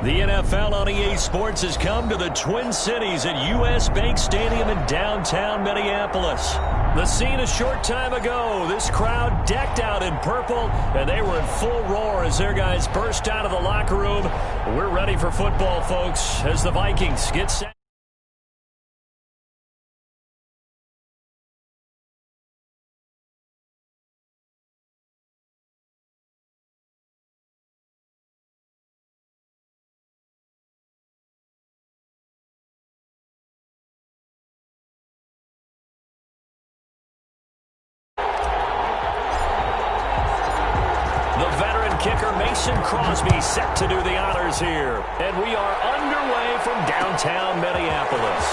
The NFL on EA Sports has come to the Twin Cities at U.S. Bank Stadium in downtown Minneapolis. The scene a short time ago, this crowd decked out in purple, and they were in full roar as their guys burst out of the locker room. We're ready for football, folks, as the Vikings get set. Kicker Mason Crosby set to do the honors here. And we are underway from downtown Minneapolis.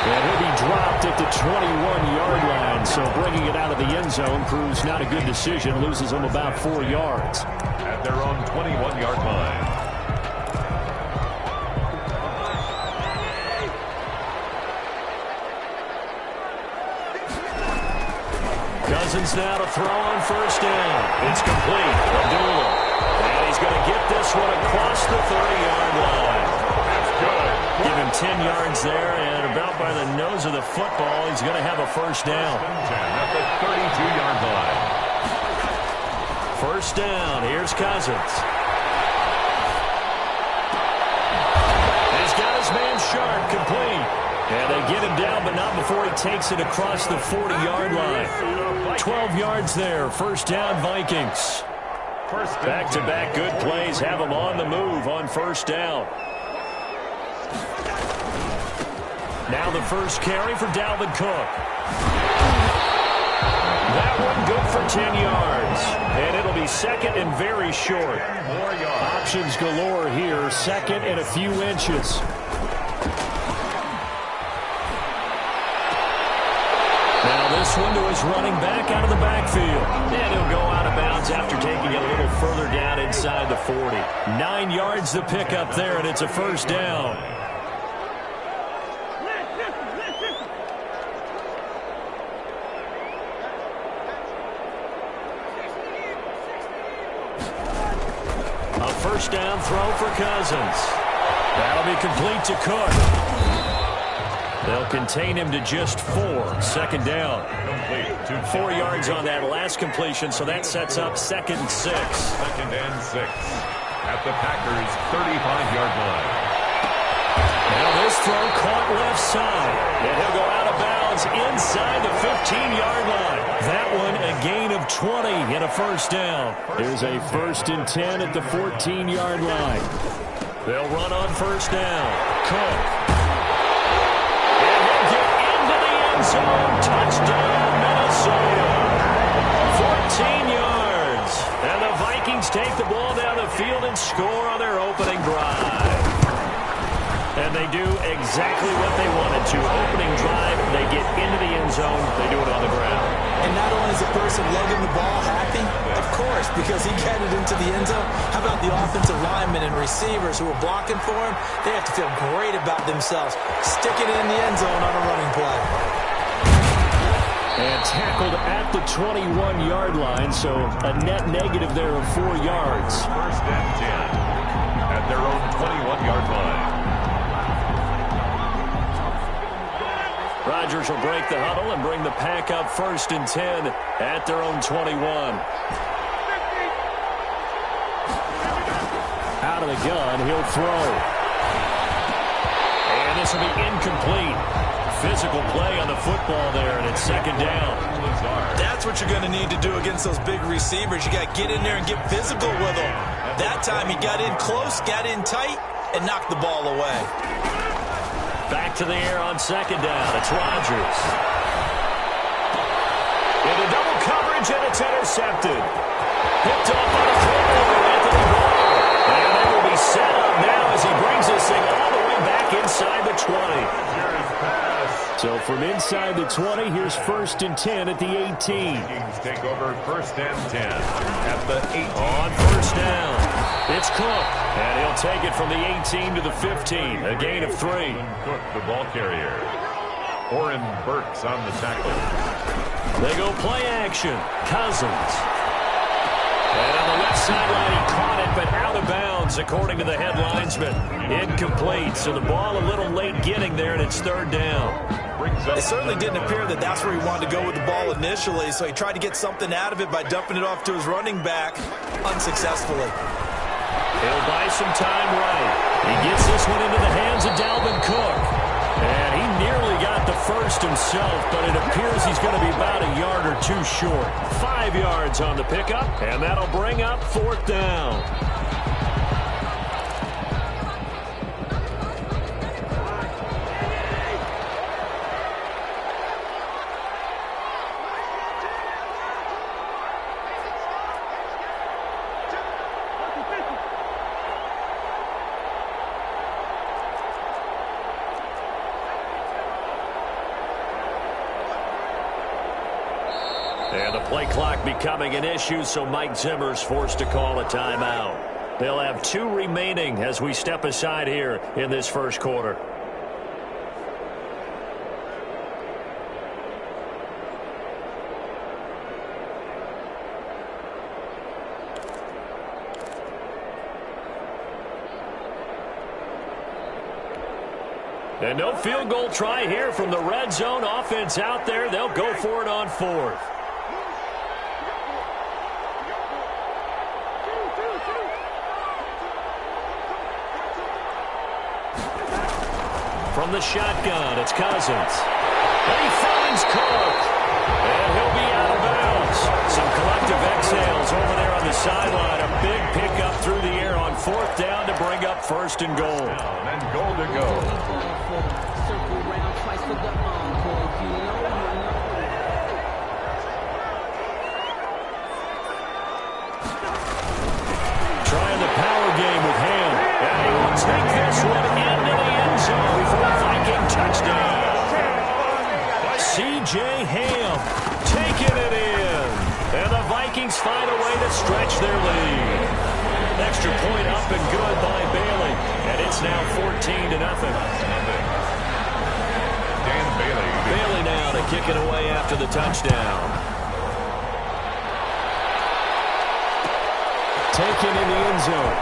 And he'll be dropped at the 21-yard line. So bringing it out of the end zone proves not a good decision. Loses them about 4 yards. At their own 21-yard line. Cousins now to throw on first down. It's complete. Abdullah. And he's going to get this one across the 30-yard line. That's good. Give him 10 yards there, and about by the nose of the football, he's going to have a first down. At the 32-yard line. First down. Here's Cousins. He's got his man Sharp complete. And they get him down, but not before he takes it across the 40-yard line. 12 yards there. First down, Vikings. Back-to-back good plays have them on the move on first down. Now the first carry for Dalvin Cook. That one good for 10 yards. And it'll be second and very short. Options galore here. Second and a few inches. This one to his running back out of the backfield. And he'll go out of bounds after taking it a little further down inside the 40. 9 yards to pick up there, and it's a first down. A first down throw for Cousins. That'll be complete to Cook. They'll contain him to just 4. Second down. 4 yards on that last completion, so that sets up second and 6. Second and 6 at the Packers' 35-yard line. Now this throw caught left side. And he'll go out of bounds inside the 15-yard line. That one a gain of 20 and a first down. Here's a first and 10 at the 14-yard line. They'll run on first down. Cook. Zone touchdown, Minnesota. 14 yards. And the Vikings take the ball down the field and score on their opening drive. And they do exactly what they wanted to. Opening drive, they get into the end zone. They do it on the ground. And not only is the person lugging the ball happy, of course, because he got it into the end zone. How about the offensive linemen and receivers who are blocking for him? They have to feel great about themselves. Sticking it in the end zone on a running play. And tackled at the 21-yard line, so a net negative there of 4 yards. First and 10 at their own 21-yard line. Rodgers will break the huddle and bring the pack up first and 10 at their own 21. Out of the gun, he'll throw. And this will be incomplete. Physical play on the football there, and it's second down. That's what you're going to need to do against those big receivers. You got to get in there and get physical with them. That time he got in close, got in tight, and knocked the ball away. Back to the air on second down. It's Rodgers. Into double coverage, and it's intercepted. Picked off on a throw by Anthony Barr. And they will be set up now as he brings this thing all the way back inside the 20. So from inside the 20, here's first and 10 at the 18. Vikings take over first and 10 at the 18. On first down, it's Cook. And he'll take it from the 18 to the 15. A gain of 3. Cook, the ball carrier. Oren Burks on the tackle. They go play action. Cousins. And on the left sideline, he caught it, but out of bounds, according to the head linesman. Incomplete, so the ball a little late getting there, and it's third down. It certainly didn't appear that that's where he wanted to go with the ball initially, so he tried to get something out of it by dumping it off to his running back unsuccessfully. He'll buy some time right. He gets this one into the hands of Dalvin Cook. And he nearly got the first himself, but it appears he's going to be about a yard or two short. 5 yards on the pickup, and that'll bring up fourth down. And the play clock becoming an issue, so Mike Zimmer's forced to call a timeout. They'll have 2 remaining as we step aside here in this first quarter. And no field goal try here from the red zone offense out there. They'll go for it on fourth. From the shotgun, it's Cousins. And he finds Cook. And he'll be out of bounds. Some collective exhales over there on the sideline. A big pickup through the air on fourth down to bring up first and goal. And goal to go. Trying the power game with Ham. And he will take this one into the end zone for a Viking touchdown. C.J. Ham taking it in. And the Vikings find a way to stretch their lead. Extra point up and good by Bailey. And it's now 14-0. Dan Bailey. Bailey now to kick it away after the touchdown. Taken in the end zone.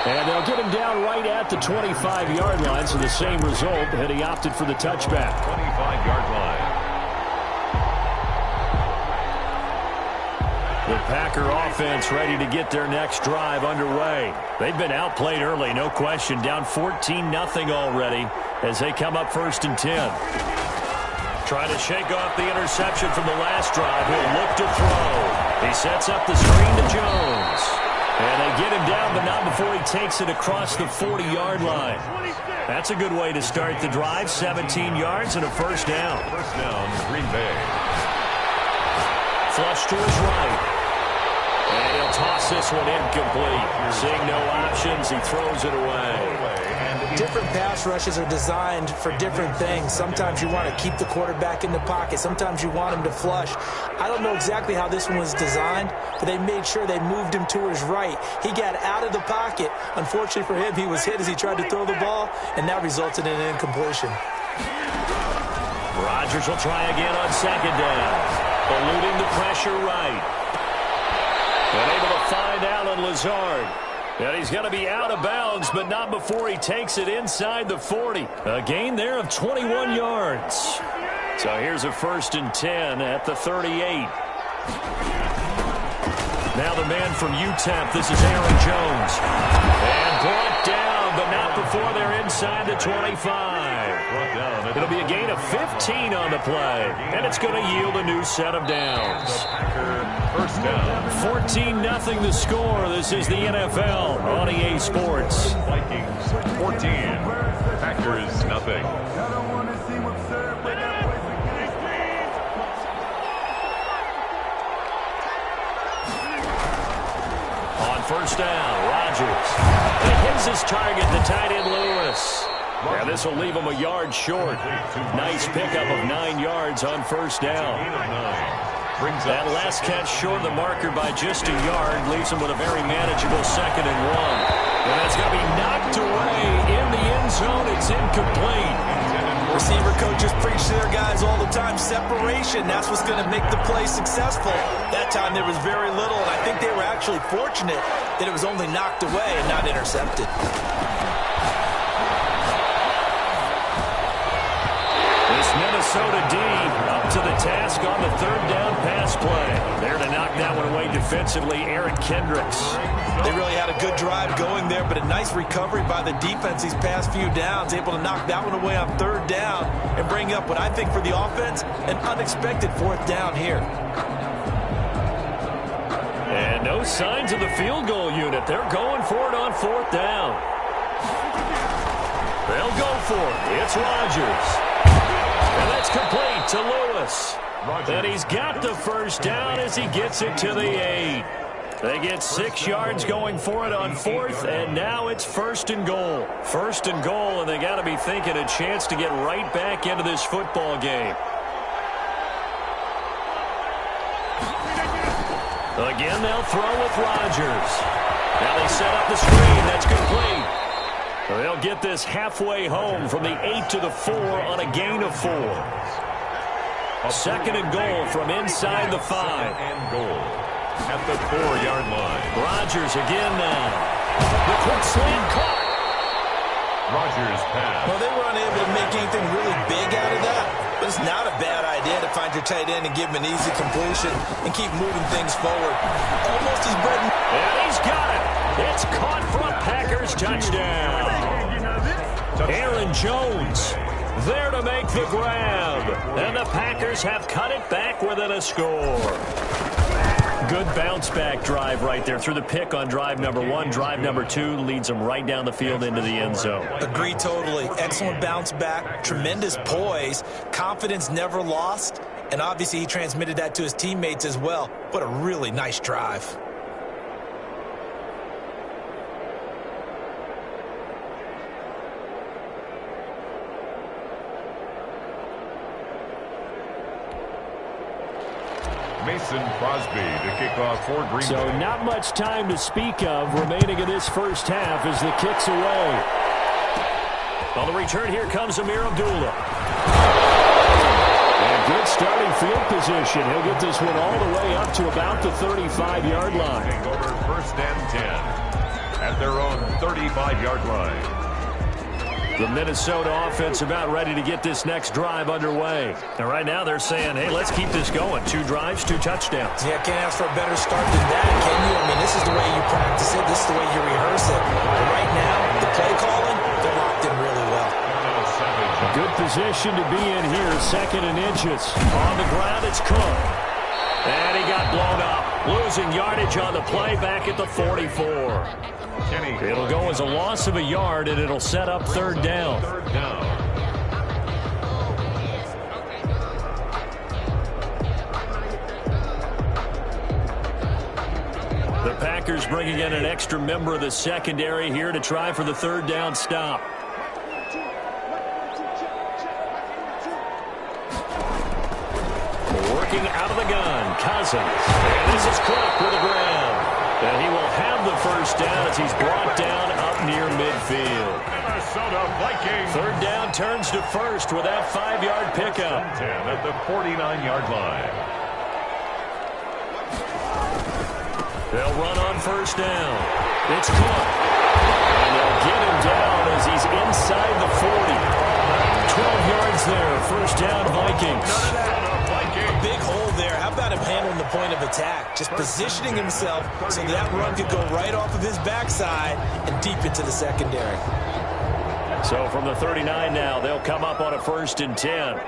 And they'll get him down right at the 25-yard line, so the same result, and he opted for the touchback. 25-yard line. The Packer offense ready to get their next drive underway. They've been outplayed early, no question, down 14-0 already as they come up first and 10. Trying to shake off the interception from the last drive. He'll look to throw. He sets up the screen to Jones. And they get him down, but not before he takes it across the 40-yard line. That's a good way to start the drive. 17 yards and a first down. First down, Green Bay. Flush to his right. And he'll toss this one incomplete. Seeing no options, he throws it away. Different pass rushes are designed for different things. Sometimes you want to keep the quarterback in the pocket. Sometimes you want him to flush. I don't know exactly how this one was designed, but they made sure they moved him to his right. He got out of the pocket. Unfortunately for him, he was hit as he tried to throw the ball, and that resulted in an incompletion. Rodgers will try again on second down. Eluding the pressure right. And able to find Alan Lazard. And he's going to be out of bounds, but not before he takes it inside the 40. A gain there of 21 yards. So here's a first and 10 at the 38. Now the man from UTEP, this is Aaron Jones. And brought down, but not before they're inside the 25. It'll be a gain of 15 on the play, and it's going to yield a new set of downs. First down. 14-0 the score. This is the NFL on EA Sports. Vikings 14. Packers nothing. On first down, Rodgers. He hits his target, the tight end Lewis. Yeah, this will leave him a yard short. Nice pickup of 9 yards on first down. That last catch short of the marker by just a yard leaves him with a very manageable 2nd and 1. And that's going to be knocked away in the end zone. It's incomplete. Receiver coaches preach to their guys all the time. Separation completion. That's what's going to make the play successful. That time there was very little, and I think they were actually fortunate that it was only knocked away and not intercepted. This Minnesota D up to the task on the third down pass play. There to knock that one away defensively, Eric Kendricks. They really had a good drive going there, but a nice recovery by the defense these past few downs, able to knock that one away on third down and bring up what I think for the offense, an unexpected fourth down here. And no signs of the field goal unit. They're going for it on fourth down. They'll go for it. It's Rodgers. And that's complete to Lewis. And he's got the first down as he gets it to the 8. They get 6 yards going for it on fourth, and now it's first and goal. First and goal, and they got to be thinking a chance to get right back into this football game. Again, they'll throw with Rodgers. Now they set up the screen. That's complete. They'll get this halfway home from the 8 to the 4 on a gain of 4. Second and goal from inside the 5. And goal at the 4-yard line. Rodgers again now. The quick slant caught. Rodgers pass. Well, they were unable to make anything really big out of that, but it's not a bad idea to find your tight end and give him an easy completion and keep moving things forward. Almost as bread and... And he's got it. It's caught for a Packers touchdown. Aaron Jones there to make the grab. And the Packers have cut it back within a score. Good bounce-back drive right there through the pick on drive number 1. Drive number 2 leads them right down the field into the end zone. Agree totally. Excellent bounce back, tremendous poise, confidence never lost, and obviously he transmitted that to his teammates as well. What a really nice drive. Mason Crosby to kick off for Green Bay. So not much time to speak of remaining in this first half as the kick's away. On the return, here comes Amir Abdullah. And good starting field position. He'll get this one all the way up to about the 35-yard line. Over first and 10 at their own 35-yard line. The Minnesota offense about ready to get this next drive underway. And right now they're saying, hey, let's keep this going. 2 drives, 2 touchdowns. Yeah, can't ask for a better start than that, can you? I mean, this is the way you practice it. This is the way you rehearse it. But right now, the play calling, they're locked in really well. Good position to be in here. Second and inches. On the ground, it's Cook. And he got blown up. Losing yardage on the play back at the 44. It'll go as a loss of a yard, and it'll set up third down. The Packers bringing in an extra member of the secondary here to try for the third down stop. Working out of the gun, Cousins. And this is Cook with a grab. And he will have the first down as he's brought down up near midfield. Minnesota Vikings. Third down turns to first with that 5-yard pickup. 10 at the 49-yard line. They'll run on first down. It's Cook. And they'll get him down as he's inside the 40. 12 yards there. First down, Vikings. A big hole there. How about him handling the point of attack? Just positioning himself so that run could go right off of his backside and deep into the secondary. So from the 39 now, they'll come up on a first and 10.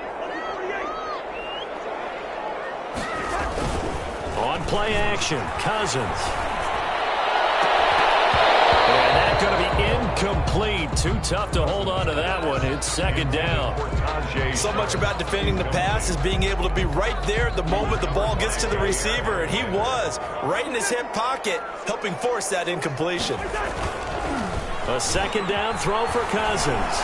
On play action, Cousins. And that's going to be incomplete. Too tough to hold on to that one. It's second down. So much about defending the pass is being able to be right there at the moment the ball gets to the receiver. And he was right in his hip pocket, helping force that incompletion. A second down throw for Cousins.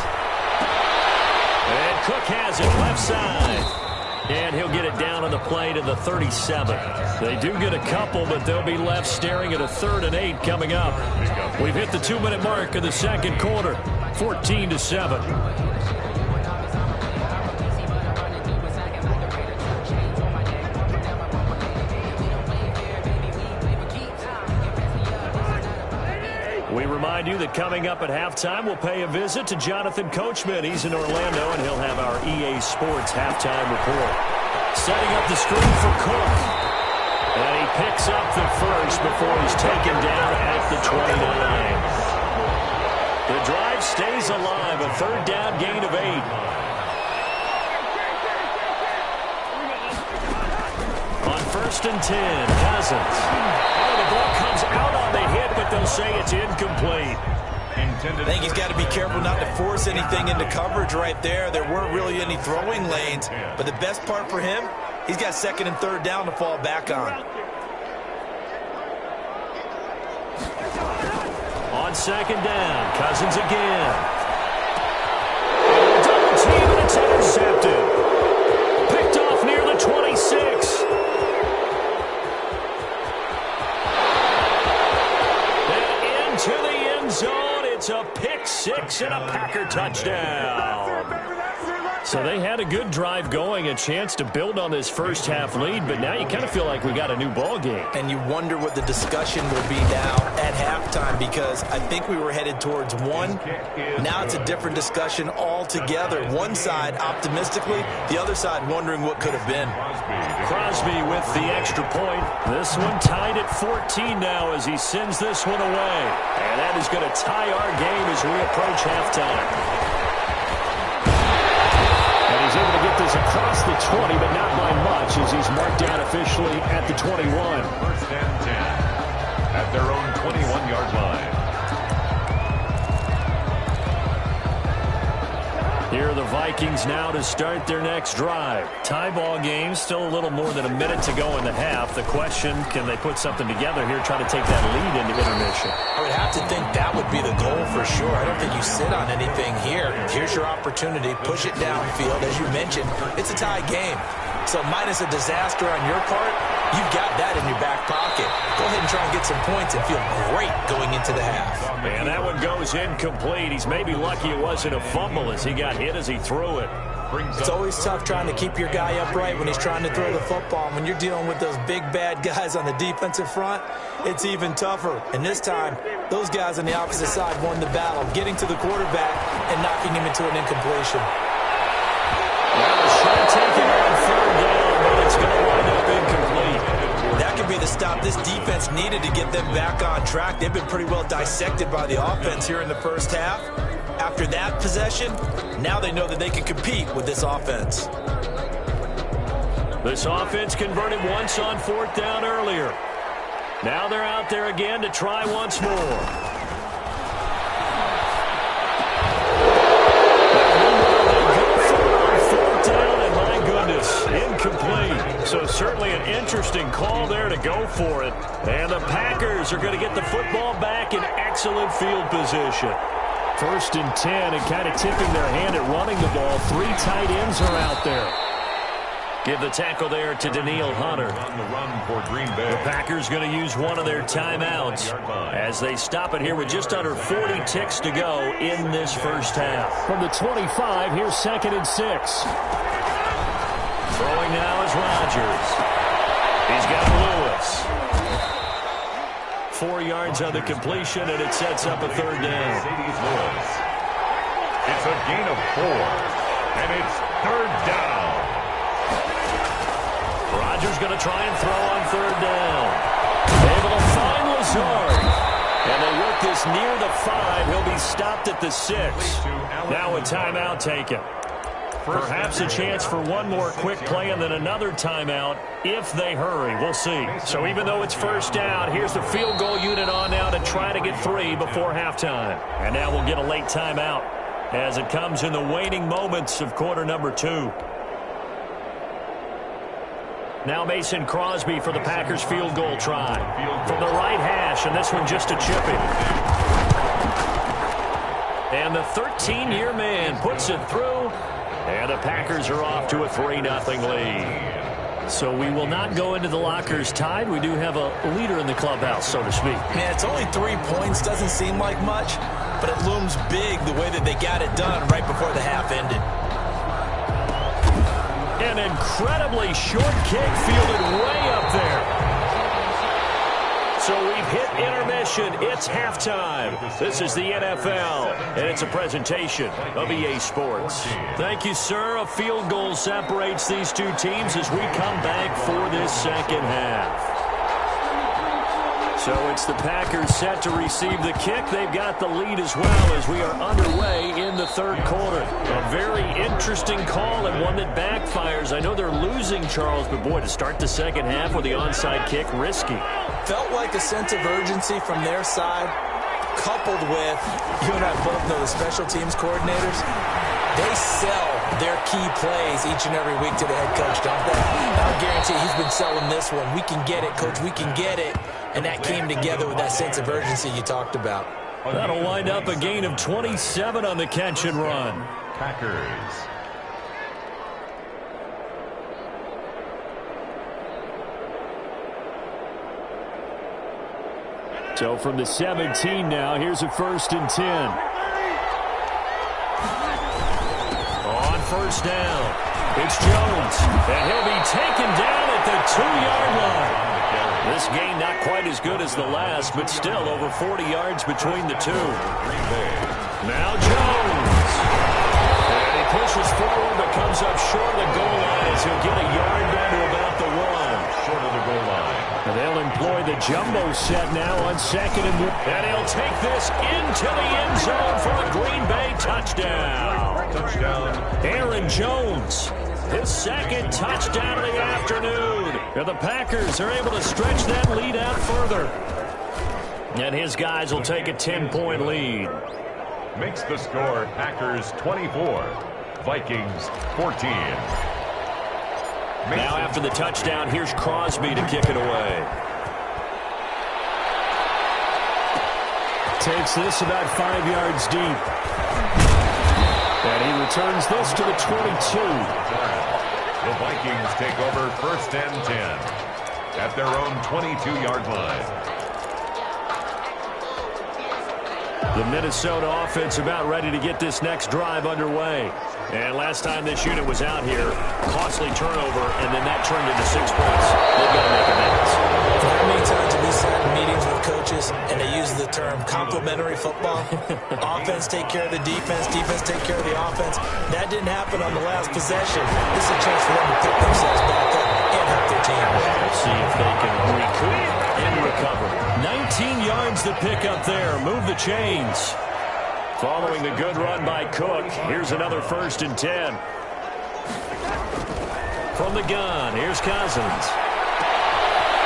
And Cook has it left side. And he'll get it down on the play to the 37. They do get a couple, but they'll be left staring at a 3rd and 8 coming up. We've hit the 2-minute mark of the second quarter, 14-7. remind you that coming up at halftime, we'll pay a visit to Jonathan Coachman. He's in Orlando, and he'll have our EA Sports halftime report. Setting up the screen for Cook. And he picks up the first before he's taken down at the 29. The drive stays alive, a third down gain of 8. On 1st and 10, Cousins. Oh, the ball comes out on the hit, but they'll say it's incomplete. I think he's got to be careful not to force anything into coverage right there. There weren't really any throwing lanes, but the best part for him, he's got 2nd and 3rd down to fall back on. On 2nd down, Cousins again. Double team, and it's intercepted. Picked off near the 26. And into the end zone. It's a pick 6 and a Packer touchdown. So they had a good drive going, a chance to build on this first half lead, but now you kind of feel like we got a new ball game. And you wonder what the discussion will be now at halftime, because I think we were headed towards one. Now it's a different discussion altogether. One side optimistically, the other side wondering what could have been. Crosby with the extra point. This one tied at 14 now as he sends this one away. And that is going to tie our game as we approach halftime. He's able to get this across the 20, but not by much as he's marked down officially at the 21. 1st and 10 at their own 21-yard line. Here are the Vikings now to start their next drive. Tie ball game, still a little more than a minute to go in the half. The question, can they put something together here, try to take that lead into intermission? I would have to think that would be the goal for sure. I don't think you sit on anything here. Here's your opportunity. Push it downfield. As you mentioned, it's a tie game. So minus a disaster on your part, you've got that in your back pocket. Go ahead and try and get some points and feel great going into the half. And that one goes incomplete. He's maybe lucky it wasn't a fumble as he got hit as he threw it. It's always tough trying to keep your guy upright when he's trying to throw the football. When you're dealing with those big, bad guys on the defensive front, it's even tougher. And this time, those guys on the opposite side won the battle, getting to the quarterback and knocking him into an incompletion. Taking on 3rd down, but it's going to wind up incomplete. That could be the stop this defense needed to get them back on track. They've been pretty well dissected by the offense here in the first half. After that possession, now they know that they can compete with this offense. This offense converted once on 4th down earlier. Now they're out there again to try once more. Incomplete. So certainly an interesting call there to go for it. And the Packers are going to get the football back in excellent field position. 1st and 10 and kind of tipping their hand at running the ball. 3 tight ends are out there. Give the tackle there to Daniil Hunter. On the run for Green Bay. The Packers going to use one of their timeouts as they stop it here with just under 40 ticks to go in this first half. From the 25, here's 2nd and 6. Throwing now is Rodgers. He's got Lewis. 4 yards on the completion, and it sets up a 3rd down. Lewis. It's a gain of 4, and it's 3rd down. Rodgers going to try and throw on 3rd down. Able to find Lazard. And they work this near the 5. He'll be stopped at the 6. Now a timeout taken. Perhaps a chance for one more quick play and then another timeout if they hurry. We'll see. So even though it's 1st down, here's the field goal unit on now to try to get 3 before halftime. And now we'll get a late timeout as it comes in the waning moments of quarter number 2. Now Mason Crosby for the Packers field goal try. From the right hash, and this one just a chipping. And the 13-year man puts it through. And the Packers are off to a 3-0 lead. So we will not go into the lockers tied. We do have a leader in the clubhouse, so to speak. Man, it's only 3 points. Doesn't seem like much, but it looms big the way that they got it done right before the half ended. An incredibly short kick fielded way up there. So we've hit intermission. possession. It's halftime. This is the NFL, and it's a presentation of EA Sports. Thank you, sir. A field goal separates these two teams as we come back for this second half. So it's the Packers set to receive the kick. They've got the lead as well as we are underway in the third quarter. A very interesting call and one that backfires. I know they're losing, Charles, but boy, to start the second half with the onside kick, risky. Felt like a sense of urgency from their side, coupled with, you and I both know the special teams coordinators, they sell their key plays each and every week to the head coach, don't they? I guarantee he's been selling this one. We can get it, coach, we can get it. And that came together with that sense of urgency you talked about. That'll wind up a gain of 27 on the catch and run. Packers. So from the 17 now, here's a 1st and 10. On first down, it's Jones, and he'll be taken down at the 2-yard line. This gain not quite as good as the last, but still over 40 yards between the two. Now Jones. And he pushes forward, but comes up short of the goal line as he'll get a yard down to about the 1. Short of the goal line. And they'll employ the jumbo set now on 2nd and 1. And he'll take this into the end zone for a Green Bay touchdown. Touchdown. Aaron Jones. His second touchdown of the afternoon. And the Packers are able to stretch that lead out further. And his guys will take a 10-point lead. Makes the score Packers 24, Vikings 14. Now after the touchdown, here's Crosby to kick it away. Takes this about 5 yards deep. And he returns this to the 22. The Vikings take over 1st and 10 at their own 22-yard line. The Minnesota offense about ready to get this next drive underway. And last time this unit was out here, costly turnover, and then that turned into 6 points. They've got to make amends. How many times have we sat in meetings with coaches and they use the term complementary football? Offense take care of the defense, defense take care of the offense. That didn't happen on the last possession. This is a chance for them to pick themselves back up and help their team. We'll see if they can recoup and recover. 19 yards to pick up there. Move the chains. Following the good run by Cook, here's another 1st and 10. From the gun, here's Cousins.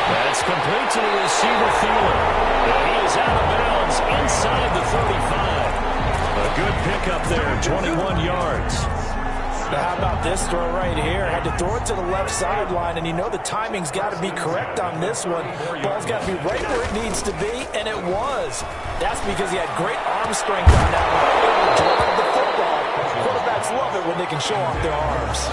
That's complete to the receiver Thielen. And he is out of bounds inside the 35. A good pickup there, 21 yards. Now how about this throw right here? Had to throw it to the left sideline, and you know the timing's got to be correct on this one. Ball's got to be right where it needs to be, and it was. That's because he had great arm strength on that one. Able to drive the football. Quarterbacks love it when they can show off their arms.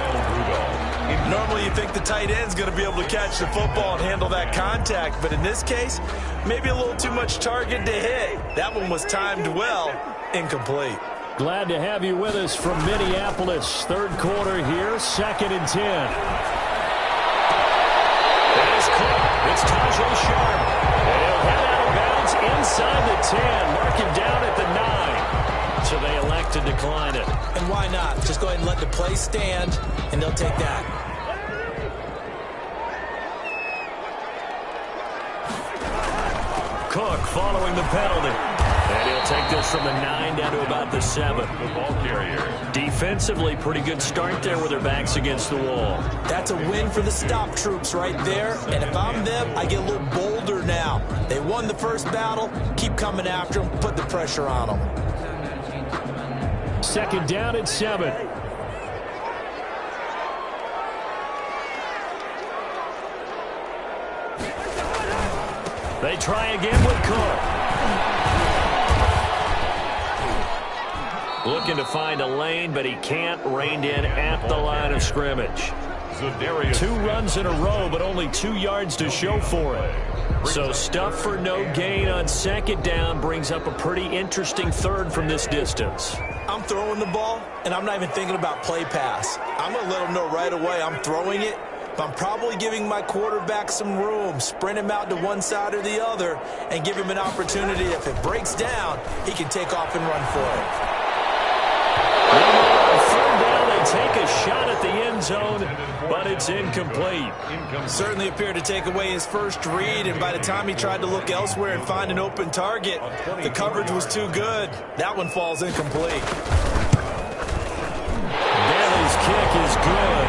Normally you think the tight end's going to be able to catch the football and handle that contact, but in this case, maybe a little too much target to hit. That one was timed well, incomplete. Glad to have you with us from Minneapolis. Third quarter here, 2nd and 10. There's Cook. It's Tajay Sharp. And he'll head out of bounds inside the 10. Mark him down at the 9. So they elect to decline it. And why not? Just go ahead and let the play stand, and they'll take that. Cook following the penalty. And he'll take this from the 9 down to about the 7. The ball carrier. Defensively, pretty good start there with their backs against the wall. That's a win for the stop troops right there. And if I'm them, I get a little bolder now. They won the first battle. Keep coming after them. Put the pressure on them. 2nd down at 7. They try again with Cook. Looking to find a lane, but he can't. Reined in at the line of scrimmage. 2 runs in a row, but only 2 yards to show for it. So stuff for no gain on 2nd down brings up a pretty interesting 3rd from this distance. I'm throwing the ball, and I'm not even thinking about play pass. I'm going to let them know right away I'm throwing it I'm probably giving my quarterback some room, sprint him out to one side or the other, and give him an opportunity. If it breaks down, he can take off and run for it. Third down, they take a shot at the end zone, but it's incomplete. Certainly appeared to take away his first read, and by the time he tried to look elsewhere and find an open target, the coverage was too good. That one falls incomplete. Bailey's kick is good,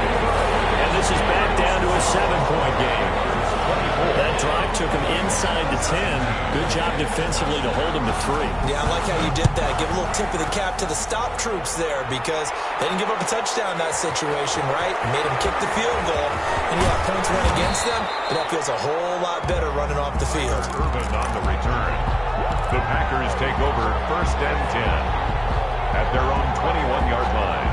and this is back down to a 7-point game. That drive took him inside the 10. Good job defensively to hold him to 3. Yeah, I like how you did that. Give a little tip of the cap to the stop troops there because they didn't give up a touchdown in that situation, right? Made them kick the field goal, and yeah, points went against them, but that feels a whole lot better running off the field. Urban on the return. The Packers take over 1st and 10 at their own 21-yard line.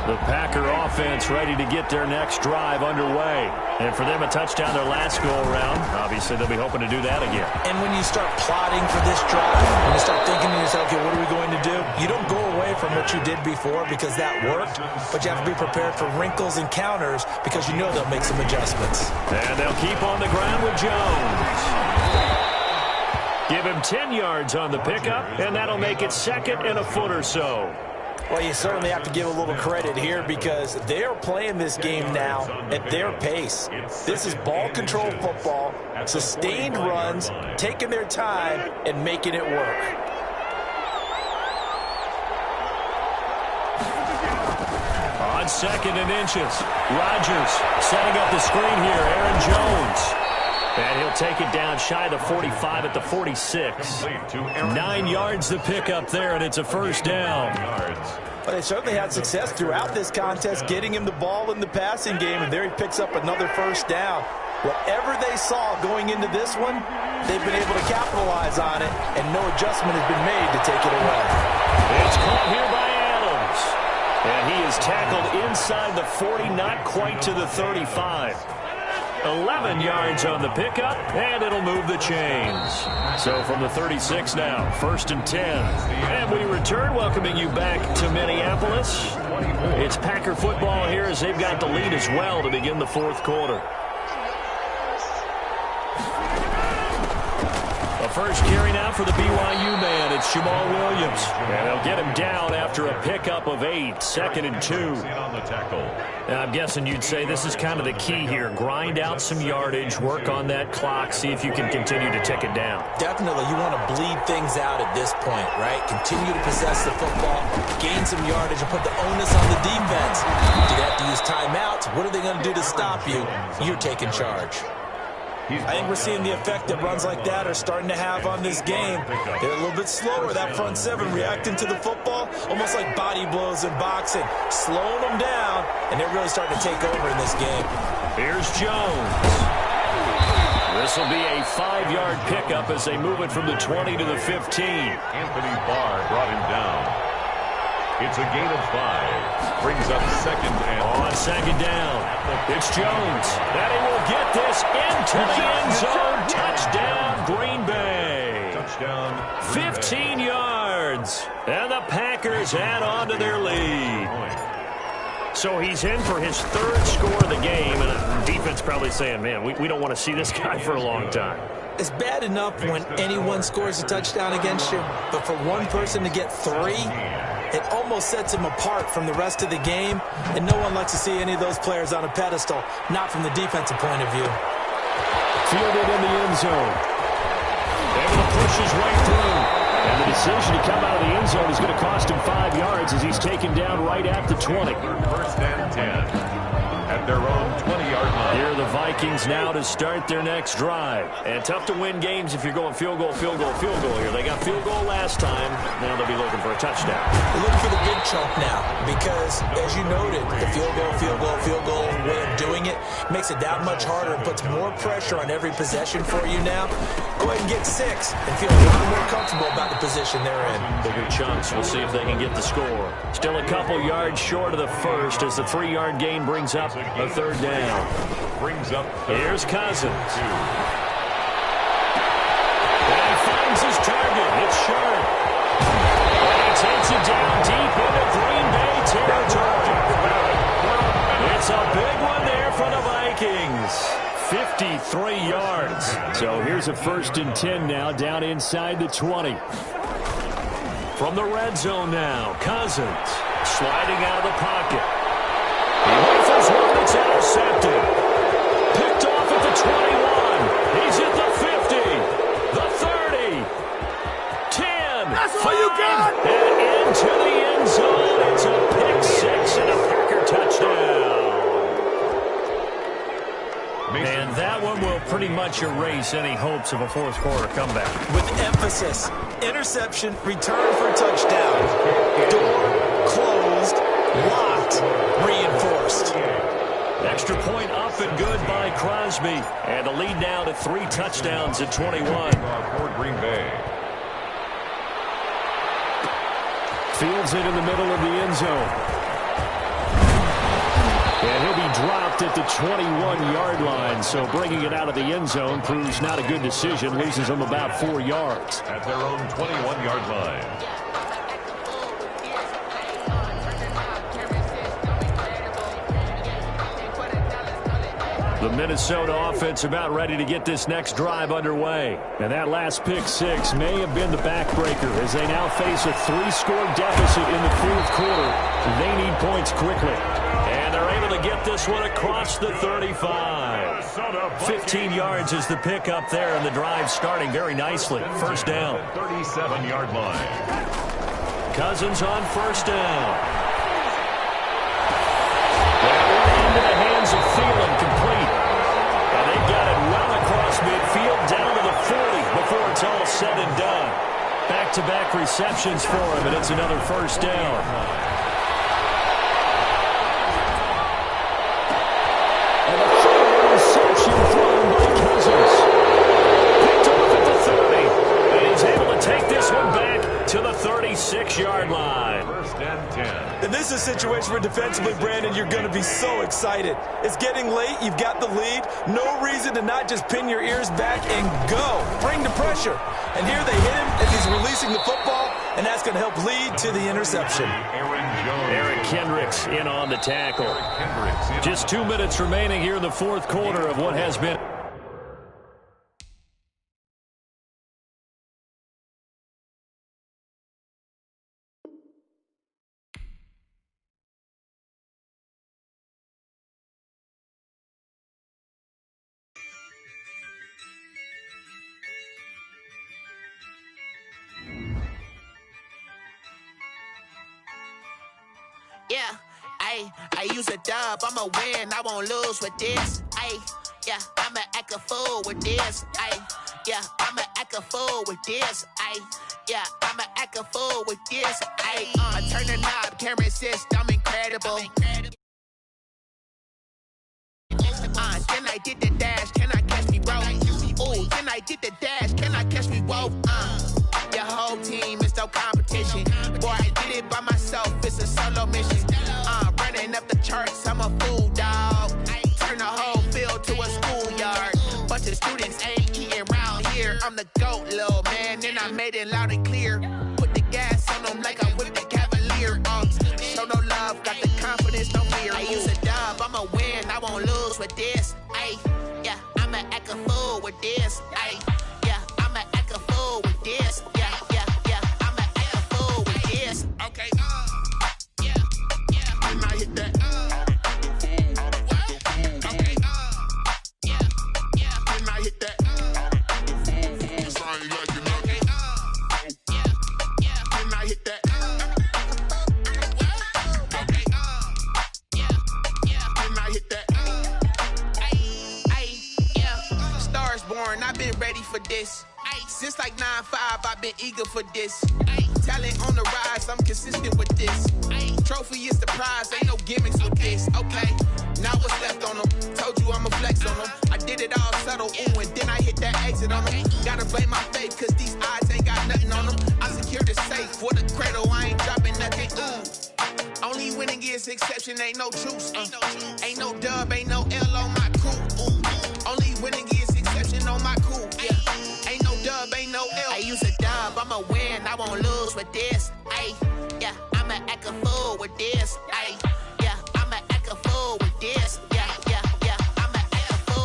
The Packer offense ready to get their next drive underway. And for them, a touchdown their last go-around. Obviously, they'll be hoping to do that again. And when you start plotting for this drive, when you start thinking to yourself, okay, what are we going to do? You don't go away from what you did before because that worked, but you have to be prepared for wrinkles and counters because you know they'll make some adjustments. And they'll keep on the ground with Jones. Give him 10 yards on the pickup, and that'll make it 2nd and a foot or so. Well, you certainly have to give a little credit here because they're playing this game now at their pace. This is ball control football, sustained runs, taking their time, and making it work. On 2nd and inches, Rodgers setting up the screen here, Aaron Jones. And he'll take it down shy of the 45 at the 46. 9 yards to pick up there, and it's a first down. But they certainly had success throughout this contest, getting him the ball in the passing game, and there he picks up another first down. Whatever they saw going into this one, they've been able to capitalize on it, and no adjustment has been made to take it away. It's caught here by Adams. And he is tackled inside the 40, not quite to the 35. 11 yards on the pickup, and it'll move the chains. So from the 36 now, 1st and 10. And we return, welcoming you back to Minneapolis. It's Packer football here as they've got the lead as well to begin the 4th quarter. The first carry now for the BYU man. It's Jamal Williams. And they'll get him down after a pickup of 8. 2nd and 2. And I'm guessing you'd say this is kind of the key here. Grind out some yardage, work on that clock, see if you can continue to tick it down. Definitely, you want to bleed things out at this point, right? Continue to possess the football, gain some yardage, and put the onus on the defense. Do they have to use timeouts? What are they going to do to stop you? You're taking charge. I think we're seeing the effect that runs like that are starting to have on this game. They're a little bit slower, that front 7, reacting to the football, almost like body blows in boxing, slowing them down, and they're really starting to take over in this game. Here's Jones. This will be a 5-yard pickup as they move it from the 20 to the 15. Anthony Barr brought him down. It's a gain of 5. Brings up 2nd and... On 2nd down, it's Jones. And he will get this into the end zone. Touchdown, Green Bay. Touchdown. 15 yards. And the Packers add on to their lead. So he's in for his 3rd score of the game. And the defense probably saying, man, we don't want to see this guy for a long time. It's bad enough when anyone scores a touchdown against you, but for one person to get 3, it almost sets him apart from the rest of the game, and no one likes to see any of those players on a pedestal, not from the defensive point of view. Fielded in the end zone. Able to push his way through. And the decision to come out of the end zone is going to cost him 5 yards as he's taken down right at the 20. 1st and 10. At their own 20-yard line. Here are the Vikings now to start their next drive. And tough to win games if you're going field goal, field goal, field goal here. They got field goal last time. Now they'll be looking for a touchdown. They're looking for the big chunk now because, as you noted, the field goal way of doing it makes it that much harder and puts more pressure on every possession for you now. Go ahead and get 6 and feel a little more comfortable about the position they're in. Bigger chunks. We'll see if they can get the score. Still a couple yards short of the first as the 3-yard gain brings up a 3rd down. Brings up. Here's Cousins. And he finds his target. It's Sharp. And he takes it down deep into Green Bay territory. runs, 53 yards. So here's a 1st and 10 now, down inside the 20. From the red zone now, Cousins sliding out of the pocket. He rifles one that's intercepted. Picked off at the 21. He's at the 50, the 30, 10. That's all you got. And into the end zone. It's a pick 6 and a Packer touchdown. And that one will pretty much erase any hopes of a fourth quarter comeback. With emphasis, interception, return for touchdown. Door closed, locked, reinforced. Extra point up and good by Crosby. And the lead now to 3 touchdowns at 21. For Green Bay. Fields it in the middle of the end zone. And he'll be dropped at the 21-yard line. So bringing it out of the end zone proves not a good decision. Loses them about 4 yards. At their own 21-yard line. The Minnesota offense about ready to get this next drive underway. And that last pick 6 may have been the backbreaker as they now face a 3-score deficit in the fourth quarter. They need points quickly. And they're able to get this one across the 35. 15 yards is the pickup there, and the drive starting very nicely. First down. 37-yard line. Cousins on first down. Into the hands of Thielen, complete. And they got it well across midfield, down to the 40 before it's all said and done. Back-to-back receptions for him, and it's another first down. And a third interception thrown by Cousins. Picked off at the 30. And he's able to take this one back to the 36-yard line. First and 10. And this is a situation where defensively, Brandon, you're going to be so excited. It's getting late. You've got the lead. No reason to not just pin your ears back and go. Bring the pressure. And here they hit him as he's releasing the football, and that's going to help lead to the interception. Eric Kendricks in on the tackle. Just 2 minutes remaining here in the fourth quarter of what has been. Yeah, I use a dub, I'ma win, I won't lose with this. Yeah, I'ma act a fool with this. Yeah, I'ma act a fool with this. Yeah, I'ma act a fool with this. I turn the knob, can't resist, I'm incredible. Then I did the dash, can I catch me, bro? Ooh, then I did the dash, can I catch me, whoa? Your whole team is no competition. Boy, I did it by myself, it's a solo mission. Running up the charts, I'm a fool, dog. Turn the whole field to a schoolyard. Bunch of students ain't eating round here. I'm the GOAT, little man, and I made it loud and clear. Put the gas on them like I'm with the Cavalier. Show no love, got the confidence, no fear. I use a dub, I'ma win, I won't lose with this. Yeah, I'ma act a fool with this. Yeah, I'ma act a fool with this. Yeah, I'ma act a fool with this. Okay, yeah, and I hit that. Okay, yeah, and I hit that. Okay, yeah, and I hit that. Okay, yeah, and I hit that. Yeah, stars born, I've been ready for this. Since like 9-5, I've been eager for this. Talent on the rise, I'm consistent with this. Trophy is the prize, ain't no gimmicks with this. Okay, now what's left on them? Told you I'ma flex on them. I did it all subtle, ooh, and then I hit that exit on them. Gotta blame my faith, cause these eyes ain't got nothing on them. I secured the safe for the cradle, I ain't dropping nothing, ooh. Only winning is exception, ain't no truce. Ain't no dub, ain't no L on my crew. Only winning is exception on my crew. Yeah, ain't no dub, ain't no L. I use a dub, I'ma win, I won't lose with this. Yeah, I'ma act a fool with this. Yeah, I'ma act a fool with this. Yeah, I'ma act a fool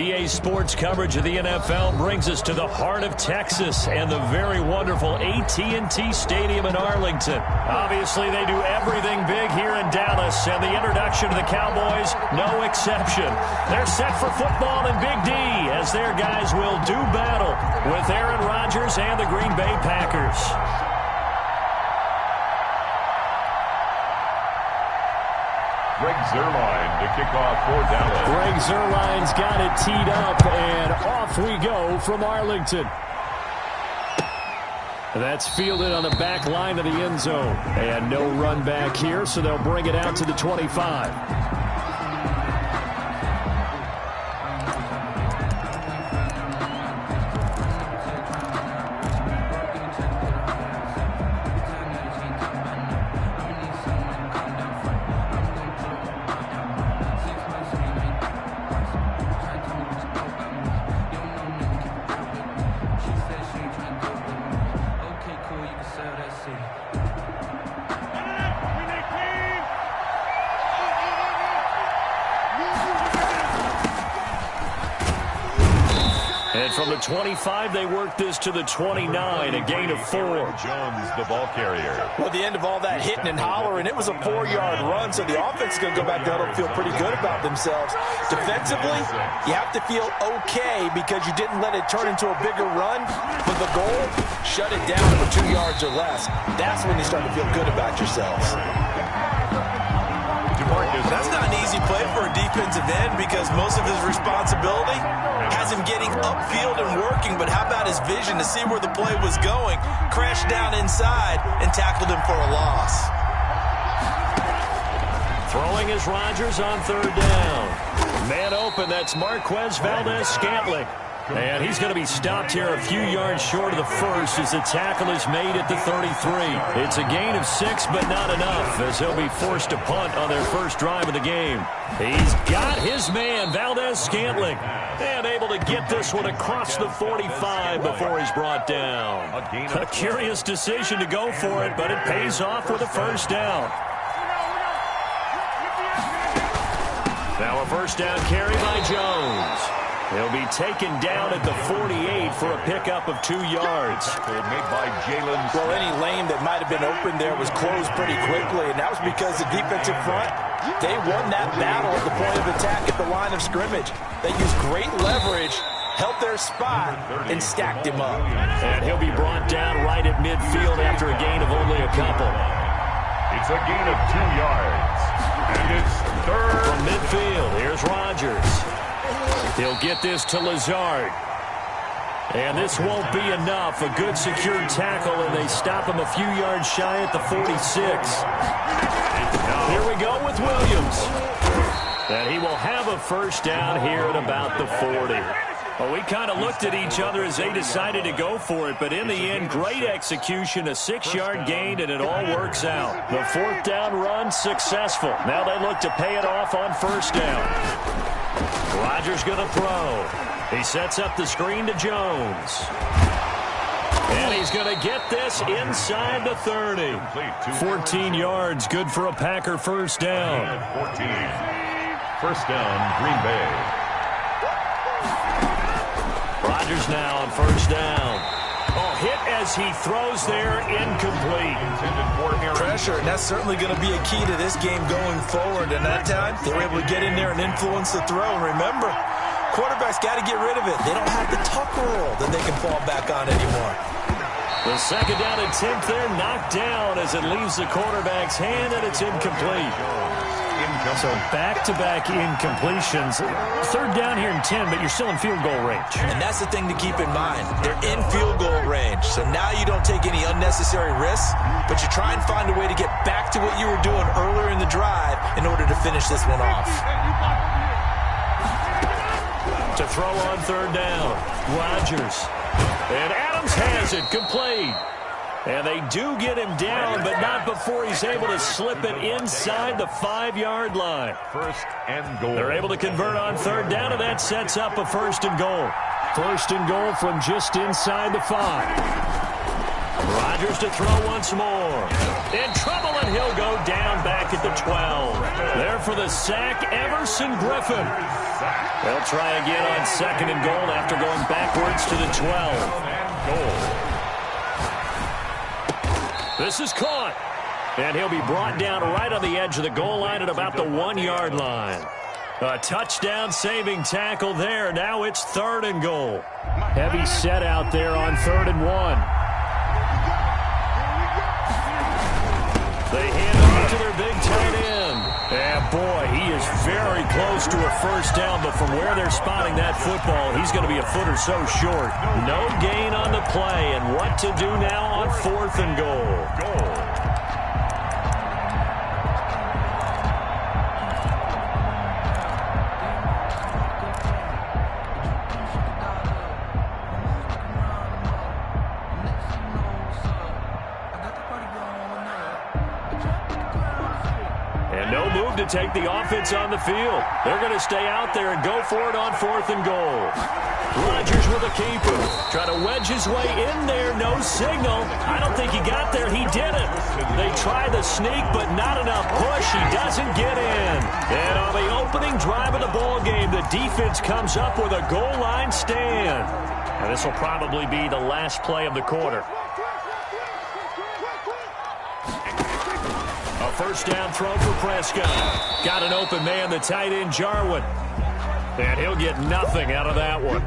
EA Sports coverage of the NFL brings us to the heart of Texas and the very wonderful AT&T Stadium in Arlington. Obviously, they do everything big here in Dallas, and the introduction to the Cowboys, no exception. They're set for football in Big D as their guys will do battle with Aaron Rodgers and the Green Bay Packers. Greg Zuerlein to kick off for Dallas. Greg Zuerlein's got it teed up, and off we go from Arlington. That's fielded on the back line of the end zone. And no run back here, so they'll bring it out to the 25. From the 25, they work this to the 29, a gain of 4. Jones, the ball carrier. Well, at the end of all that hitting and hollering, it was a 4-yard run, so the offense is going to go back down and feel pretty good about themselves. Defensively, you have to feel okay because you didn't let it turn into a bigger run, but the goal, shut it down for 2 yards or less. That's when you start to feel good about yourselves. That's not an easy play for a defensive end because most of his responsibility has him getting upfield and working, but how about his vision to see where the play was going, crashed down inside, and tackled him for a loss. Throwing is Rodgers on 3rd down. Man open, that's Marquez Valdez-Scantling. And he's going to be stopped here a few yards short of the first as the tackle is made at the 33. It's a gain of 6, but not enough, as he'll be forced to punt on their first drive of the game. He's got his man, Valdez-Scantling, and able to get this one across the 45 before he's brought down. A curious decision to go for it, but it pays off with a first down. Now a first down carry by Jones. He'll be taken down at the 48 for a pickup of 2 yards. Made by Jalen. Well, any lane that might have been open there was closed pretty quickly, and that was because the defensive front, they won that battle at the point of attack at the line of scrimmage. They used great leverage, held their spot, and stacked him up. And he'll be brought down right at midfield after a gain of only a couple. It's a gain of 2 yards. And it's 3rd. From midfield, here's Rodgers. He'll get this to Lazard. And this won't be enough. A good secured tackle, and they stop him a few yards shy at the 46. Here we go with Williams. And he will have a first down here at about the 40. Well, we kind of looked at each other as they decided to go for it, but in the end, great execution, a 6-yard gain, and it all works out. The 4th down run successful. Now they look to pay it off on first down. Rodgers going to throw. He sets up the screen to Jones. And he's going to get this inside the 30. 14 yards, good for a Packer first down. 14. First down, Green Bay. Rodgers now on first down. Oh, hit as he throws there, incomplete. Pressure, and that's certainly going to be a key to this game going forward. And that time, they were able to get in there and influence the throw. And remember, quarterbacks got to get rid of it. They don't have the tuck roll that they can fall back on anymore. The second down attempt there knocked down as it leaves the quarterback's hand, and it's incomplete. So back-to-back incompletions. 3rd down here in 10, but you're still in field goal range. And that's the thing to keep in mind. They're in field goal range. So now you don't take any unnecessary risks, but you try and find a way to get back to what you were doing earlier in the drive in order to finish this one off. To throw on 3rd down, Rodgers. And Adams has it, complete. And they do get him down, but not before he's able to slip it inside the 5-yard line. First and goal. They're able to convert on 3rd down, and that sets up a 1st and goal. 1st and goal from just inside the 5. Rodgers to throw once more. In trouble, and he'll go down back at the 12. There for the sack, Everson Griffin. They'll try again on 2nd and goal after going backwards to the 12. This is caught. And he'll be brought down right on the edge of the goal line at about the 1-yard line. A touchdown-saving tackle there. Now it's 3rd and goal. Heavy set out there on 3rd and 1. They hand it off to their big tight end. And boy, he is very close to a first down, but from where they're spotting that football, he's going to be a foot or so short. No gain on the play, and what to do now on 4th and goal. To take the offense on the field. They're going to stay out there and go for it on 4th and goal. Rodgers with a keeper. Try to wedge his way in there. No signal. I don't think he got there. He didn't. They try the sneak, but not enough push. He doesn't get in. And on the opening drive of the ball game, the defense comes up with a goal line stand. And this will probably be the last play of the quarter. First down throw for Prescott. Got an open man, the tight end, Jarwin. And he'll get nothing out of that one.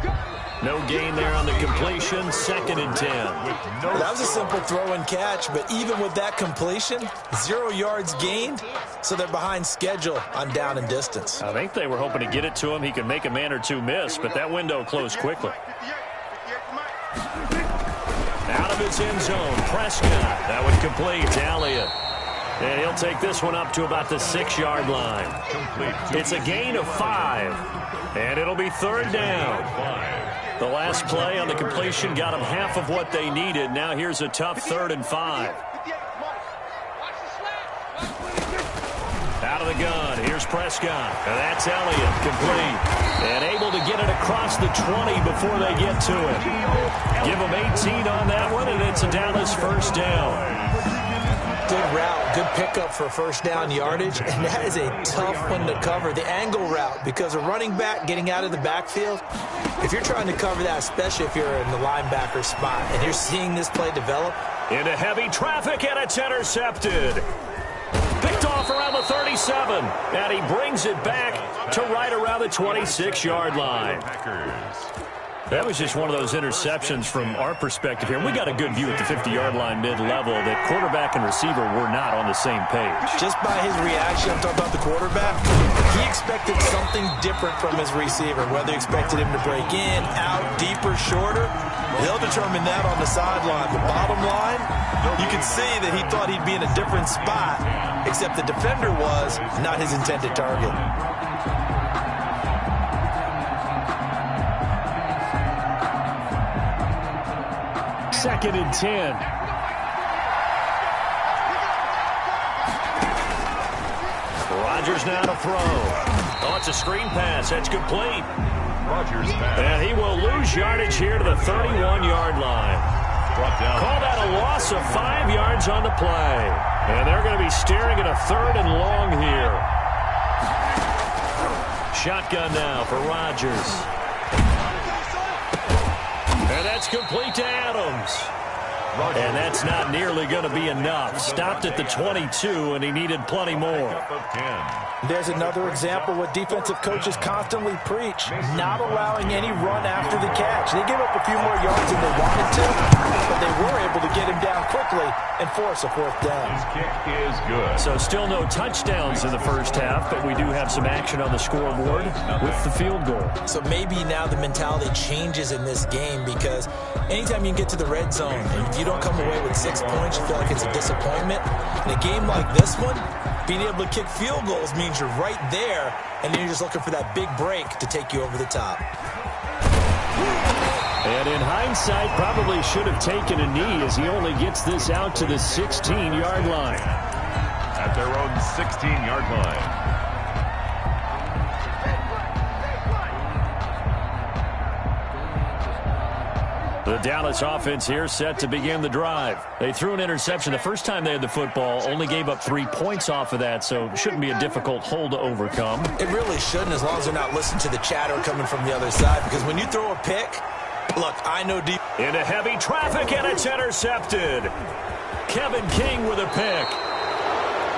No gain there on the completion. 2nd and 10. That was a simple throw and catch, but even with that completion, 0 yards gained, so they're behind schedule on down and distance. I think they were hoping to get it to him. He could make a man or two miss, but that window closed quickly. Out of his end zone, Prescott. That would complete to Elliott. And he'll take this one up to about the 6-yard line. It's a gain of 5. And it'll be 3rd down. The last play on the completion got them half of what they needed. Now here's a tough 3rd and 5. Out of the gun. Here's Prescott. And that's Elliott. Complete. And able to get it across the 20 before they get to it. Give them 18 on that one, and it's a Dallas first down. Good route, good pickup for first down yardage, and that is a tough one to cover. The angle route, because a running back getting out of the backfield, if you're trying to cover that, especially if you're in the linebacker spot, and you're seeing this play develop. Into heavy traffic, and it's intercepted. Picked off around the 37, and he brings it back to right around the 26-yard line. That was just one of those interceptions from our perspective here. We got a good view at the 50-yard line mid-level that quarterback and receiver were not on the same page. Just by his reaction, I'm talking about the quarterback, he expected something different from his receiver. Whether he expected him to break in, out, deeper, shorter, they'll determine that on the sideline. The bottom line, you can see that he thought he'd be in a different spot, except the defender was not his intended target. 2nd and 10. Rodgers now to throw. Oh, it's a screen pass. That's complete. Rodgers pass. And he will lose yardage here to the 31-yard line. Call that a loss of 5 yards on the play. And they're going to be staring at a 3rd and long here. Shotgun now for Rodgers. And that's complete to Adams. And that's not nearly going to be enough. Stopped at the 22, and he needed plenty more. There's another example what defensive coaches constantly preach, not allowing any run after the catch. They gave up a few more yards than they wanted to, but they were able to get him down quickly and force a 4th down. His kick is good. So still no touchdowns in the first half, but we do have some action on the scoreboard with the field goal. So maybe now the mentality changes in this game, because anytime you get to the red zone, and if you don't come away with 6 points, you feel like it's a disappointment. In a game like this one, being able to kick field goals means you're right there, and then you're just looking for that big break to take you over the top. And in hindsight, probably should have taken a knee as he only gets this out to the 16-yard line. At their own 16-yard line. The Dallas offense here set to begin the drive. They threw an interception the first time they had the football, only gave up 3 points off of that, so it shouldn't be a difficult hole to overcome. It really shouldn't, as long as they're not listening to the chatter coming from the other side, because when you throw a pick, look, I know deep. Into heavy traffic, and it's intercepted. Kevin King with a pick.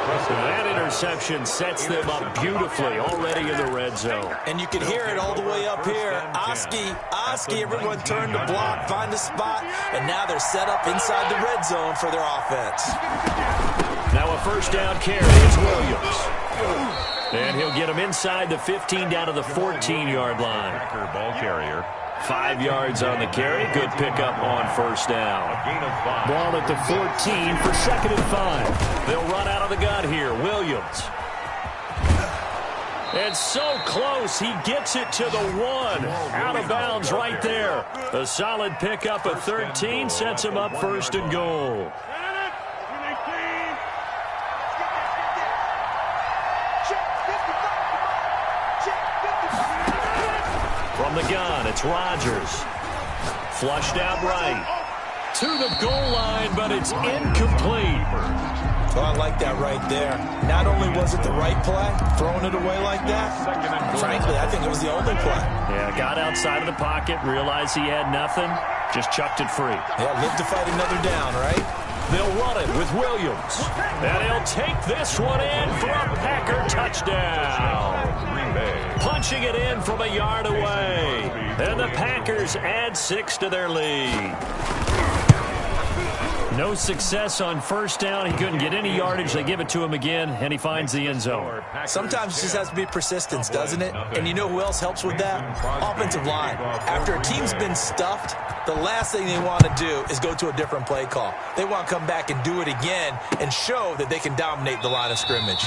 That interception sets them up beautifully already in the red zone. And you can hear it all the way up here. Oski, everyone turned to block, find a spot, and now they're set up inside the red zone for their offense. Now a first down carry is Williams. And he'll get him inside the 15 down to the 14-yard line. Packer ball carrier. 5 yards on the carry. Good pickup on first down. A gain of 5. Ball at the 14 for 2nd and 5. They'll run out of the gun here. Williams. And so close, he gets it to the 1. Out of bounds right there. A solid pickup of 13 sets him up 1st and goal. From the gun, it's Rodgers. Flushed out right. To the goal line, but it's incomplete. So I like that right there. Not only was it the right play, throwing it away like that, frankly, I think it was the only play. Yeah, got outside of the pocket, realized he had nothing, just chucked it free. Yeah, live to fight another down, right? They'll run it with Williams. And he'll take this one in for a Packer touchdown. Punching it in from a yard away. And the Packers add 6 to their lead. No success on first down. He couldn't get any yardage. They give it to him again, and he finds the end zone. Sometimes it just has to be persistence, doesn't it? And you know who else helps with that? Offensive line. After a team's been stuffed, the last thing they want to do is go to a different play call. They want to come back and do it again and show that they can dominate the line of scrimmage.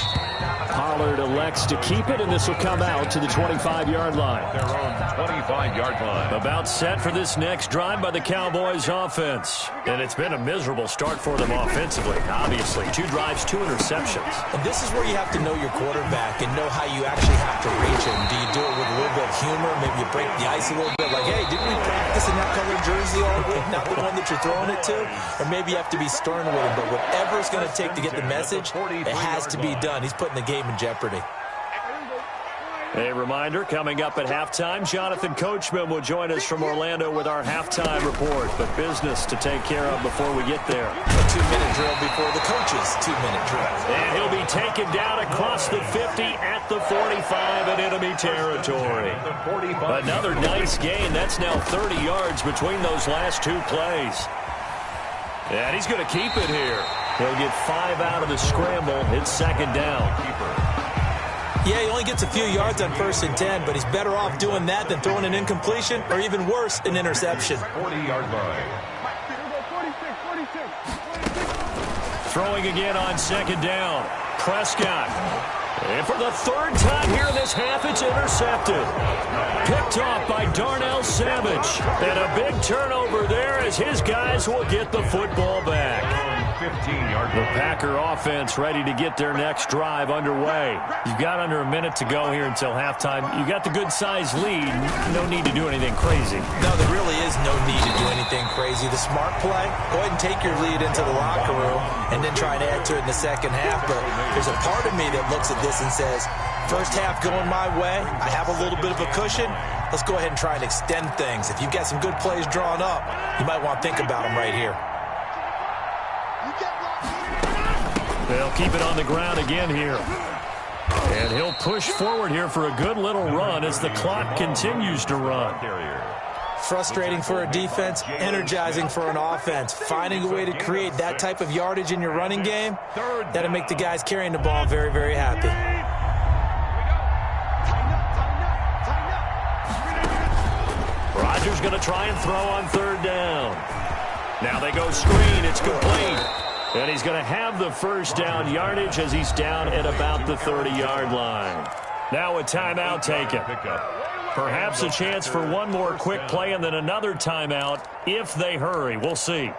Pollard elects to keep it, and this will come out to the 25-yard line. Their own 25-yard line. About set for this next drive by the Cowboys offense. And it's been a miserable start for them offensively. Obviously, 2 drives, 2 interceptions. And this is where you have to know your quarterback and know how you actually have to reach him. Do you do it with a little bit of humor? Maybe you break the ice a little bit. Like, hey, didn't we practice in that colored jersey all week? Not the one that you're throwing it to? Or maybe you have to be stern with him. But whatever it's going to take to get the message, it has to be done. He's putting the game in jeopardy. A reminder, coming up at halftime, Jonathan Coachman will join us from Orlando with our halftime report. But business to take care of before we get there. A 2-minute drill before the coach's 2-minute drill. And he'll be taken down across the 50 at the 45 in enemy territory. Another nice gain. That's now 30 yards between those last 2 plays. And he's going to keep it here. He'll get 5 out of the scramble. It's 2nd down. Yeah, he only gets a few yards on 1st and 10, but he's better off doing that than throwing an incompletion or even worse, an interception. 40-yard line. Throwing again on 2nd down. Prescott. And for the 3rd time here in this half, it's intercepted. Picked off by Darnell Savage. And a big turnover there as his guys will get the football back. 15-yard The Packer offense ready to get their next drive underway. You've got under a minute to go here until halftime. You got the good-sized lead. No need to do anything crazy. No, there really is no need to do anything crazy. The smart play, go ahead and take your lead into the locker room and then try and add to it in the second half. But there's a part of me that looks at this and says, first half going my way, I have a little bit of a cushion. Let's go ahead and try and extend things. If you've got some good plays drawn up, you might want to think about them right here. They'll keep it on the ground again here. And he'll push forward here for a good little run as the clock continues to run. Frustrating for a defense, energizing for an offense. Finding a way to create that type of yardage in your running game, that'll make the guys carrying the ball very, very happy. Rodgers going to try and throw on 3rd down. Now they go screen. It's complete. And he's going to have the first down yardage as he's down at about the 30-yard line. Now a timeout taken. Perhaps a chance for one more quick play and then another timeout if they hurry. We'll see.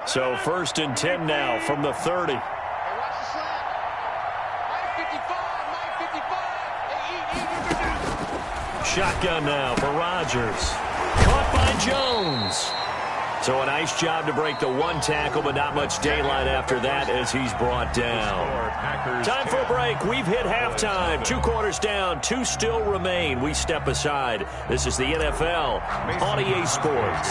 So 1st and 10 now from the 30. shotgun now for Rodgers. Caught by Jones. So a nice job to break the one tackle, but not much daylight after that as he's brought down. Time for a break. We've hit halftime. 2 quarters down. 2 still remain. We step aside. This is the NFL on EA Sports.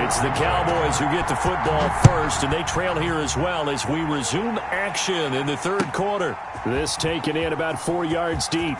It's the Cowboys who get the football first, and they trail here as well as we resume action in the third quarter. This taken in about 4 yards deep.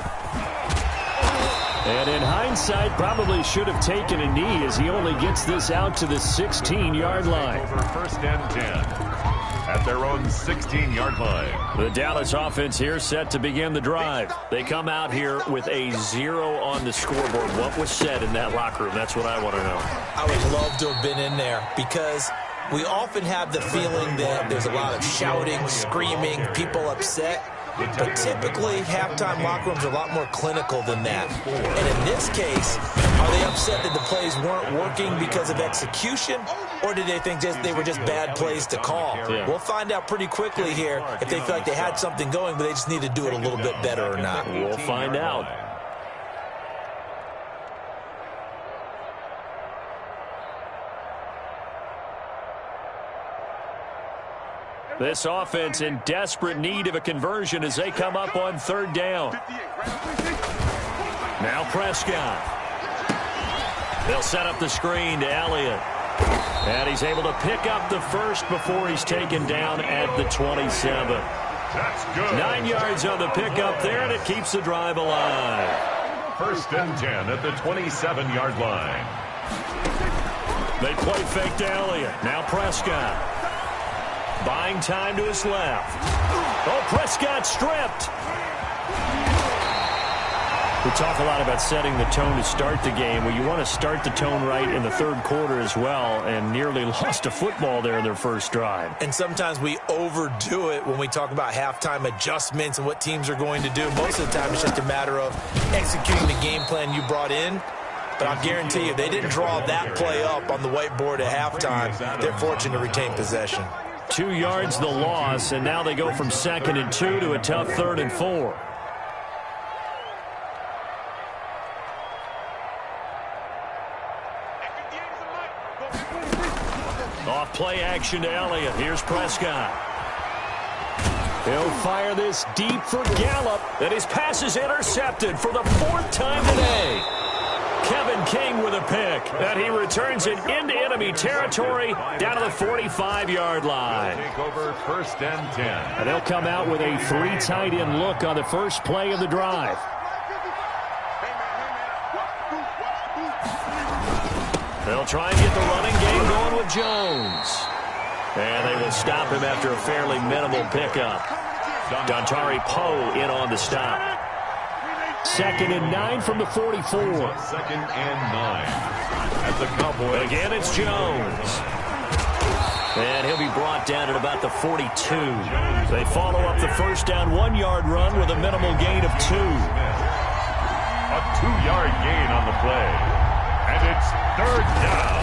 And in hindsight, probably should have taken a knee as he only gets this out to the 16-yard line. Over first and 10 at their own 16-yard line. The Dallas offense here set to begin the drive. They come out here with a 0 on the scoreboard. What was said in that locker room? That's what I want to know. I would love to have been in there because we often have the feeling that there's a lot of shouting, screaming, people upset. But typically, halftime locker rooms are a lot more clinical than that. And in this case, are they upset that the plays weren't working because of execution, or did they think they were just bad plays to call? Yeah. We'll find out pretty quickly here if they feel like they had something going, but they just need to do it a little bit better or not. We'll find out. This offense in desperate need of a conversion as they come up on third down. Now Prescott. They'll set up the screen to Elliott. And he's able to pick up the first before he's taken down at the 27. That's good. 9 yards on the pickup there, and it keeps the drive alive. First and 10 at the 27-yard line. They play fake to Elliott. Now Prescott. Buying time to his left. Oh, Prescott stripped. We talk a lot about setting the tone to start the game. Well, you want to start the tone right in the third quarter as well, and nearly lost a football there in their first drive. And sometimes we overdo it when we talk about halftime adjustments and what teams are going to do. Most of the time, it's just a matter of executing the game plan you brought in. But I'll guarantee you, they didn't draw that play up on the whiteboard at halftime. They're fortunate to retain possession. 2 yards the loss, and now they go from 2nd and 2 to a tough 3rd and 4. Off play action to Elliott. Here's Prescott. He'll fire this deep for Gallup, and his pass is intercepted for the 4th time today. Kevin King with a pick, and he returns it into enemy territory down to the 45-yard line. Take over first and 10. And they'll come out with a 3 tight end look on the first play of the drive. They'll try and get the running game going with Jones. And they will stop him after a fairly minimal pickup. Dontari Poe in on the stop. 2nd and 9 from the 44. 2nd and 9 at the Cowboys. Again, it's Jones. And he'll be brought down at about the 42. They follow up the first down 1-yard run with a minimal gain of 2. A 2-yard gain on the play. And it's 3rd down.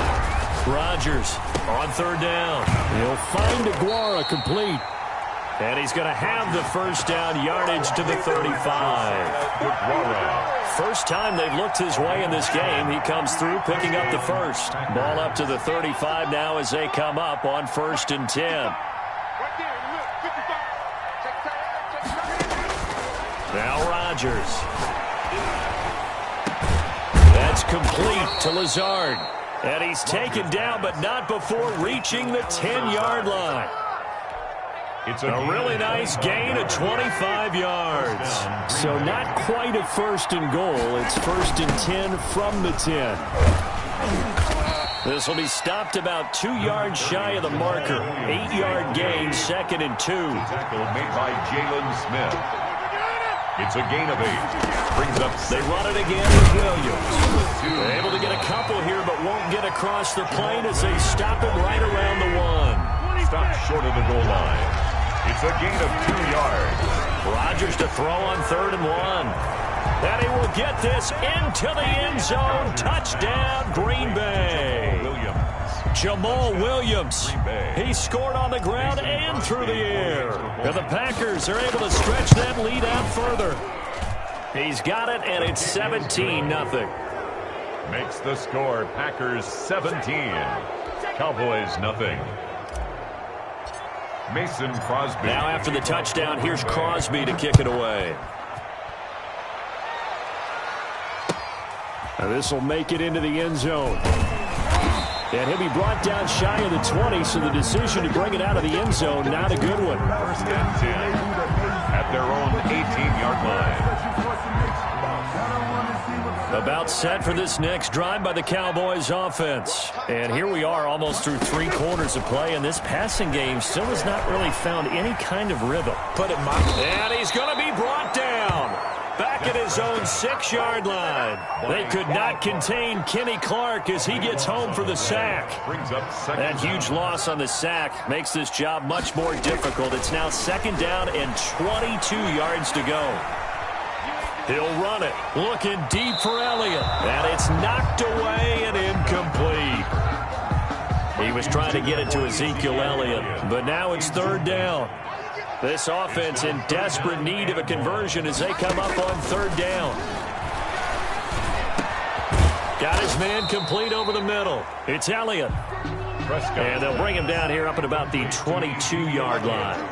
Rodgers on 3rd down. He'll find Aguara complete. And he's going to have the first down yardage to the 35. First time they've looked his way in this game. He comes through picking up the first. Ball up to the 35 now as they come up on 1st and 10. Now Rodgers. That's complete to Lazard. And he's taken down, but not before reaching the 10-yard line. It's a really nice gain of 25 yards. So not quite a 1st and goal. It's 1st and 10 from the 10. This will be stopped about 2 yards shy of the marker. 8-yard gain, 2nd and 2. Tackle made by Jalen Smith. It's a gain of 8. Brings up. They run it again with Williams. They're able to get a couple here, but won't get across the plane as they stop him right around the 1. Stopped short of the goal line. It's a gain of 2 yards. Rodgers to throw on 3rd and 1. And he will get this into the end zone. Touchdown, Green Bay. Jamal Williams. He scored on the ground and through the air. And the Packers are able to stretch that lead out further. He's got it, and it's 17-0. Makes the score Packers 17, Cowboys nothing. Mason Crosby. Now after the touchdown, here's Crosby to kick it away. And this will make it into the end zone. And he'll be brought down shy of the 20, so the decision to bring it out of the end zone, not a good one. First and 10 at their own 18-yard line. About set for this next drive by the Cowboys offense. And here we are almost through 3 quarters of play, and this passing game still has not really found any kind of rhythm. And he's going to be brought down. Back at his own 6-yard line. They could not contain Kenny Clark as he gets home for the sack. That huge loss on the sack makes this job much more difficult. It's now 2nd down and 22 yards to go. He'll run it. Looking deep for Elliott. And it's knocked away and incomplete. He was trying to get it to Ezekiel Elliott, but now it's 3rd down. This offense in desperate need of a conversion as they come up on 3rd down. Got his man complete over the middle. It's Elliott. And they'll bring him down here up at about the 22-yard line.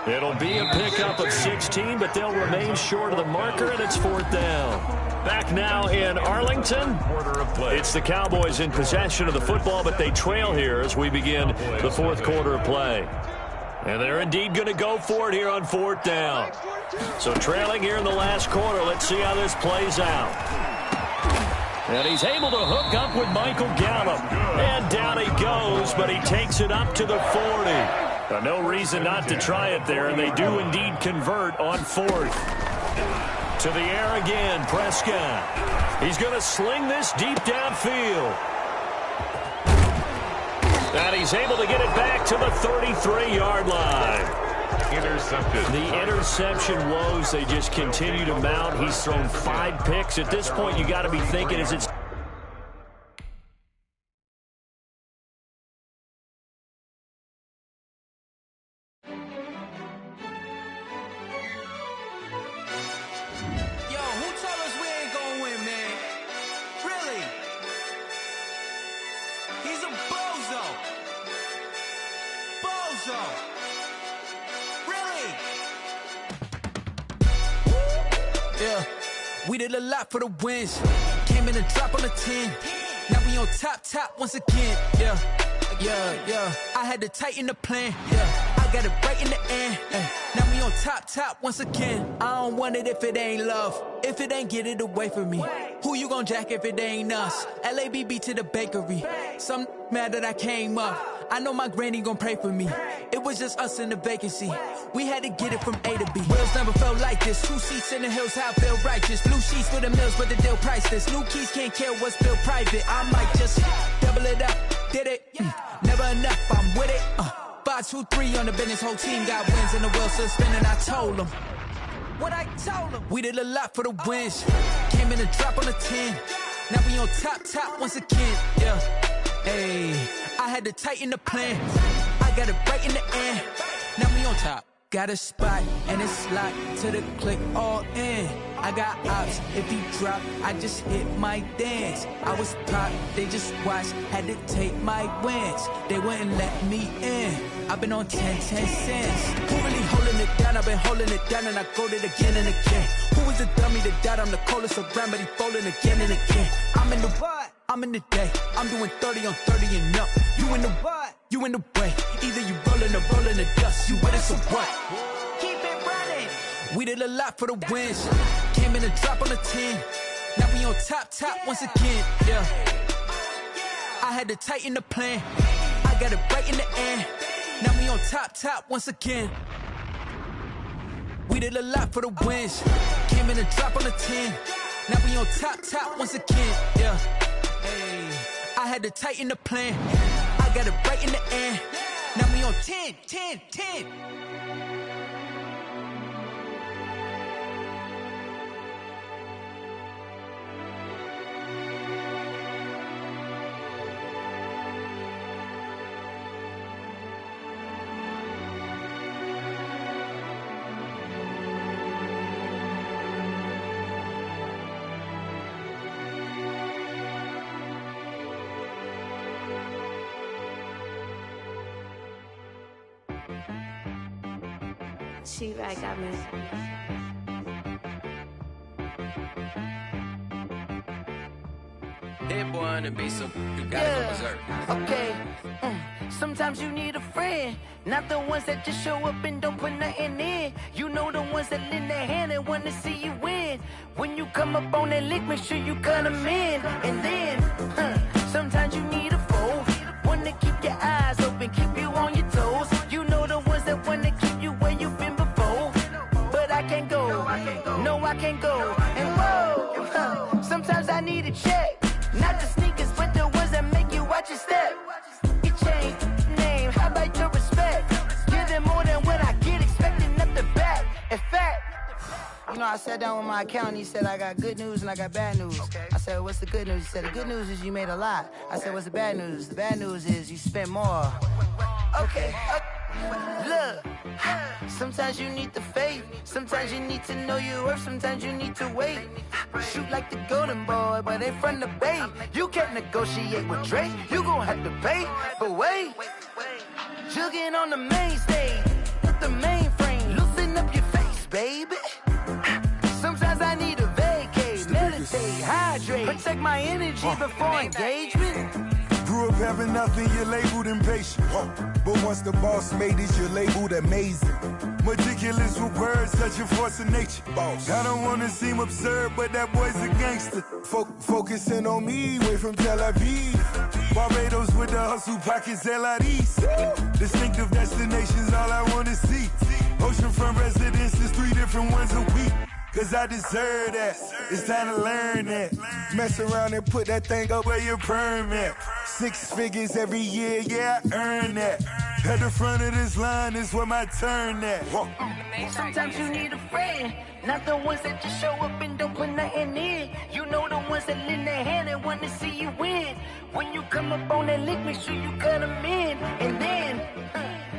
It'll be a pickup of 16, but they'll remain short of the marker, and it's 4th down. Back now in Arlington. It's the Cowboys in possession of the football, but they trail here as we begin the 4th quarter of play. And they're indeed going to go for it here on 4th down. So trailing here in the last quarter, let's see how this plays out. And he's able to hook up with Michael Gallup. And down he goes, but he takes it up to the 40. No reason not to try it there, and they do indeed convert on 4th. To the air again, Prescott. He's going to sling this deep downfield. And he's able to get it back to the 33-yard line. Intercepted. The interception woes, they just continue to mount. He's thrown 5 picks. At this point, you got to be thinking, is it... We did a lot for the wins. Came in and drop on the 10. Now we on top once again. Yeah. I had to tighten the plan. Yeah. I got it right in the end. Now we on top once again. I don't want it if it ain't love. If it ain't, get it away from me. Who you gon' jack if it ain't us? LABB to the bakery. Some mad that I came up. I know my granny gon' pray for me. It was just us in the vacancy. We had to get it from A to B. Wheels never felt like this. 2 seats in the hills, how I feel righteous. Blue sheets for the mills, but the deal priceless. New keys can't care what's built private. I might just double it up. Did it? Never enough, I'm with it. 5, 2, 3 on the business. Whole team got wins and the wheels still spinning. I told them. What I told them. We did a lot for the wins. Came in and drop on the 10. Now we on top once again. Yeah. Hey, I had to tighten the plan. I got it right in the end. Now we on top. Got a spot and it's locked to the click all in. I got ops, if he drop, I just hit my dance. I was top, they just watched, had to take my wins. They wouldn't let me in. I've been on 10 cents. Who really holding it down? I've been holding it down and I go it again and again. Who was the dummy that died? I'm the coldest around, but he folding again and again. I'm in the what? I'm in the day. I'm doing 30 on 30 and up. You in the what? You in the way. Either you rolling or rolling the dust. You with us or what? Keep it running. We did a lot for the wins. Came in and drop on the 10. Now we on top once again. Yeah. I had to tighten the plan. I got it right in the end. Now we on top once again. We did a lot for the wins. Came in and drop on the 10. Now we on top once again. Yeah. Hey, I had to tighten the plan. I got it right in the end. Now we on 10. She-Rag got me. Hit boy on the beat, so you gotta go berserk. Okay. Sometimes you need a friend, not the ones that just show up and don't put nothing in. You know the ones that lend their hand and wanna see you win. When you come up on that lick, make sure you cut them in. And then, sometimes you need a foe, one to keep your eyes open, keep you on your toes. You know the ones that wanna keep you where you've been before. But I can't go, no I can't go. And whoa, sometimes I need a check. Not the sneakers, but the ones that make you watch your step. Your chain, name, how about your respect? Give them more than what I get, expecting up the back. In fact, you know, I sat down with my accountant, he said, I got good news and I got bad news. Okay. I said, what's the good news? He said, the good news is you made a lot. I said, what's the bad news? The bad news is you spent more. Okay, look, sometimes you need the faith, sometimes you need to know your worth, sometimes you need to wait. Shoot like the golden boy, but ain't from the bay. You can't negotiate with Drake, you gon' have to pay. But wait, jugging on the main stage, with the mainframe, loosen up your face, baby. Sometimes I need a vacate, meditate, hydrate, protect my energy before engagement. Grew up having nothing, you're labeled impatient. But once the boss made it, you're labeled amazing. Meticulous with words, such a force of nature. Boss. I don't wanna seem absurd, but that boy's a gangster. Focusing on me, way from Tel Aviv. Barbados with the hustle pockets, LIDs. Distinctive destinations, all I wanna see. Oceanfront residences, 3 different ones a week. Cause I deserve that, it's time to learn that. Mess around and put that thing up where your permit. 6 figures every year, yeah, I earn that. At the front of this line is where my turn at. Sometimes you need a friend, not the ones that just show up and don't put nothing in. You know the ones that lend their hand and wanna see you win. When you come up on that lick, make sure you cut them in. And then,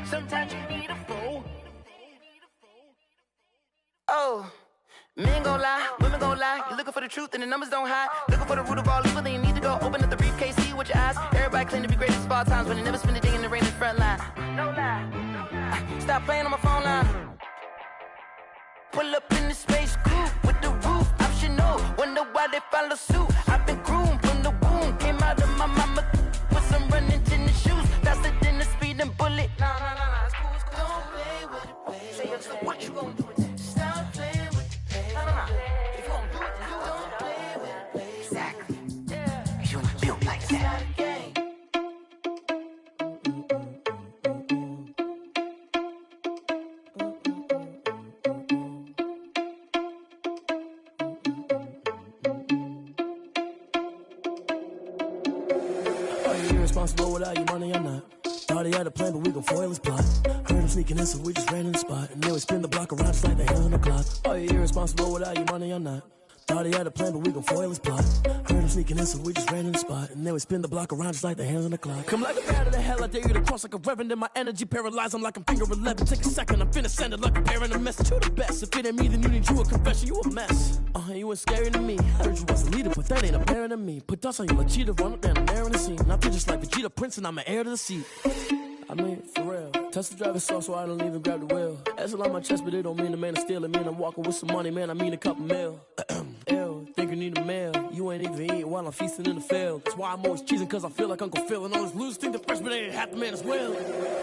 sometimes you need a foe. Oh. Men gon' lie, women gon' lie. You're looking for the truth and the numbers don't hide. Looking for the root of all evil, then you need to go open up the briefcase, see with your eyes. Everybody claim to be greatest of all times, but they never spend a day in the rain in the front line. No lie, stop playing on my phone line. Pull up in the space coupe with the roof optional. Wonder why they follow suit. I've been groomed from the womb, came out of my mama with some running tennis shoes, faster than the speeding bullet. No, it's cool, it's cool. Don't play with it, baby. Say what you gon' do with it? Stop playing. If you gon' do it, then you don't play with it, baby. Exactly. Cause you ain't built like that. Are you irresponsible without your money or not? Thought he had a plan, but we gon' foil his plot. Heard him sneaking in, so we just ran in the spot. And then we spin the block around just like the hands on the clock. Are you irresponsible without your money or not? Thought he had a plan, but we gon' foil his plot. Heard him sneaking in, so we just ran in the spot. And then we spin the block around just like the hands on the clock. Come like a bat of the hell, I dare you to cross like a reverend. In my energy paralyzed, I'm like I'm finger 11. Take a second, I'm finna send it like a parent a message. You the best, if it ain't me, then you need you a confession. You a mess, you ain't scary to me. Heard you was a leader, but that ain't apparent to me. Put dust on you like cheetah, run up down the air in the scene. I feel just like Vegeta Prince, and I'm an heir to the seat. I mean, for real. Touch the driver's soft, so I don't even grab the wheel. That's on my chest, but it don't mean the man is stealing. Man, I'm walking with some money, man, I mean a couple mil. Ew, think you need a meal. You ain't even eating while I'm feasting in the field. That's why I'm always cheesing, cause I feel like Uncle Phil. And all those losers think the freshman ain't half the man as well.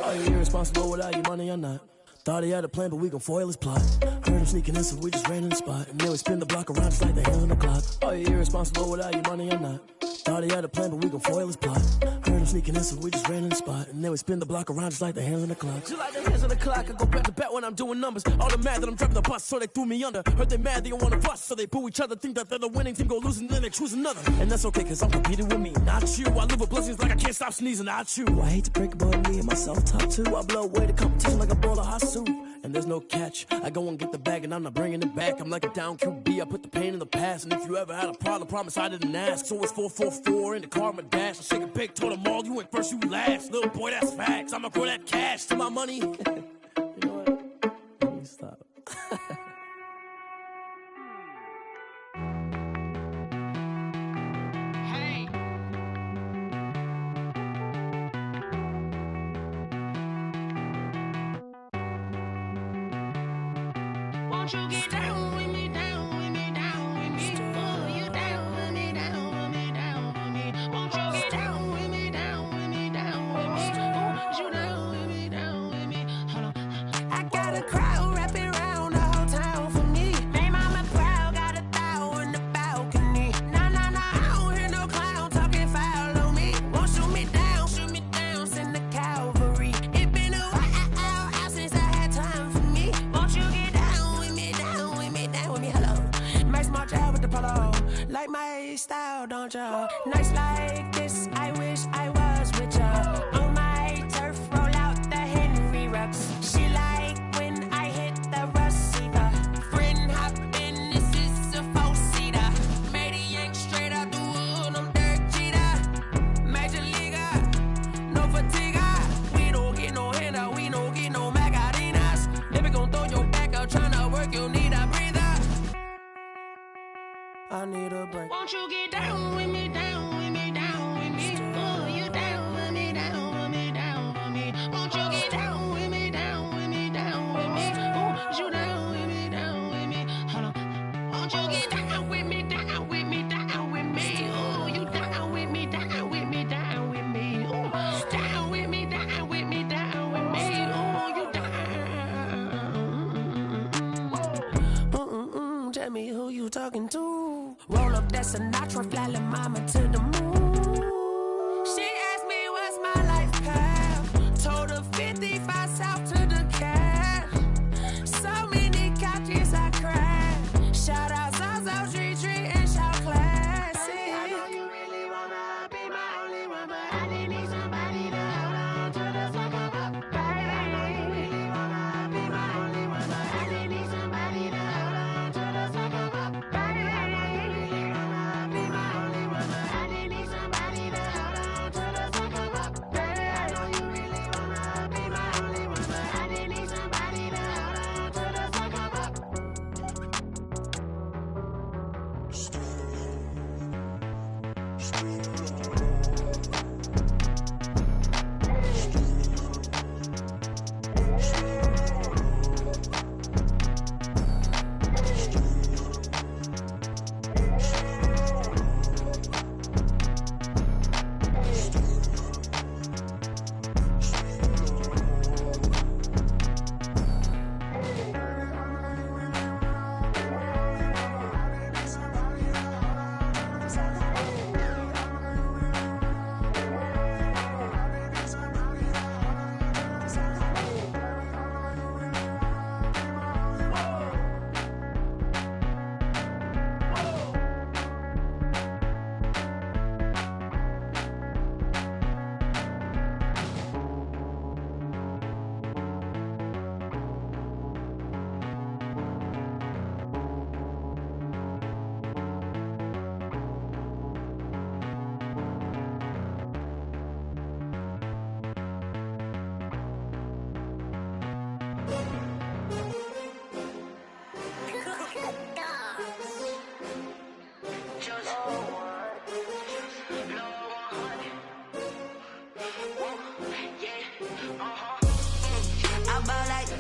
Are you irresponsible without your money or not? Thought he had a plan, but we gon' foil his plot. Heard him sneaking in, so we just ran in the spot. And then we spin the block around just like the hands on the clock. Are you irresponsible without your money or not? Thought he had a plan, but we gon' foil his plot. Heard him sneaking in, so we just ran in the spot. And then we spin the block around just like the hands on the clock. Just like the hands on the clock, I go back to back when I'm doing numbers. All the mad that I'm driving the bus, so they threw me under. Heard they mad, they don't wanna bust, so they boo each other. Think that they're the winning team, go losing, then they choose another. And that's okay, cause I'm competing with me, not you. I live with blessings like I can't stop sneezing, not you. I hate to break it, but me and myself top two. I blow away the competition like a bowl of hot soup. And there's no catch, I go and get the bag and I'm not bringing it back. I'm like a down QB, I put the pain in the past. And if you ever had a problem, promise I didn't ask. So it's 444 in the car, my dash. I shake a big, told them all, you went first, you last. Little boy, that's facts, I'ma grow that cash to my money. You know what, let me stop. Won't you get down with me, down with me, down with me? Oh, you down with me, down with me, down with me. Won't you get down with me, down with me, down with me? Oh, you down with me, down with me? Hold on. I got a crowd wrapping around the whole town for me. Hey, mama proud, got a thou in the balcony. Nah, nah, nah, I don't hear no clown talking foul on me. Won't shoot me down, send the cavalry. It been a while since I had time for me. Won't you get down with me, down with me, down with me? Hello. Max March out with the polo. Like my style, don't ya? Nights like this, I wish I was with ya. On my turf, roll out the Henry Rux. She like when I hit the receiver. Friend hop in, this is a four-seater. Made a yank straight out the wood, I'm Derek Jeter. Major leaguer, no fatigue. We don't get no handout, we don't get no Macarinas. Never gon' throw your back out, tryna work, you need a breather. I need a break. Won't you get down with me, down with me, down with me? Oh, you down with me, down with me, down with me? Won't you get down with me, down with me, down with me? Oh, you down with me, down with me? Hold on. Won't you get down with me, down with me, down with me? Oh, you down with me, down with me, down with me? Oh, down with me, down with me, down with me? Oh, you down. Tell me who you talking to. Roll up that Sinatra, fly la mama to the moon. She asked me what's my life path. Told her 55 south to the cat. So many couches I cried. Shout out South Street Tree and shout classic. I know you really wanna be my only one, but I didn't need somebody to hold on to the sucker up, baby. I know you really wanna be my only one, but I didn't need somebody to hold on to the sucker up, baby. I know you really wanna be my only one, but I didn't need somebody to hold on to the sucker up, baby. I know you really wanna be my only one, but I didn't need somebody to hold on to the sucker up.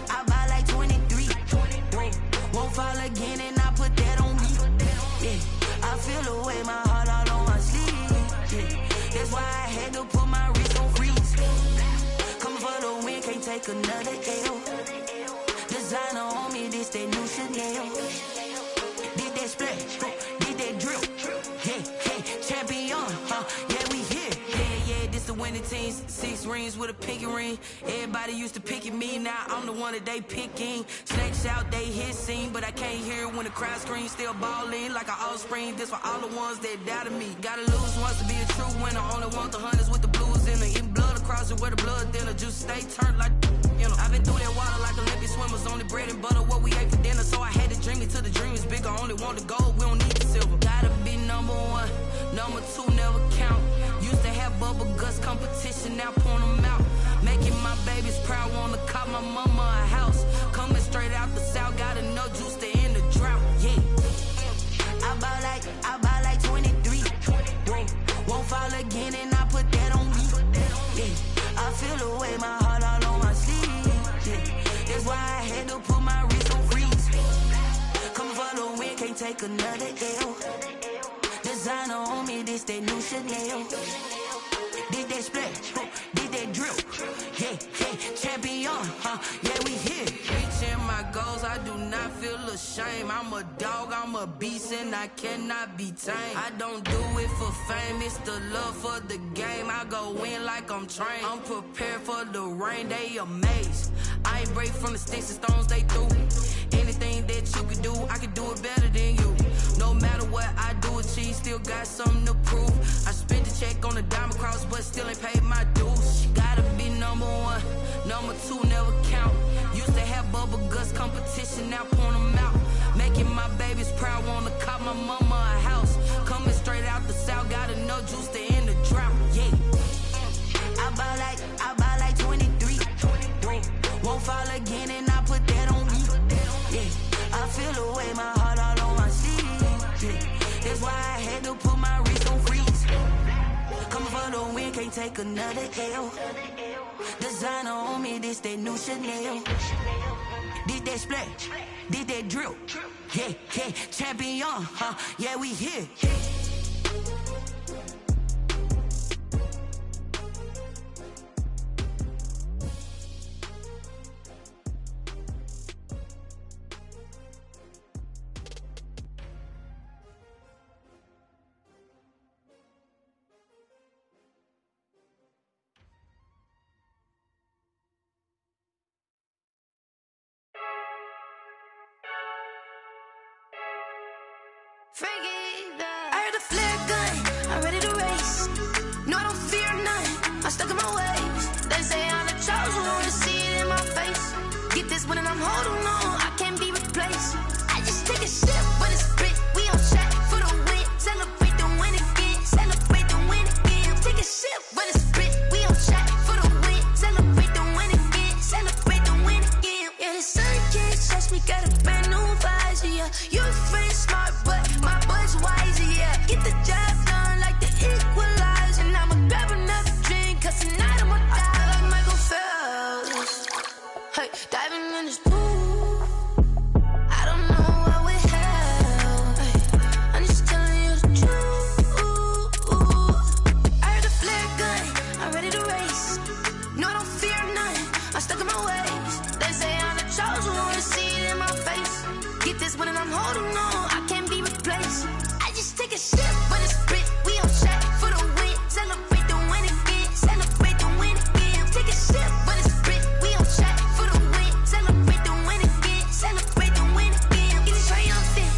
I buy like 23. Won't fall again and I put that on me. Yeah, I feel the way, my heart all on my sleeve. Yeah, that's why I had to put my wrist on freeze. Coming for the win, can't take another L. Designer on me, this that new Chanel. Did that splash, did that drip. Yeah, champion, yeah, we here. Yeah, this the winning team. 6 rings with a pinky ring. Everybody used to pick at me, now I'm the one that they picking. Snakes out, they hit scene, but I can't hear it when the crowd screams. Still ballin' like an offspring. This for all the ones that doubted me. Gotta lose once to be a true winner. Only want the hunters with the blues in it. Eating blood across it where the blood thinner. Just stay turned like, you know. I've been through that water like Olympic swimmers. Only bread and butter, what we ate for dinner. So I had to dream it till the dream is bigger. Only want the gold, we don't need the silver. Gotta be number 1, number 2 never count. Used to have bubble guts competition, now point them out. Making my babies proud, wanna cop my mama a house. Coming straight out the south, got enough juice to end the drought. Yeah, I buy like 23. Won't fall again and I put that on me. Yeah, I feel the way, my heart all on my sleeve. Yeah, that's why I had to put my wrist on freeze. take another L. Designer on me, this that new Chanel. Did that splash, did that drill. Yeah, yeah, champion, yeah, we here. Reaching my goals, I do not feel ashamed. I'm a dog, I'm a beast, and I cannot be tamed. I don't do it for fame, it's the love for the game. I go in like I'm trained. I'm prepared for the rain, they amazed. I ain't break from the sticks and stones they threw. Anything that you can do, I can do it better than you. No matter what I do, achieve, still got something to prove. I spent the check on the diamond cross, but still ain't paid my dues. Gotta be number one, number two never count. Used to have bubble guts competition, now point them out. Making my babies proud, wanna cop my mama a house. Coming straight out the south, got enough juice to end the drought. Yeah, I bought like 23. Won't fall again, and I put that on me. Yeah, I feel the way, my heart all on my sleeve. Yeah, that's why I had to put my wrist on freeze. Coming for the win, can't take another L. Designer on me, this that new Chanel. Did that splash, did that drill. Yeah, yeah, champion, yeah, we here. I heard a flare gun, I'm ready to race. No, I don't fear none, I'm stuck in my ways. They say I'm the chosen one, to see it in my face. Get this one and I'm holding on, I can't be replaced. I just take a sip, but it's split, we on track for the win. Celebrate the win again, celebrate the win again. Take a sip, but it's split, we on track for the win. Celebrate the win again, celebrate the win again. Yeah, the sun can't touch me, got a brand new visor, yeah. You're a friend, smart, but my boy's wiser, yeah. Get the job done like the equalizer. And I'ma grab another drink, cause tonight I'ma die like Michael Phelps. Hey, diving in this pool, I don't know what would help. Hey, I'm just telling you the truth. I heard a flare gun, I'm ready to race. No, I don't fear none, I'm stuck in my ways. They say I'm the chosen one, to see it in my face. Get this one and I'm holding on, I can't be replaced. I just take a sip, but it's split, we on track for the win. Celebrate the win again, celebrate the win again. Take a sip, but it's split, we on track for the win. Celebrate the win again, celebrate the win again. Get it triumphant,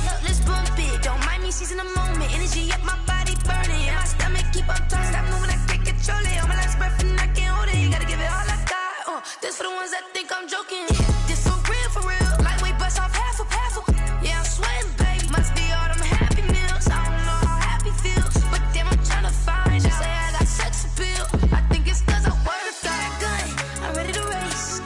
look, let's bump it. Don't mind me seizing the moment, energy up my body burning. And my stomach keep on turning, stop moving, I can't control it. On my last breath and I can't hold it, you gotta give it all I got. This for the ones that think I'm joking. This for real. Lightweight bust off half a. Yeah, I'm sweating, baby. Must be all them happy meals. I don't know how happy feels, but damn, I'm trying to find out. Say I got sex appeal. I think it's cause I wear a flag gun. I'm ready to race.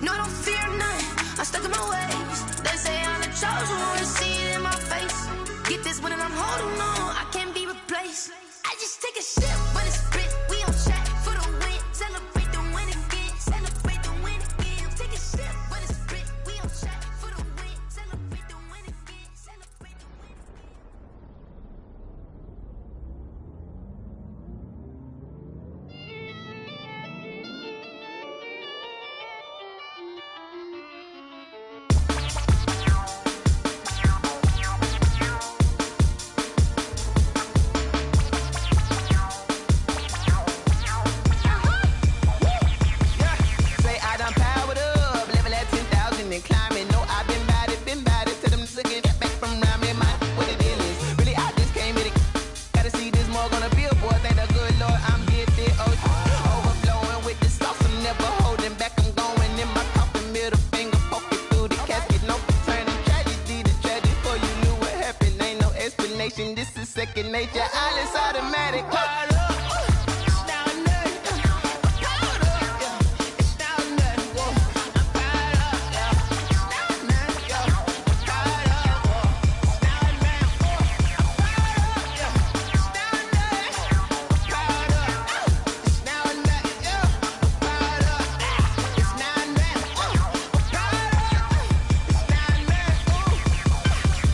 No, I don't fear none, I'm stuck in my ways. They say I'm the chosen one, to see it in my face. Get this one and I'm holding on, I can't be replaced. I just take a sip, but it's split, we on track for the win. Celebrate the win again, celebrate the win again. Take a sip, but it's split, we on track for the win. Celebrate the win again, celebrate the win. Say I done powered up, level at 10,000 and climbing. No, I've been bad it to them looking back from around me. My what the deal is, really I just came here to gotta see this more gonna be a boy. Thank the good Lord I'm gifted. Oh, overflowing with the sauce, I'm never holding back. I'm going in my coffin, middle finger poking through the casket. No turning tragedy to tragedy. Before you knew what happened, ain't no explanation. This is second nature. All is automatic. Powered up.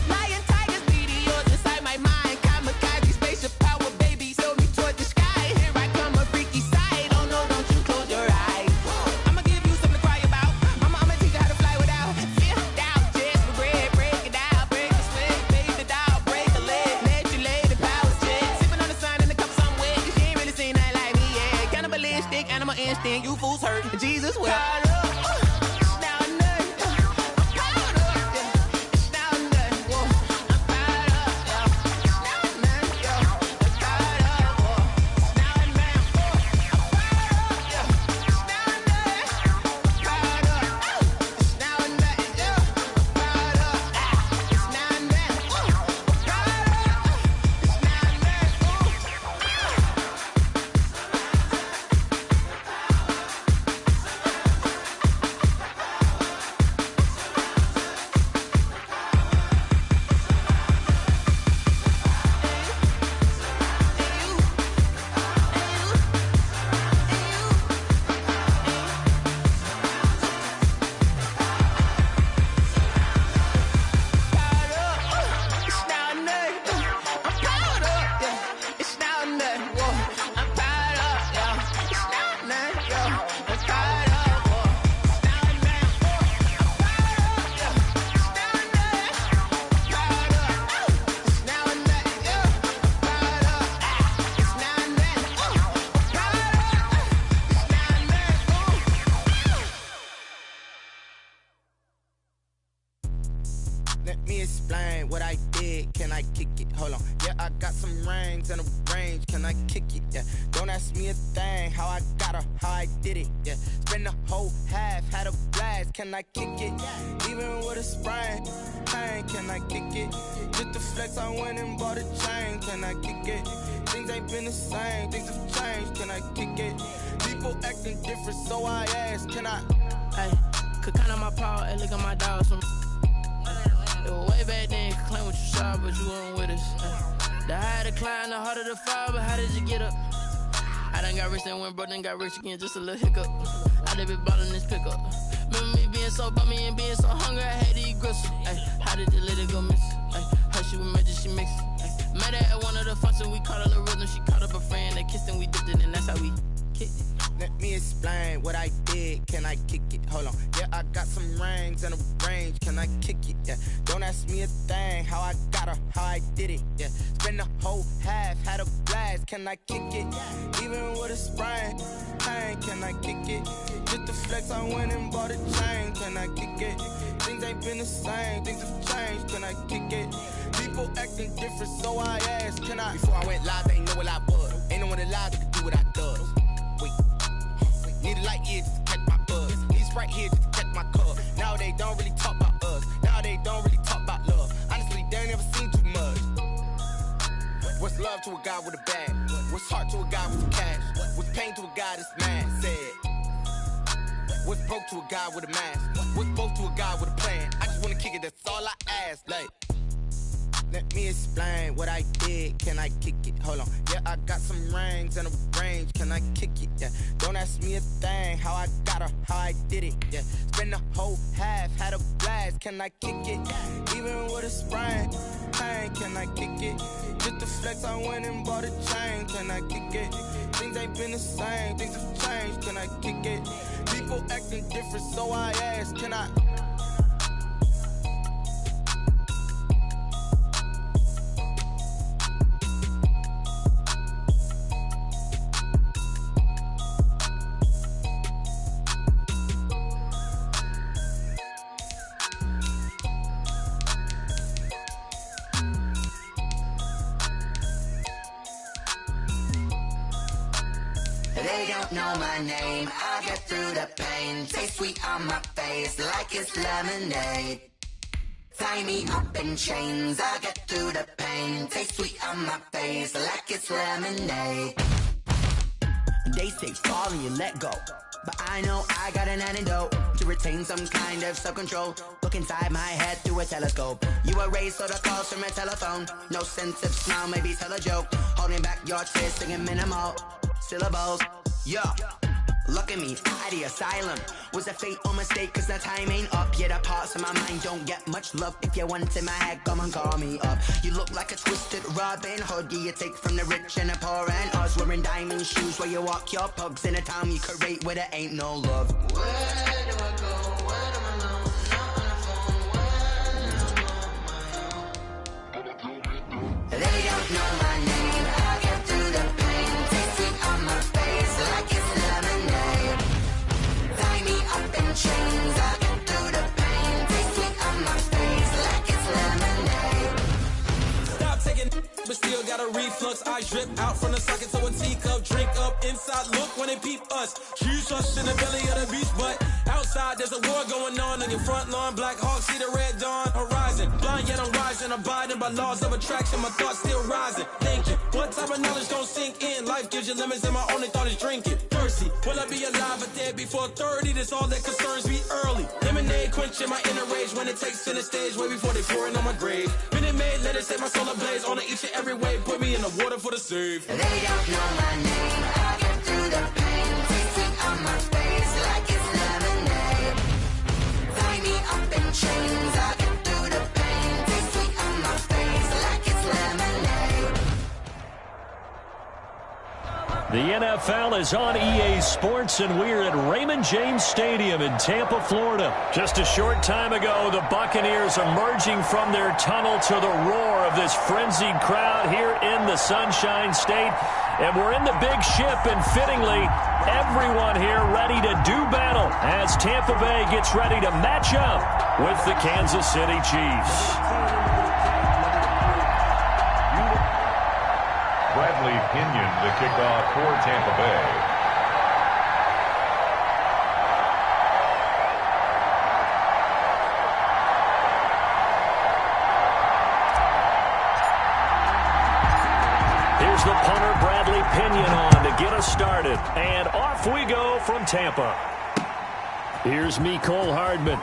Lying sin, you fools hurt. Jesus will. Let me explain what I did. Can I kick it? Hold on. Yeah, I got some rings and a range. Can I kick it? Yeah. Don't ask me a thing. How I got her, how I did it. Yeah. Spend the whole half, had a blast. Can I kick it? Even with a sprain, pain. Can I kick it? Just the flex, I went and bought a chain. Can I kick it? Things ain't been the same. Things have changed. Can I kick it? People acting different, so I ask. Can I? Hey, could count on my power and look at my dogs from. It was way back then, could claim what you saw, but you weren't with us. The higher the climb, the harder the fall, but how did you get up? I done got rich and went broke, then got rich again, just a little hiccup. I done been bottling this pickup. Remember me being so bummy and being so hungry, I had to eat gristle. Ay, how did the lady go miss? Ay, her she was magic, she mixed. Ay, met her at one of the functions, we caught a little rhythm, she caught up a friend, they kissed and we dipped it, and that's how we kicked it. Let me explain what I did. Can I kick it? Hold on. Yeah, I got some rings and a range. Can I kick it? Yeah. Don't ask me a thing. How I got her, how I did it. Yeah. Spend the whole half, had a blast. Can I kick it? Even with a sprain, pain. Can I kick it? Just the flex, I went and bought a chain. Can I kick it? Things ain't been the same. Things have changed. Can I kick it? People acting different, so I asked. Can I? Before I went live, they ain't know what I was. Ain't no one alive that could do what I does. Need a light here just to catch my buzz. Need Sprite here just to catch my cup. Now they don't really talk about us. Now they don't really talk about love. Honestly, they ain't never seen too much. What's love to a guy with a bag? What's heart to a guy with some cash? What's pain to a guy that's mad? Said. What's broke to a guy with a mask? What's both to a guy with a plan? I just wanna kick it, that's all I ask. Like, let me explain what I did. Can I kick it? Hold on. Yeah, I got some rings and a range. Can I kick it? Yeah. Don't ask me a thing. How I got her, how I did it. Yeah. Spend the whole half, had a blast. Can I kick it? Even with a sprain, pain. Can I kick it? Just the flex, I went and bought a chain. Can I kick it? Things ain't been the same. Things have changed. Can I kick it? People acting different, so I ask. Can I? They don't know my name, I get through the pain. Taste sweet on my face like it's lemonade. Tie me up in chains, I get through the pain. Taste sweet on my face like it's lemonade. They say fall and you let go, but I know I got an antidote to retain some kind of self-control. Look inside my head through a telescope. You erase all the calls from a telephone. No sense of smile, maybe tell a joke. Holding back your tears, singing minimal syllables. Yeah, look at me, out of the asylum. Was a fate or mistake, cause the time ain't up. Yeah, the parts of my mind don't get much love. If you want in my head, come and call me up. You look like a twisted Robin Hood. Yeah, you take from the rich and the poor and us. Wearing diamond shoes where you walk your pugs in a town you create where there ain't no love. Where do I go? Where do I know? Not on the phone, where am I on? They don't know my name. I get through the pain. Taste sweet on my face like it's lemonade. but still got a reflux. I drip out from the socket, so a teacup. Drink up inside, look when they peep us. Choose us in the belly of the beast, but outside there's a war going on. On your front lawn, Black Hawk, see the red dawn horizon. Blind yet I'm rising, abiding by laws of attraction. My thoughts still rising, thinking, what type of knowledge gon' sink in? Life gives you lemons and my only thought is drinking. Thirsty, will I be alive or dead before 30? That's all that concerns me early. Lemonade quenching my inner rage when it takes center stage way before they pour it on my grave. Minute Maid, let it set my soul ablaze on each and every way. Put me in the water for the save. They don't know my name. I get through the pain. Tasting on my face like it's lemonade. Tie me up in chains. I get through the pain. Tasting on my face like it's lemonade. The NFL is on EA Sports, and we're at Raymond James Stadium in Tampa, Florida. Just a short time ago, the Buccaneers emerging from their tunnel to the roar of this frenzied crowd here in the Sunshine State. And we're in the big ship, and fittingly, everyone here ready to do battle as Tampa Bay gets ready to match up with the Kansas City Chiefs. Bradley Pinion, the kickoff for Tampa Bay. Here's the punter, Bradley Pinion, on to get us started. And off we go from Tampa. Here's Mecole Hardman.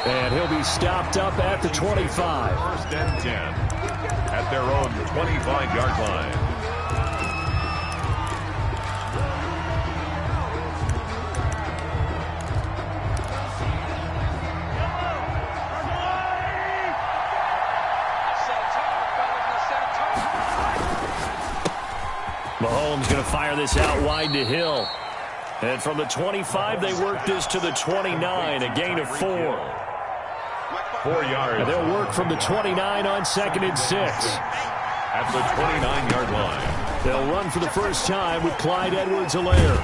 And he'll be stopped up at the 25. First and 10. At their own 25-yard line. Mahomes going to fire this out wide to Hill. And from the 25, they work this to the 29, a gain of 4. 4 yards. And they'll work from the 29 on 2nd and 6. At the 29-yard line. They'll run for the first time with Clyde Edwards-Helaire.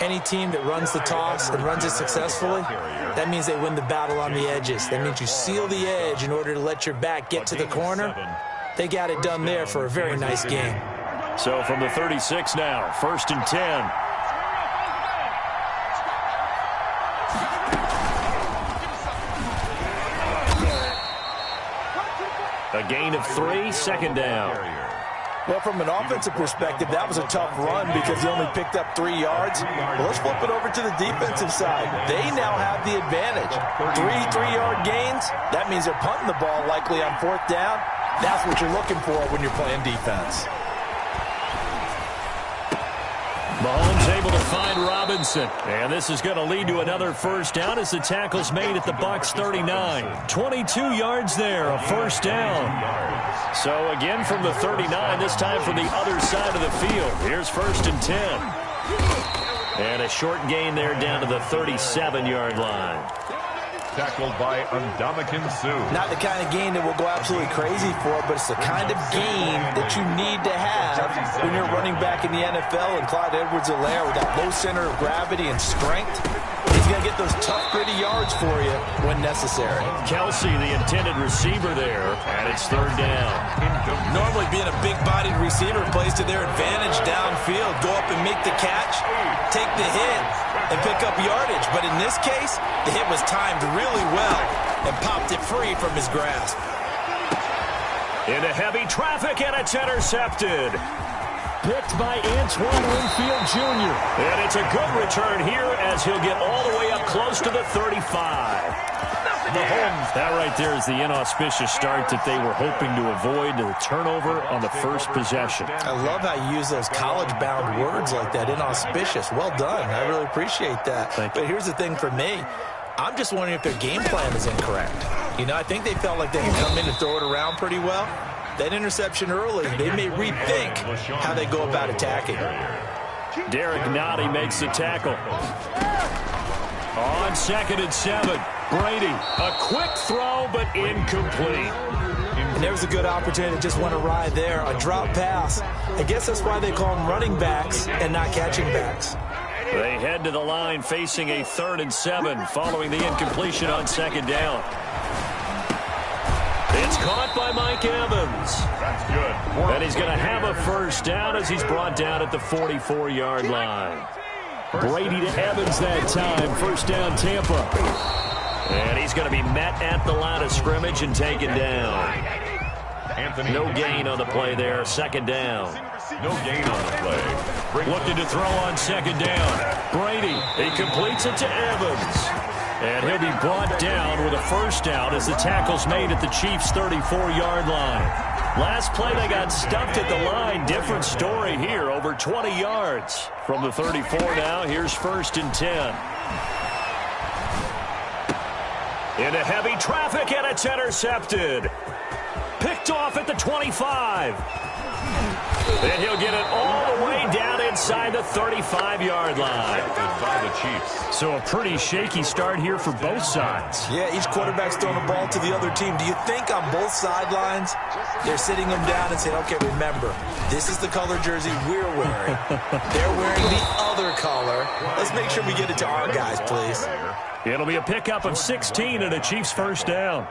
Any team that runs the toss and runs it successfully, that means they win the battle on the edges. That means you seal the edge in order to let your back get to the corner. They got it done there for a very nice game. So from the 36 now, 1st and 10. A gain of 3, 2nd down. Well, from an offensive perspective, that was a tough run because he only picked up 3 yards. Well, let's flip it over to the defensive side. They now have the advantage. 3 3-yard gains, that means they're punting the ball likely on 4th down. That's what you're looking for when you're playing defense. Mahomes able to find Robinson. And this is going to lead to another first down as the tackle's made at the Bucs 39. 22 yards there, a first down. So again from the 39, this time from the other side of the field. Here's 1st and 10. And a short gain there down to the 37-yard line. Tackled by Ndamukong Suh. Not the kind of game that we'll go absolutely crazy for, but it's the kind of game that you need to have when you're running back in the NFL. And Clyde Edwards-Helaire with that low center of gravity and strength, he's going to get those tough, gritty yards for you when necessary. Kelsey, the intended receiver there, and it's 3rd down. Normally being a big-bodied receiver plays to their advantage downfield. Go up and make the catch, take the hit, and pick up yardage. But in this case, the hit was timed really well and popped it free from his grasp. Into heavy traffic, and it's intercepted. Picked by Antoine Winfield Jr. And it's a good return here as he'll get all the way up close to the 35. Mahomes, that right there is the inauspicious start that they were hoping to avoid, the turnover on the first possession. I love how you use those college-bound words like that, inauspicious. Well done. I really appreciate that. But here's the thing for me. I'm just wondering if their game plan is incorrect. You know, I think they felt like they could come in and throw it around pretty well. That interception early, they may rethink how they go about attacking. Derek Nottie makes the tackle. On 2nd and 7, Brady, a quick throw, but incomplete. And there was a good opportunity to just want to ride there, a drop pass. I guess that's why they call them running backs and not catching backs. They head to the line facing a 3rd and 7 following the incompletion on 2nd down. It's caught by Mike Evans. That's good. And he's going to have a first down as he's brought down at the 44-yard line. Brady to Evans that time. First down, Tampa. And he's going to be met at the line of scrimmage and taken down. No gain on the play there. Second down. No gain on the play. Looking to throw on second down. Brady, he completes it to Evans. And he'll be brought down with a first down as the tackle's made at the Chiefs' 34-yard line. Last play, they got stuffed at the line. Different story here, over 20 yards. From the 34 now, here's 1st and 10. Into heavy traffic, and it's intercepted. Picked off at the 25. And he'll get it all the way down inside the 35-yard line. By the Chiefs. So a pretty shaky start here for both sides. Yeah, each quarterback's throwing the ball to the other team. Do you think on both sidelines they're sitting them down and saying, okay, remember, this is the color jersey we're wearing. They're wearing the other color. Let's make sure we get it to our guys, please. It'll be a pickup of 16 and a Chiefs first down.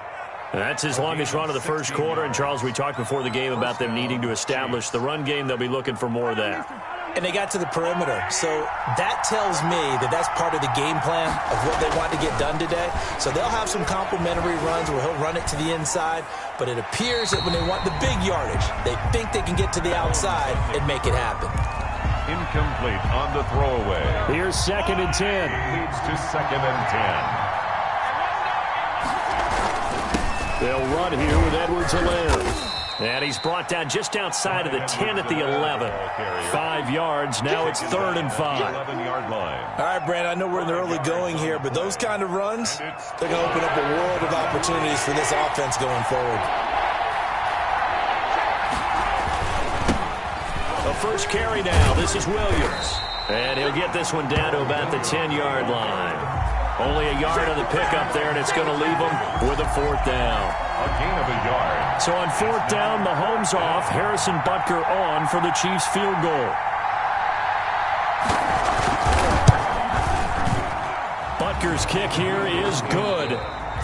That's his longest run of the first quarter. And, Charles, we talked before the game about them needing to establish the run game. They'll be looking for more of that. And they got to the perimeter. So that tells me that that's part of the game plan of what they want to get done today. So they'll have some complimentary runs where he'll run it to the inside. But it appears that when they want the big yardage, they think they can get to the outside and make it happen. Incomplete on the throwaway. Here's 2nd and 10. Leads to 2nd and 10. They'll run here with Edwards Alaire. And he's brought down just outside of the 10 at the 11. 5 yards. Now it's 3rd and 5. 11-yard line. All right, Brand, I know we're in the early going here, but those kind of runs, they're going to open up a world of opportunities for this offense going forward. The first carry now. This is Williams. And he'll get this one down to about the 10-yard line. Only a yard on the pickup there, and it's going to leave them with a 4th down. A gain of a yard. So on 4th down, Mahomes off. Harrison Butker on for the Chiefs field goal. Butker's kick here is good.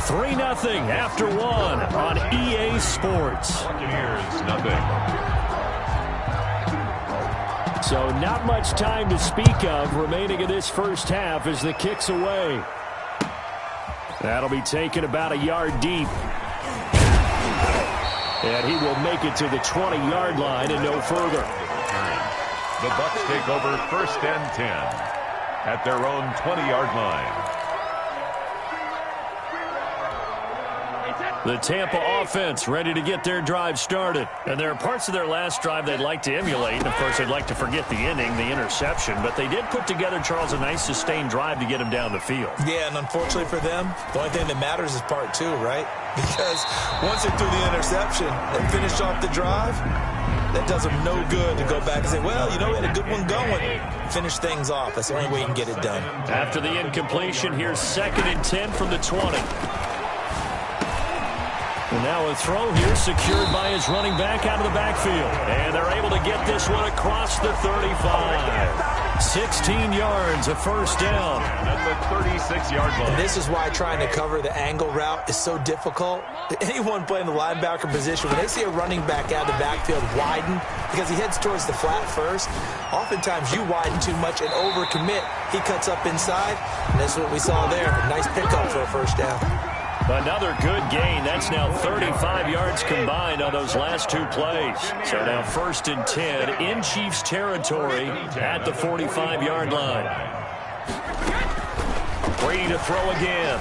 3-0 after 1 on EA Sports. Buccaneers, nothing. So not much time to speak of remaining in this first half as the kick's away. That'll be taken about a yard deep. And he will make it to the 20-yard line and no further. The Bucs take over 1st and 10 at their own 20-yard line. The Tampa offense ready to get their drive started. And there are parts of their last drive they'd like to emulate. And, of course, they'd like to forget the inning, the interception. But they did put together, Charles, a nice sustained drive to get them down the field. Yeah, and unfortunately for them, the only thing that matters is part 2, right? Because once they threw the interception and finished off the drive, that does them no good to go back and say, well, you know, we had a good one going. Finish things off. That's the only way you can get it done. After the incompletion, here's 2nd and 10 from the 20. And now a throw here secured by his running back out of the backfield. And they're able to get this one across the 35. 16 yards, a first down. At the 36-yard line. And this is why trying to cover the angle route is so difficult. Anyone playing the linebacker position, when they see a running back out of the backfield widen, because he heads towards the flat first, oftentimes you widen too much and overcommit. He cuts up inside, and that's what we saw there. A nice pickup for a first down. Another good gain. That's now 35 yards combined on those last 2 plays. So now 1st and 10 in Chiefs territory at the 45-yard line. Brady to throw again.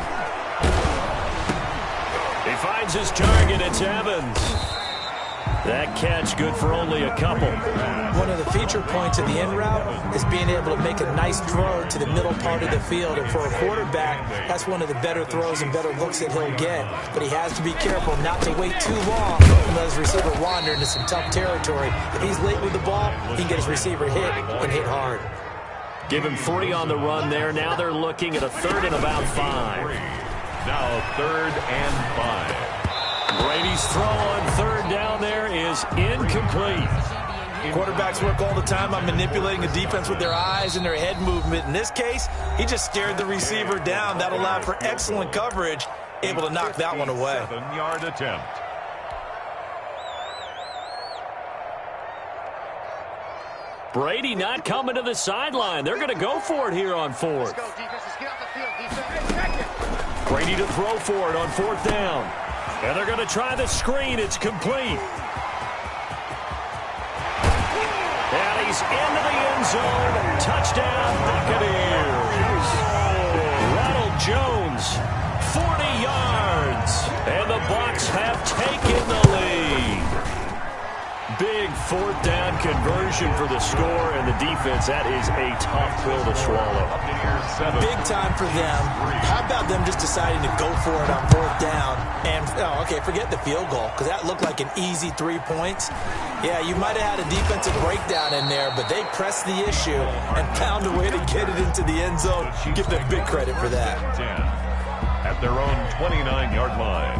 He finds his target. It's Evans. That catch good for only a couple. One of the feature points of the in route is being able to make a nice throw to the middle part of the field. And for a quarterback, that's one of the better throws and better looks that he'll get. But he has to be careful not to wait too long and let his receiver wander into some tough territory. If he's late with the ball, he can get his receiver hit and hit hard. Give him 3 on the run there. Now they're looking at a 3rd and about 5. Now 3rd and 5. Brady's throw on 3rd down there is incomplete. Quarterbacks work all the time on manipulating the defense with their eyes and their head movement. In this case, he just scared the receiver down. That allowed for excellent coverage, able to knock that one away. 7-yard attempt. Brady not coming to the sideline. They're going to go for it here on fourth. Brady to throw for it on fourth down. And they're going to try the screen. It's complete. And he's into the end zone. Touchdown, Buccaneers. Ronald Jones, 40 yards. And the Bucs have taken the lead. Big fourth down conversion for the score, and the defense, that is a tough pill to swallow. Big time for them. How about them just deciding to go for it on fourth down? And, forget the field goal, because that looked like an easy 3 points. Yeah, you might have had a defensive breakdown in there, but they pressed the issue and found a way to get it into the end zone. Give them big credit for that. At their own 29-yard line.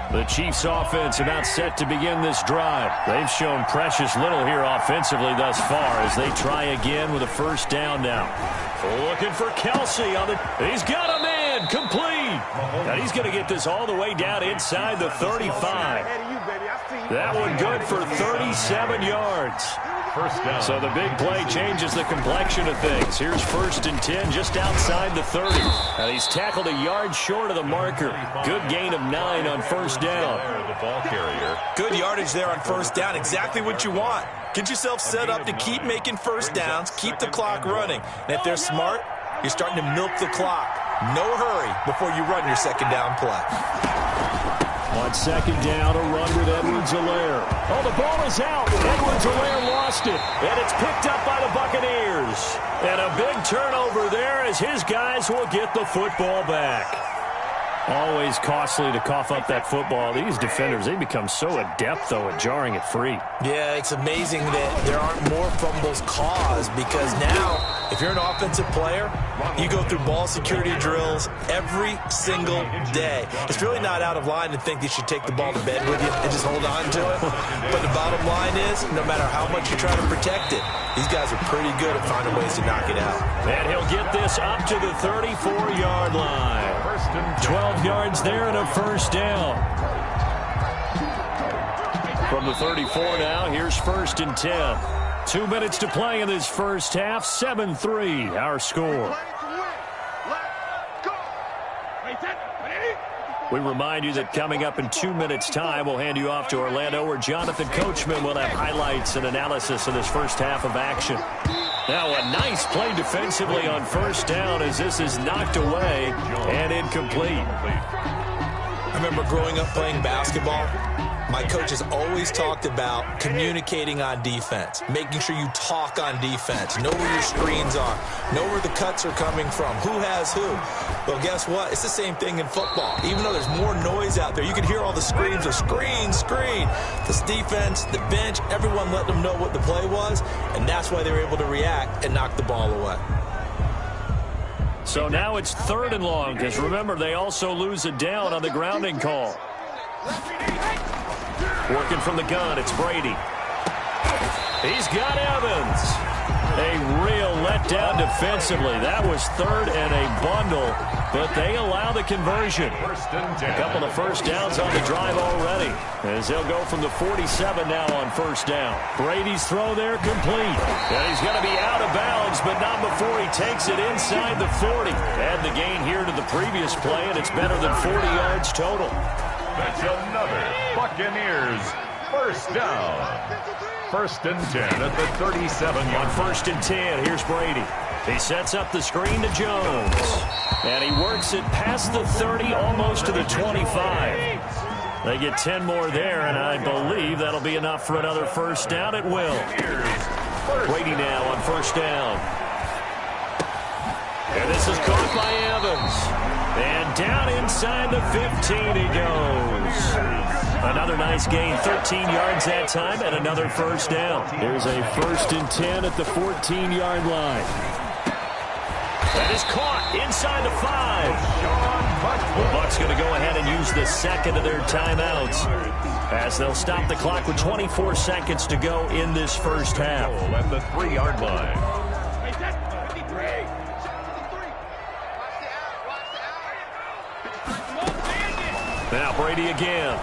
The Chiefs' offense about set to begin this drive. They've shown precious little here offensively thus far as they try again with a first down now. Looking for Kelsey on the... He's got a man complete. And he's going to get this all the way down inside the 35. That one good for 37 yards. First down. So the big play changes the complexion of things. Here's 1st and 10 just outside the 30. And he's tackled a yard short of the marker. Good gain of 9 on first down. The ball carrier. Good yardage there on first down. Exactly what you want. Get yourself set up to keep making first downs, keep the clock running. And if they're smart, you're starting to milk the clock. No hurry before you run your second down play. On second down, a run with Edwards-Helaire. Oh, the ball is out. Edwards-Helaire lost it, and it's picked up by the Buccaneers. And a big turnover there as his guys will get the football back. Always costly to cough up that football. These defenders, they become so adept, though, at jarring it free. Yeah, it's amazing that there aren't more fumbles caused because now, if you're an offensive player, you go through ball security drills every single day. It's really not out of line to think you should take the ball to bed with you and just hold on to it. But the bottom line is, no matter how much you try to protect it, these guys are pretty good at finding ways to knock it out. And he'll get this up to the 34-yard line. 12 yards there and a first down. From the 34 now, here's 1st and 10. 2 minutes to play in this first half. 7-3, our score. We remind you that coming up in 2 minutes' time, we'll hand you off to Orlando, where Jonathan Coachman will have highlights and analysis of this first half of action. Now a nice play defensively on first down as this is knocked away and incomplete. I remember growing up playing basketball. My coaches always talked about communicating on defense, making sure you talk on defense, know where your screens are, know where the cuts are coming from, who has who. Well, guess what? It's the same thing in football. Even though there's more noise out there, you can hear all the screams of screen, screen. This defense, the bench, everyone let them know what the play was, and that's why they were able to react and knock the ball away. So now it's 3rd and long, because remember, they also lose a down on the grounding call. Working from the gun, it's Brady. He's got Evans. A real letdown defensively. That was 3rd and a bundle, but they allow the conversion. A couple of first downs on the drive already, as they'll go from the 47 now on first down. Brady's throw there complete. And he's going to be out of bounds, but not before he takes it inside the 40. Add the gain here to the previous play, and it's better than 40 yards total. That's another Buccaneers first down. 1st and 10 at the 37. On 1st and 10, here's Brady. He sets up the screen to Jones. And he works it past the 30, almost to the 25. They get 10 more there, and I believe that'll be enough for another first down. It will. Brady now on first down. And this is caught by Evans. And down inside the 15 he goes. Another nice gain, 13 yards that time, and another first down. There's a 1st and 10 at the 14-yard line. That is caught inside the 5. The Bucs going to go ahead and use the second of their timeouts as they'll stop the clock with 24 seconds to go in this first half. At the 3-yard line. Now Brady again.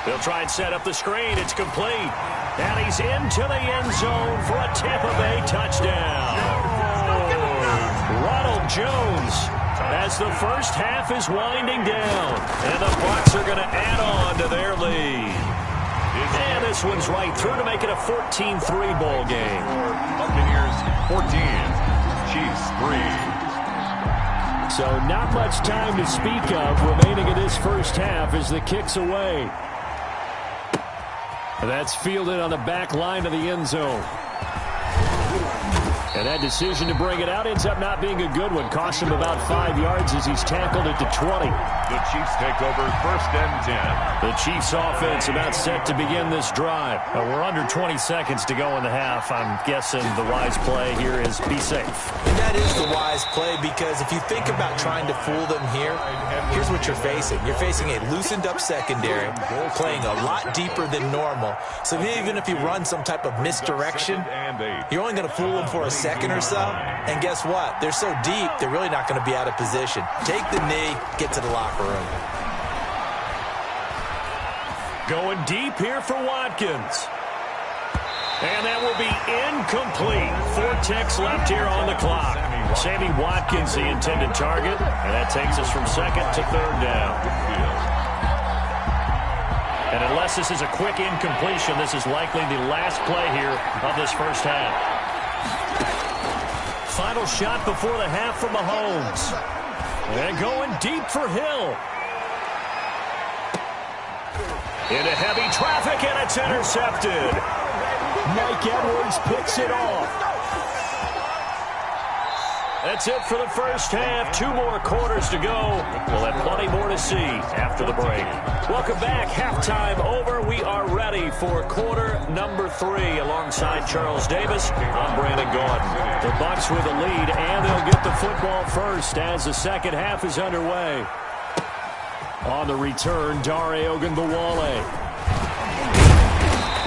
They'll try and set up the screen. It's complete. And he's into the end zone for a Tampa Bay touchdown. Ronald Jones as the first half is winding down. And the Bucs are going to add on to their lead. And this one's right through to make it a 14-3 ball game. Buccaneers 14, Chiefs 3. So not much time to speak of remaining in this first half as the kick's away. That's fielded on the back line of the end zone. And that decision to bring it out ends up not being a good one. Cost him about 5 yards as he's tackled it to 20. The Chiefs take over first and 10. The Chiefs offense about set to begin this drive. We're under 20 seconds to go in the half. I'm guessing the wise play here is be safe. And that is the wise play because if you think about trying to fool them here, here's what you're facing. You're facing a loosened up secondary, playing a lot deeper than normal. So even if you run some type of misdirection, you're only going to fool them for a second or so. And guess what? They're so deep, they're really not going to be out of position. Take the knee, get to the locker room. Going deep here for Watkins. And that will be incomplete. 4 ticks left here on the clock. Sammy Watkins, the intended target. And that takes us from second to third down. And unless this is a quick incompletion, this is likely the last play here of this first half. Final shot before the half from Mahomes. And going deep for Hill. Into heavy traffic, and it's intercepted. Mike Edwards picks it off. That's it for the first half. 2 more quarters to go. We'll have plenty more to see after the break. Welcome back. Halftime over. We are ready for quarter number 3. Alongside Charles Davis, I'm Brandon Gaudin. The Bucs with the lead, and they'll get the football first as the second half is underway. On the return, Dare Ogunbowale.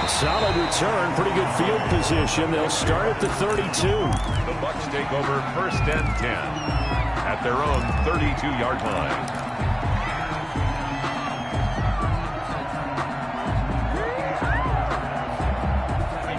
Solid return, pretty good field position. They'll start at the 32. The Bucs take over first and 10 at their own 32-yard line.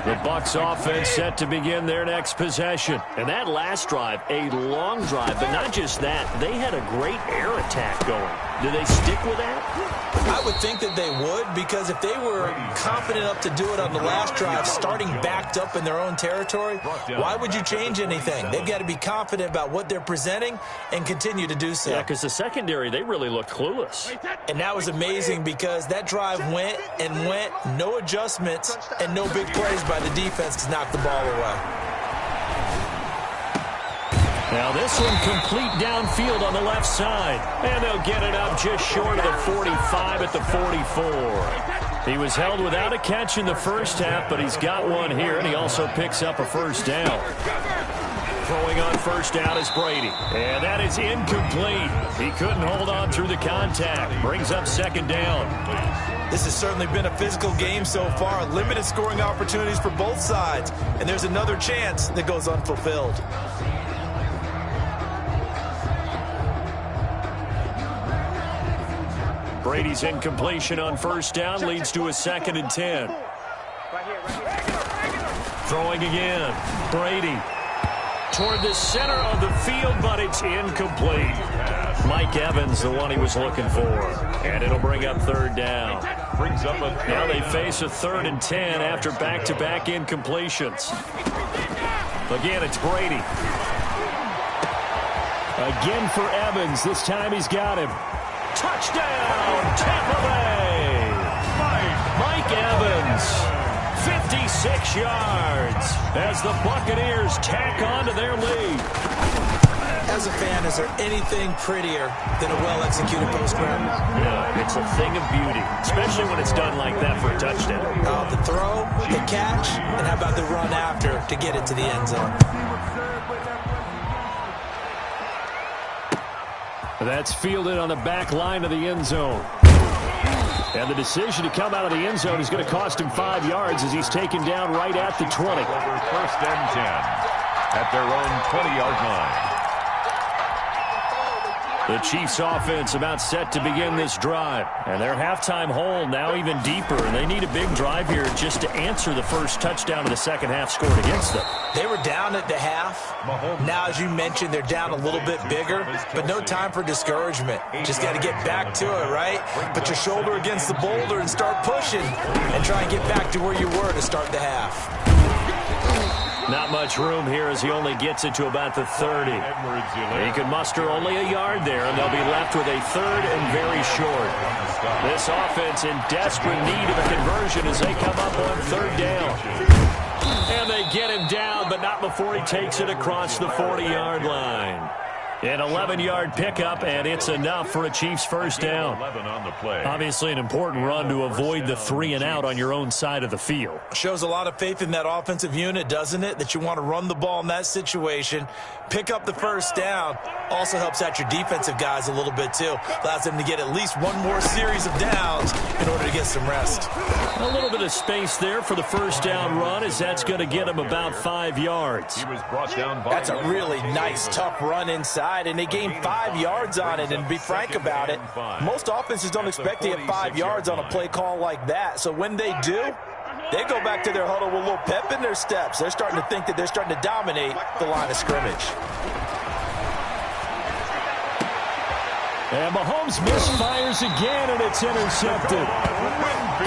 The Bucs offense set to begin their next possession. And that last drive, a long drive, but not just that. They had a great air attack going. Do they stick with that? I would think that they would, because if they were confident enough to do it on the last drive, starting backed up in their own territory, why would you change anything? They've got to be confident about what they're presenting and continue to do so. Yeah, because the secondary, they really looked clueless. And that was amazing because that drive went and went, no adjustments, and no big plays by the defense to knock the ball away. Now this one complete downfield on the left side. And they'll get it up just short of the 45 at the 44. He was held without a catch in the first half, but he's got one here, and he also picks up a first down. Throwing on first down is Brady. And that is incomplete. He couldn't hold on through the contact. Brings up second down. This has certainly been a physical game so far. Limited scoring opportunities for both sides. And there's another chance that goes unfulfilled. Brady's incompletion on first down leads to a 2nd and 10. Throwing again. Brady toward the center of the field, but it's incomplete. Mike Evans, the one he was looking for. And it'll bring up third down. Now they face a 3rd and 10 after back-to-back incompletions. Again, it's Brady. Again for Evans. This time he's got him. Touchdown, Tampa Bay! Mike Evans, 56 yards as the Buccaneers tack on to their lead. As a fan, is there anything prettier than a well-executed post-round? Yeah, it's a thing of beauty, especially when it's done like that for a touchdown. The throw, the catch, and how about the run after to get it to the end zone? That's fielded on the back line of the end zone. And the decision to come out of the end zone is going to cost him 5 yards as he's taken down right at the 20. Over first and 10 at their own 20-yard line. The Chiefs offense about set to begin this drive. And their halftime hole now even deeper. And they need a big drive here just to answer the first touchdown of the second half scored against them. They were down at the half. Now, as you mentioned, they're down a little bit bigger. But no time for discouragement. Just got to get back to it, right? Put your shoulder against the boulder and start pushing. And try and get back to where you were to start the half. Not much room here as he only gets it to about the 30. He can muster only a yard there, and they'll be left with a third and very short. This offense in desperate need of a conversion as they come up on third down. And they get him down, but not before he takes it across the 40-yard line. An 11-yard pickup, and it's enough for a Chiefs first down. Obviously an important run to avoid the 3-and-out on your own side of the field. Shows a lot of faith in that offensive unit, doesn't it? That you want to run the ball in that situation. Pick up the first down. Also helps out your defensive guys a little bit, too. Allows them to get at least one more series of downs in order to get some rest. A little bit of space there for the first down run, as that's going to get him about 5 yards. He was brought down by That's a really nice, tough run inside, and they gained 5 yards on it. And to be frank about it, most offenses don't expect to get 5 yards on a play call like that. So when they do, they go back to their huddle with a little pep in their steps. They're starting to think that they're starting to dominate the line of scrimmage. And Mahomes misfires again, and it's intercepted.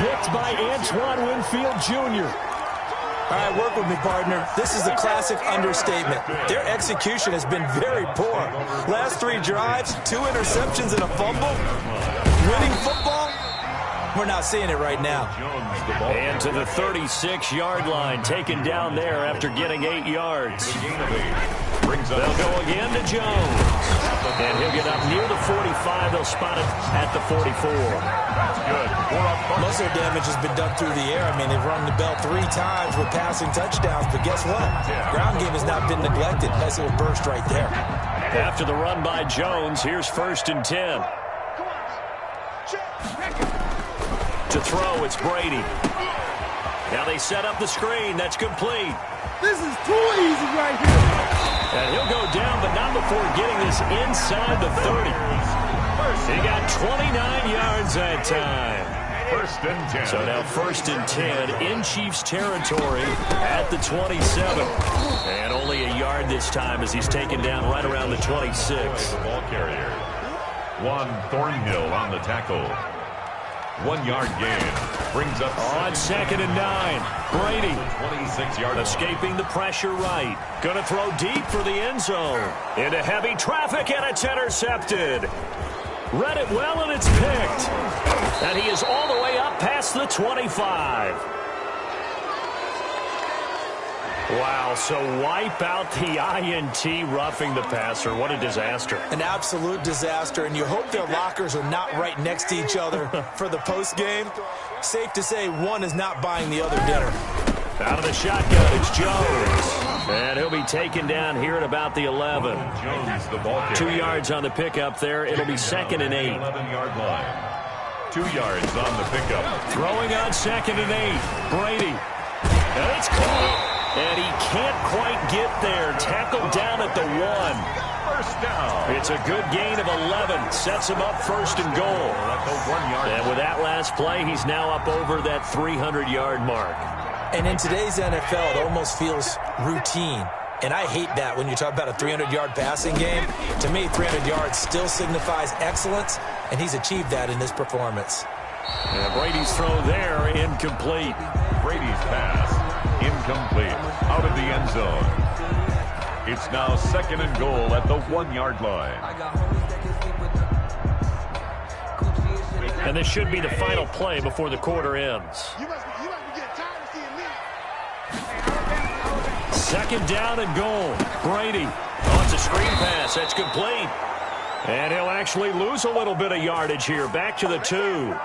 Picked by Antoine Winfield Jr. All right, work with me, partner. This is a classic understatement. Their execution has been very poor. Last 3 drives, 2 interceptions and a fumble. Winning football? We're not seeing it right now. And to the 36-yard line, taken down there after getting 8 yards. They'll go again to Jones. And he'll get up near the 45. They'll spot it at the 44. Most of their damage has been done through the air. I mean, they've rung the bell 3 times with passing touchdowns. But guess what? Ground game has not been neglected. Nice little burst right there. After the run by Jones, here's 1st and 10. To throw, it's Brady. Now they set up the screen. That's complete. This is too easy right here. And he'll go down, but not before getting this inside the 30. He got 29 yards that time. 1st and 10. So now 1st and 10 in Chiefs territory at the 27. And only a yard this time as he's taken down right around the 26. The ball carrier. Juan Thornhill on the tackle. 1-yard gain. Brings up on 2nd and 9. Brady. 26-yard escaping the pressure right. Going to throw deep for the end zone. Into heavy traffic, and it's intercepted. Read it well, and it's picked. And he is all the way up past the 25. Wow, so wipe out the INT, roughing the passer. What a disaster. An absolute disaster, and you hope their lockers are not right next to each other for the postgame. Safe to say one is not buying the other dinner. Out of the shotgun, it's Jones. And he'll be taken down here at about the 11. Jones, the ball carrier. 2 yards on the pickup there. It'll be 2nd and 8. 11-yard line. 2 yards on the pickup. Throwing on 2nd and 8. Brady. And it's caught. And he can't quite get there. Tackled down at the 1. 1st down. It's a good gain of 11. Sets him up 1st and goal. And with that last play, he's now up over that 300-yard mark. And in today's NFL, it almost feels routine. And I hate that when you talk about a 300-yard passing game. To me, 300 yards still signifies excellence, and he's achieved that in this performance. And Brady's throw there, incomplete. Brady's pass, incomplete, out of the end zone. It's now 2nd and goal at the 1-yard line. And this should be the final play before the quarter ends. 2nd down and goal. Brady. Oh, it's a screen pass. That's complete. And he'll actually lose a little bit of yardage here. Back to the 2.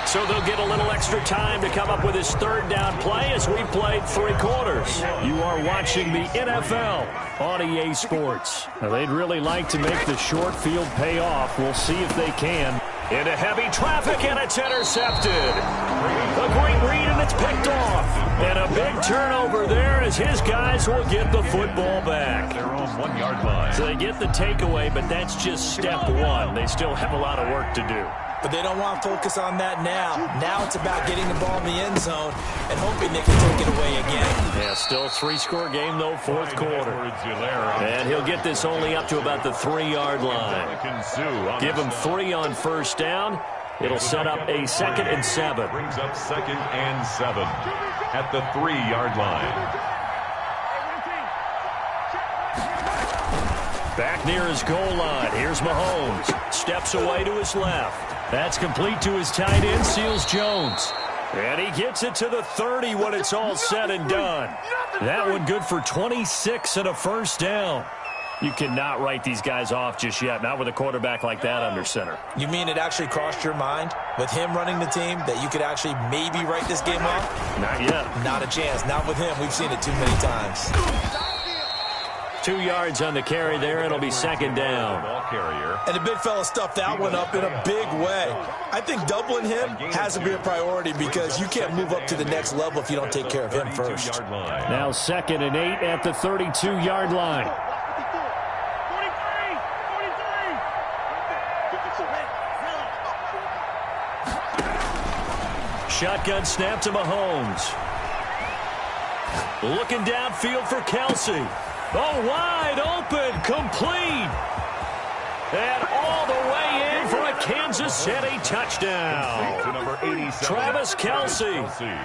So they'll get a little extra time to come up with his 3rd down play as we played 3 quarters. You are watching the NFL on EA Sports. Now, they'd really like to make the short field pay off. We'll see if they can. Into heavy traffic, and it's intercepted. A great read, and it's picked off. And a big turnover there as his guys will get the football back. Their own 1-yard line. So they get the takeaway, but that's just step one. They still have a lot of work to do. But they don't want to focus on that now. Now it's about getting the ball in the end zone and hoping they can take it away again. Yeah, still 3-score game, though, fourth quarter. And he'll get this only up to about the 3-yard line. Give him 3 on first down. It'll set up a 2nd and 7. Brings up 2nd and 7 at the 3-yard line. Back near his goal line. Here's Mahomes. Steps away to his left. That's complete to his tight end, Seals Jones. And he gets it to the 30 when it's all said and done. That one good for 26 and a first down. You cannot write these guys off just yet, not with a quarterback like that under center. You mean it actually crossed your mind with him running the team that you could actually maybe write this game off? Not yet. Not a chance. Not with him. We've seen it too many times. 2 yards on the carry there. It'll be 2nd down. Ball carrier. And the big fella stuffed that one up in a big way. I think doubling him has to be a priority because you can't move up to the next level if you don't take care of him first. Now 2nd and 8 at the 32-yard line. Shotgun snap to Mahomes. Looking downfield for Kelsey. Oh, wide open, complete. And all the way in for a Kansas City touchdown. Travis Kelsey,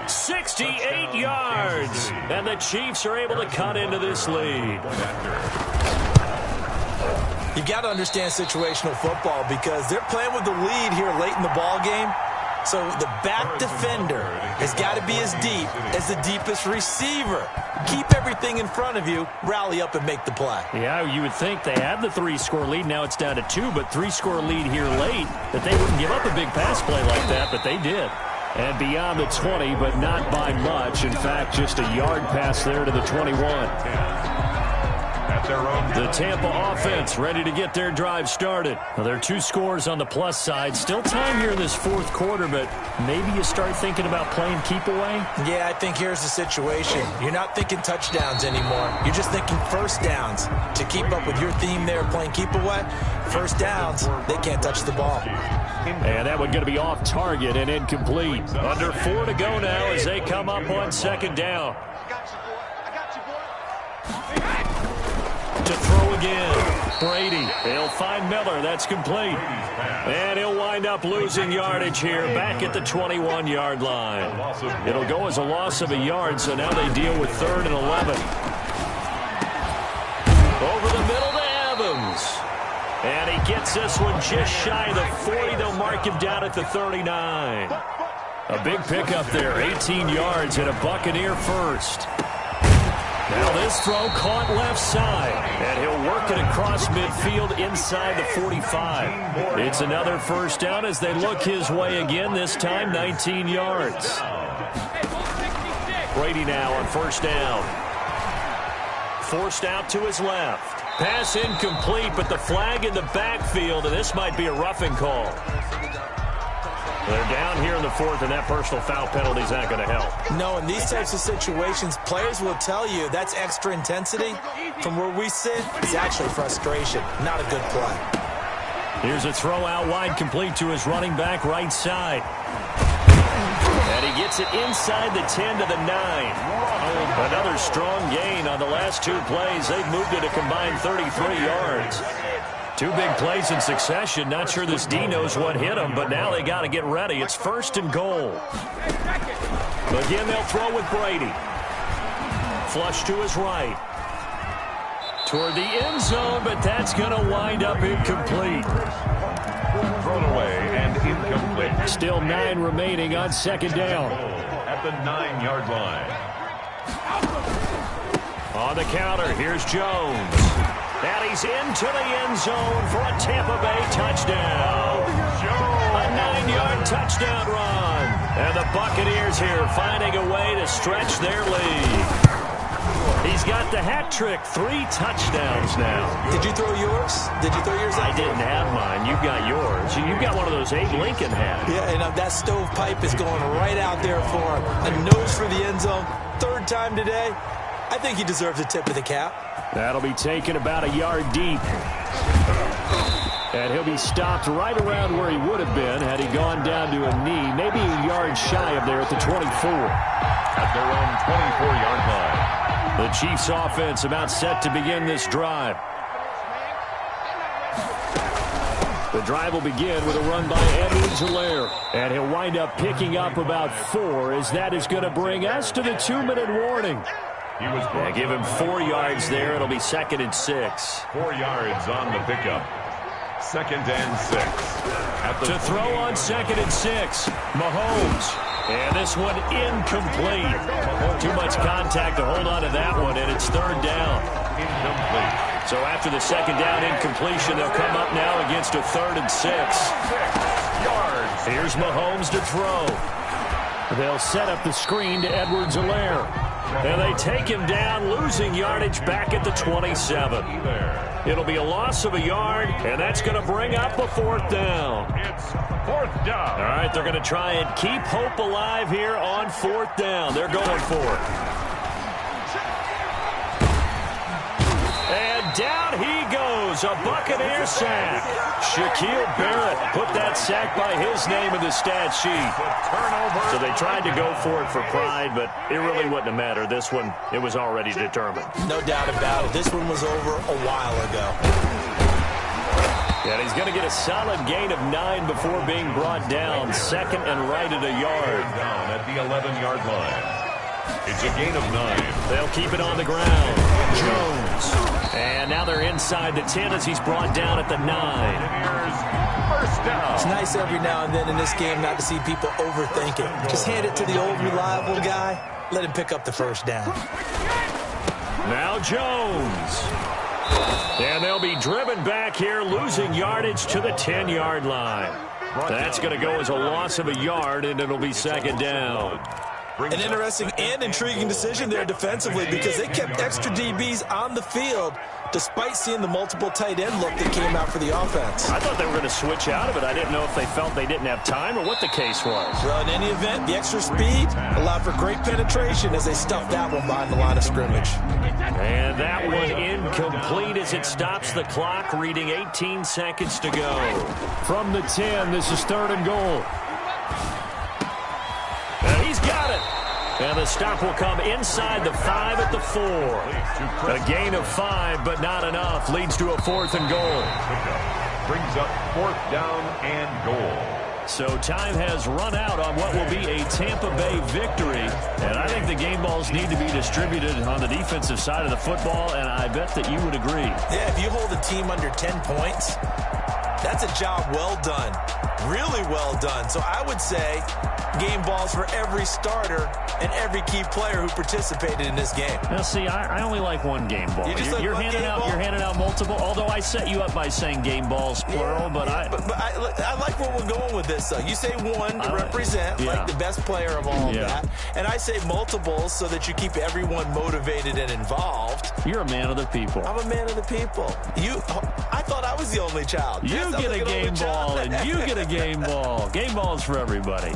68 yards. And the Chiefs are able to cut into this lead. You got to understand situational football because they're playing with the lead here late in the ball game. So the back defender has got to be as deep as the deepest receiver. Keep everything in front of you, rally up and make the play. Yeah, you would think they had the 3-score lead. Now it's down to 2, but 3-score lead here late, that they wouldn't give up a big pass play like that, but they did. And beyond the 20, but not by much. In fact, just a yard pass there to the 21. The Tampa offense ready to get their drive started. Well, there are 2 scores on the plus side. Still time here in this fourth quarter, but maybe you start thinking about playing keep away? Yeah, I think here's the situation. You're not thinking touchdowns anymore. You're just thinking first downs. To keep up with your theme there, playing keep away, first downs, they can't touch the ball. And that one going to be off target and incomplete. Under 4 to go now as they come up on 2nd down. To throw again. Brady. He'll find Miller. That's complete. And he'll wind up losing yardage here back at the 21-yard line. It'll go as a loss of a yard, so now they deal with 3rd and 11. Over the middle to Evans. And he gets this one just shy of the 40. They'll mark him down at the 39. A big pickup there. 18 yards and a Buccaneer first. Now this throw caught left side, and he'll work it across midfield inside the 45. It's another first down as they look his way again, this time 19 yards. Brady now on first down. Forced out to his left. Pass incomplete, but the flag in the backfield, and this might be a roughing call. They're down here in the 4th, and that personal foul penalty is not going to help. No, in these types of situations, players will tell you that's extra intensity. From where we sit, it's actually frustration. Not a good play. Here's a throw out wide, complete to his running back right side. And he gets it inside the 10 to the 9. Another strong gain on the last 2 plays. They've moved it a combined 33 yards. 2 big plays in succession. Not sure this D knows what hit him, but now they got to get ready. It's 1st and goal. Again, they'll throw with Brady. Flush to his right. Toward the end zone, but that's going to wind up incomplete. Thrown away and incomplete. Still 9 remaining on 2nd down. At the 9-yard line. On the counter, here's Jones. And he's into the end zone for a Tampa Bay touchdown. A 9-yard touchdown run. And the Buccaneers here finding a way to stretch their lead. He's got the hat trick, 3 touchdowns now. Did you throw yours? Did you throw yours out? I didn't have mine. You've got yours. You've got one of those Abe Lincoln hats. Yeah, and that stovepipe is going right out there for him. A nose for the end zone. 3rd time today. I think he deserves a tip of the cap. That'll be taken about a yard deep. And he'll be stopped right around where he would have been had he gone down to a knee, maybe a yard shy of there at the 24. At their own 24-yard line. The Chiefs offense about set to begin this drive. The drive will begin with a run by Edwards-Helaire. And he'll wind up picking up about 4 as that is going to bring us to the 2-minute warning. Give him 4 yards there. It'll be 2nd and 6. 4 yards on the pickup. 2nd and 6. To throw on 2nd and 6, Mahomes. And this one incomplete. Too much contact to hold on to that one, and it's 3rd down. Incomplete. So after the 2nd down incompletion, they'll come up now against a 3rd and 6. 6 yards. Here's Mahomes to throw. They'll set up the screen to Edwards-Helaire. And they take him down, losing yardage back at the 27. It'll be a loss of a yard, and that's going to bring up a 4th down. It's 4th down. All right, they're going to try and keep hope alive here on 4th down. They're going for it. And down he goes, a Buccaneer sack. Shaquille Barrett put that sack by his name in the stat sheet. Turnover. So they tried to go for it for pride, but it really wouldn't have mattered. This one, it was already determined. No doubt about it. This one was over a while ago. And he's going to get a solid gain of 9 before being brought down. 2nd and right at a yard. Down at the 11-yard line. It's a gain of 9. They'll keep it on the ground. Jones. And now they're inside the 10 as he's brought down at the 9. First down. It's nice every now and then in this game not to see people overthink it. Just hand it to the old reliable guy. Let him pick up the 1st down. Now Jones. And they'll be driven back here, losing yardage to the 10-yard line. That's going to go as a loss of a yard, and it'll be 2nd down. An interesting and intriguing decision there defensively because they kept extra DBs on the field despite seeing the multiple tight end look that came out for the offense. I thought they were going to switch out of it. I didn't know if they felt they didn't have time or what the case was. Well, in any event, the extra speed allowed for great penetration as they stuffed that one behind the line of scrimmage. And that one incomplete as it stops the clock, reading 18 seconds to go. From the 10, this is 3rd and goal. And he's got it. And the stop will come inside the 5 at the 4. A gain of 5, but not enough. Leads to a 4th and goal. Brings up 4th down and goal. So time has run out on what will be a Tampa Bay victory. And I think the game balls need to be distributed on the defensive side of the football, and I bet that you would agree. Yeah, if you hold a team under 10 points, that's a job well done. Really well done. So I would say game balls for every starter and every key player who participated in this game. Now, see, I only like one game ball. You're handing out multiple, although I set you up by saying game balls, plural, but I like where we're going with this, though. You say one to represent, like the best player of all of that, and I say multiples so that you keep everyone motivated and involved. You're a man of the people. I'm a man of the people. I thought I was the only child. You get a game ball, and you get a game ball. Game balls for everybody.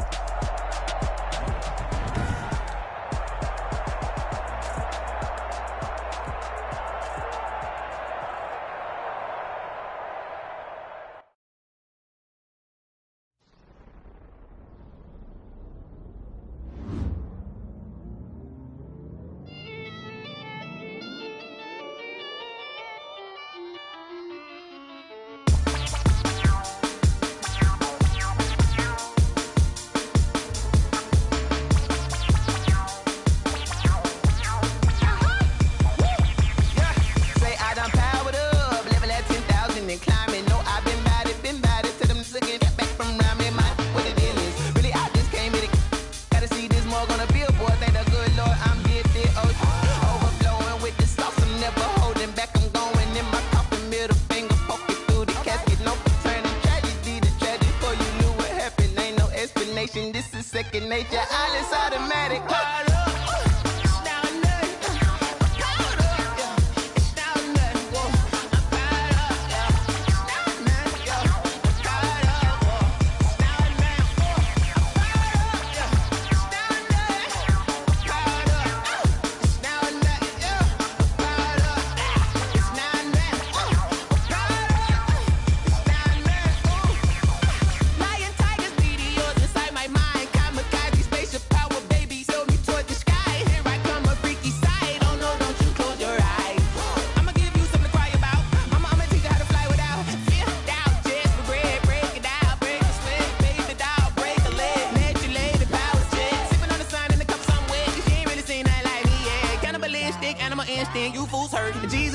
This is second nature, all is automatic.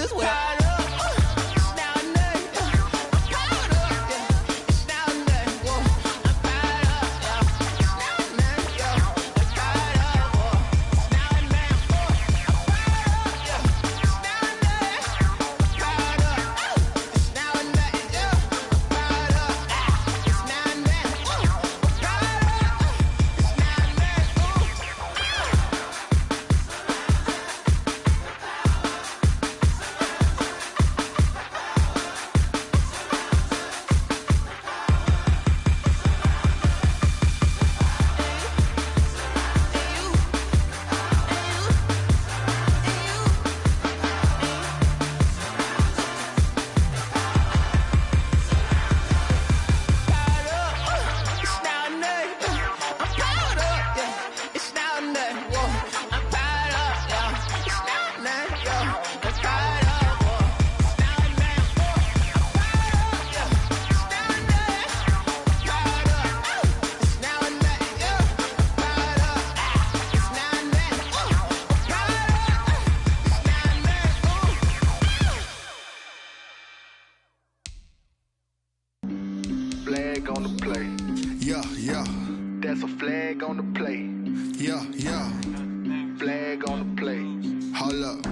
this way. Flag on the play. Yeah, yeah. That's a flag on the play. Yeah, yeah. Flag on the play. Hold up.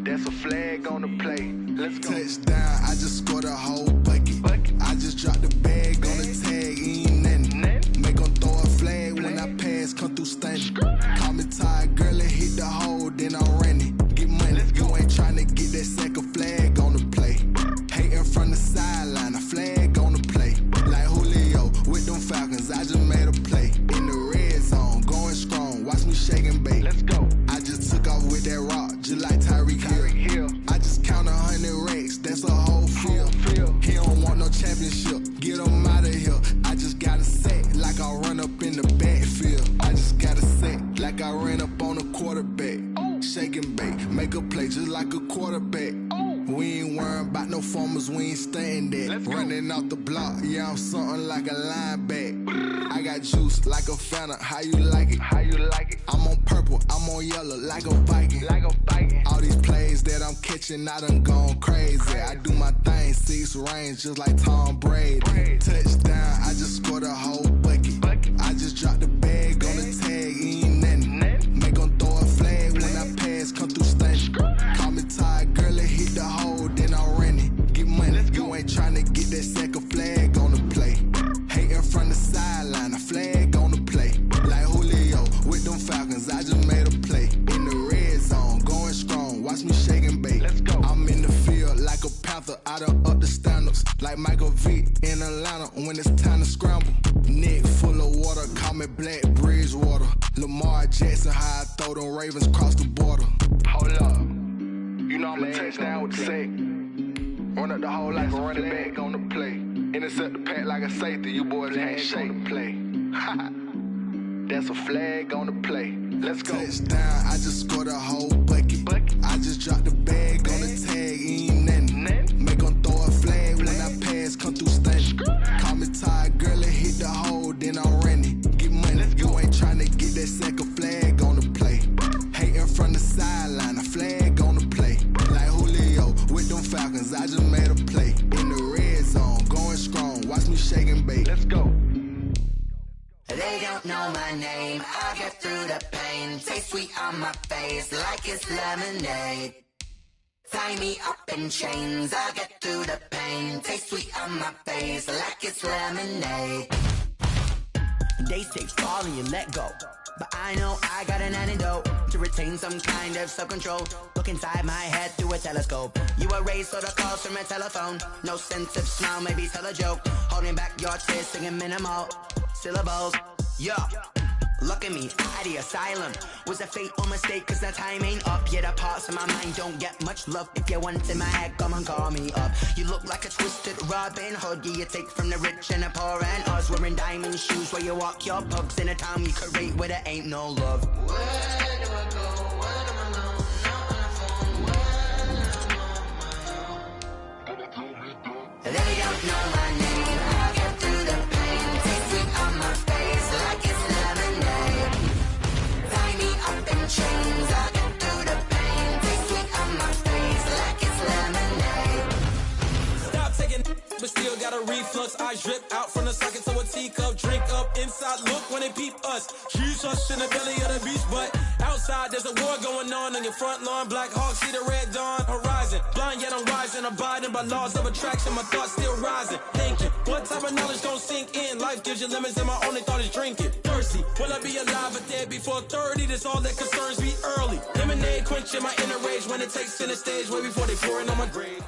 That's a flag on the play. Let's go. Touchdown, I just scored a whole bucket. I just dropped the bag on the tag, ain't nothing. Make them throw a flag when I pass, come through stunning. Call me tired, girl, and hit the hole, then I'm running. Get money, you ain't tryna get that second flag on the play. Hating from the sideline, a flag on the play. Like Julio with them Falcons, I just made a play. In the red zone, going strong, watch me shake and bake. Let's go. I just took off with that rock, just like Tyreek Hill. I just count 100 racks, that's a whole field. He don't want no championship, get him out of here. I just got a set, like I run up in the backfield. I just got a set, like I ran up on a quarterback. Shake and bake, make a play just like a quarterback. We ain't worrying about no formers, we ain't staying there. Running off the block, yeah, I'm something like a lineback. I got juice like a Fanta, how you like it? How you like it? I'm on purple, I'm on yellow, like a Viking. Like a Viking. All these plays that I'm catching, I done gone crazy. I do my thing, 6 range, just like Tom Brady. Touchdown, I just scored a whole bucket. I just dropped the bag on the tag, ain't nothing. Make them throw a flag when I pass, come through stunning. Call me tired, girl, and hit the hole, then I'm running. Get money, you ain't tryna get that second flag on the play. Hating from the sideline, a flag on the play. Like Julio with them Falcons, I just made a play. In the red zone, going strong, watch me shake and bake. Let's go. I'm in the field like a Panther, I done up the standards. Like Michael Vick in Atlanta when it's time to scramble. Neck full of water, call me Black Bridgewater. Lamar Jackson, how I throw them Ravens cross the border. Hold up. You know I'm a touchdown with the sack. Run up the hole like a running back on the play. Intercept the pack like a safety. You boys ain't shake the play. That's a flag on the play. Let's go. Touchdown, I just scored a whole bucket. I just dropped the bag on the tag, ain't nothing. Make them throw a flag when I pass, come through stunning. Call me tired, girl, and hit the hole, then I'm running. Get money, you ain't tryna get that second flag on the play. Hating from the sideline, a flag on the play. Like Julio with them Falcons, I just made a play. In the red zone, going strong, watch me shake and bake. Let's go. They don't know my name, I get through the pain. Taste sweet on my face like it's lemonade. Tie me up in chains, I get through the pain. Taste sweet on my face like it's lemonade. They say fall and you let go, but I know I got an antidote to retain some kind of self-control. Look inside my head through a telescope. You erase all the calls from a telephone. No sense of smile, maybe tell a joke. Holding back your tears, singing minimal syllables. Yeah, look at me, out the asylum. Was a fate or mistake, cause the time ain't up. Yet the parts of my mind don't get much love. If you want in my head, come and call me up. You look like a twisted Robin Hood. Yeah, you take from the rich and the poor and us. Wearing diamond shoes where you walk your pugs in a town you create where there ain't no love. Where do I go? When am I alone? Not on the phone. When I'm on my own. They don't know my name. I get through the pain. Taste sweet on my face like it's lemonade. Tie me up in chains. I get through the pain. Taste sweet on my face like it's inside look when they peep us. She's us in the belly of the beast, but outside there's a war going on your front lawn. Black Hawk, see the red dawn horizon. Blind yet I'm rising, abiding by laws of attraction. My thoughts still rising, thinking, what type of knowledge don't sink in? Life gives you limits and my only thought is drinking. Thirsty, will I be alive or dead before 30? That's all that concerns me early. Lemonade quenching my inner rage when it takes center stage way before they pour it on my grave.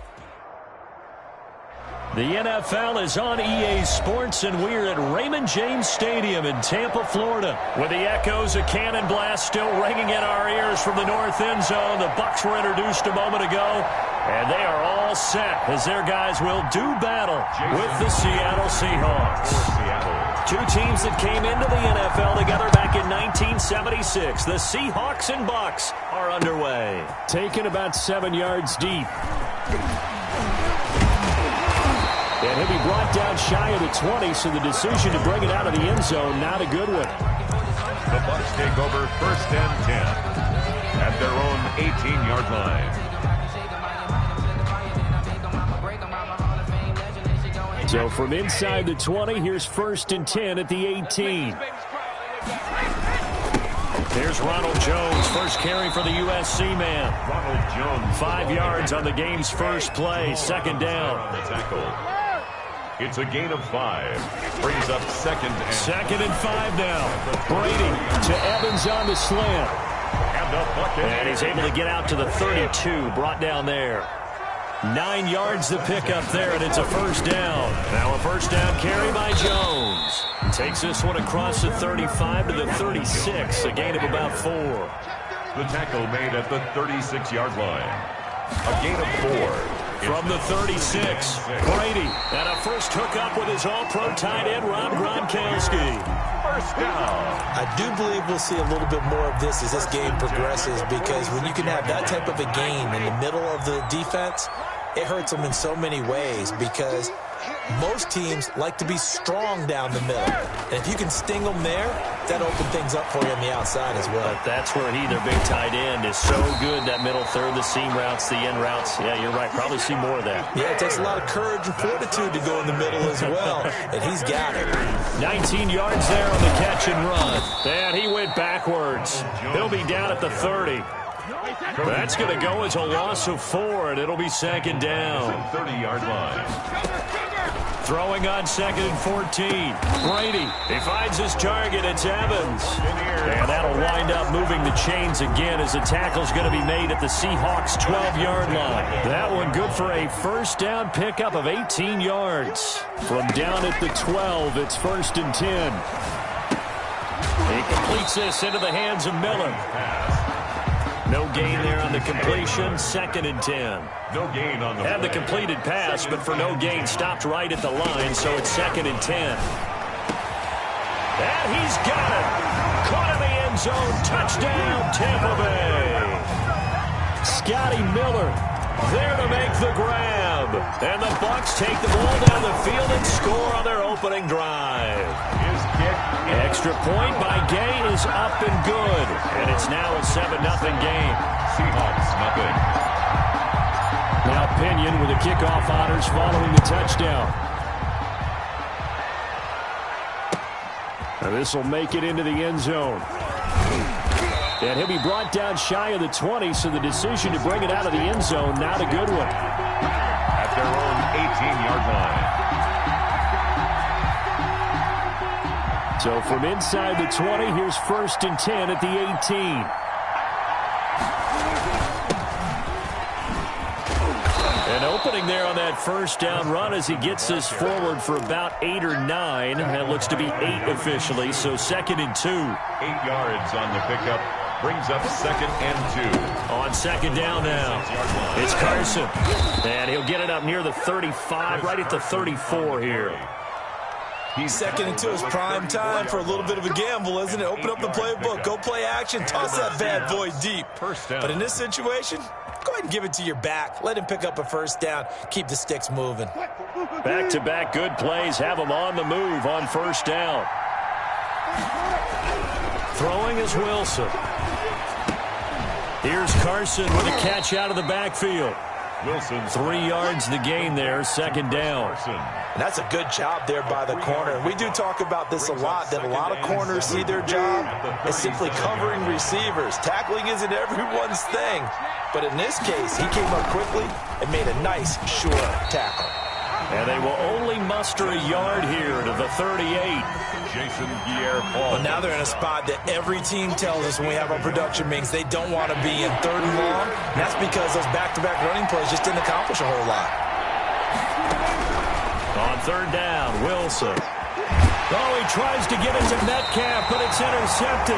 The NFL is on EA Sports, and we're at Raymond James Stadium in Tampa, Florida, with the echoes of cannon blast still ringing in our ears from the north end zone. The Bucs were introduced a moment ago, and they are all set as their guys will do battle with the Seattle Seahawks. Two teams that came into the NFL together back in 1976. The Seahawks and Bucs are underway. Taken about 7 yards deep. And he'll be brought down shy of the 20, so the decision to bring it out of the end zone, not a good one. The Bucs take over 1st and 10 at their own 18-yard line. So from inside the 20, here's 1st and 10 at the 18. Here's Ronald Jones, first carry for the USC man. Ronald Jones. 5 yards on the game's first play, 2nd down. On the tackle. It's a gain of 5. Brings up 2nd and 2nd and 5 now. Brady to Evans on the slant. And he's able to get out to the 32, brought down there. 9 yards to pick up there, and it's a 1st down. Now a 1st down carry by Jones. Takes this one across the 35 to the 36, a gain of about 4. The tackle made at the 36-yard line. A gain of 4. From the 36, Brady, and a first hookup with his all-pro tight end, Rob Gronkowski. 1st down. I do believe we'll see a little bit more of this as this game progresses, because when you can have that type of a game in the middle of the defense, it hurts them in so many ways, because most teams like to be strong down the middle. And if you can sting them there, that opens things up for you on the outside as well. But that's where their big tight end, is so good, that middle third, the seam routes, the end routes. Yeah, you're right. Probably see more of that. Yeah, it takes a lot of courage and fortitude to go in the middle as well, and he's got it. 19 yards there on the catch and run. And he went backwards. He'll be down at the 30. That's going to go as a loss of 4, and it'll be 2nd down. 30-yard line. Throwing on 2nd and 14. Brady, he finds his target. It's Evans. And that'll wind up moving the chains again as the tackle's going to be made at the Seahawks' 12-yard line. That one good for a 1st down pickup of 18 yards. From down at the 12, it's 1st and 10. He completes this into the hands of Miller. No gain there on the completion, 2nd and 10. No gain on the Had the completed pass, but for no gain, stopped right at the line, so it's 2nd and 10. And he's got it. Caught in the end zone. Touchdown, Tampa Bay. Scotty Miller there to make the grab. And the Bucs take the ball down the field and score on their opening drive. His kick. Extra point by Gay is up and good. And it's now a 7-0 game. Seahawks nothing. Now Pinion with the kickoff honors following the touchdown. And this will make it into the end zone. And he'll be brought down shy of the 20, so the decision to bring it out of the end zone, not a good one. At their own 18-yard line. So from inside the 20, here's 1st and 10 at the 18. An opening there on that 1st down run as he gets this forward for about 8 or 9. That looks to be 8 officially, so 2nd and 2. 8 yards on the pickup. Brings up 2nd and 2. On 2nd down now, it's Carson. And he'll get it up near the 35, right at the 34 here. 2nd and 2 is prime time for a little bit of a gamble, isn't it? Open up the playbook, go play action, toss that bad boy deep. But in this situation, go ahead and give it to your back. Let him pick up a 1st down. Keep the sticks moving. Back-to-back good plays have him on the move on 1st down. Throwing is Wilson. Here's Carson with a catch out of the backfield. Wilson. 3 yards the gain there, second down. And that's a good job there by the corner. We do talk about this a lot, that a lot of corners see their job as simply covering receivers. Tackling isn't everyone's thing. But in this case, he came up quickly and made a nice, sure tackle. And they will only muster a yard here to the 38. Jason Pierre-Paul. Well, now they're in a spot that every team tells us when we have our production meetings they don't want to be in 3rd and long. And that's because those back-to-back running plays just didn't accomplish a whole lot. On 3rd down, Wilson. Oh, he tries to get it to Metcalf, but it's intercepted.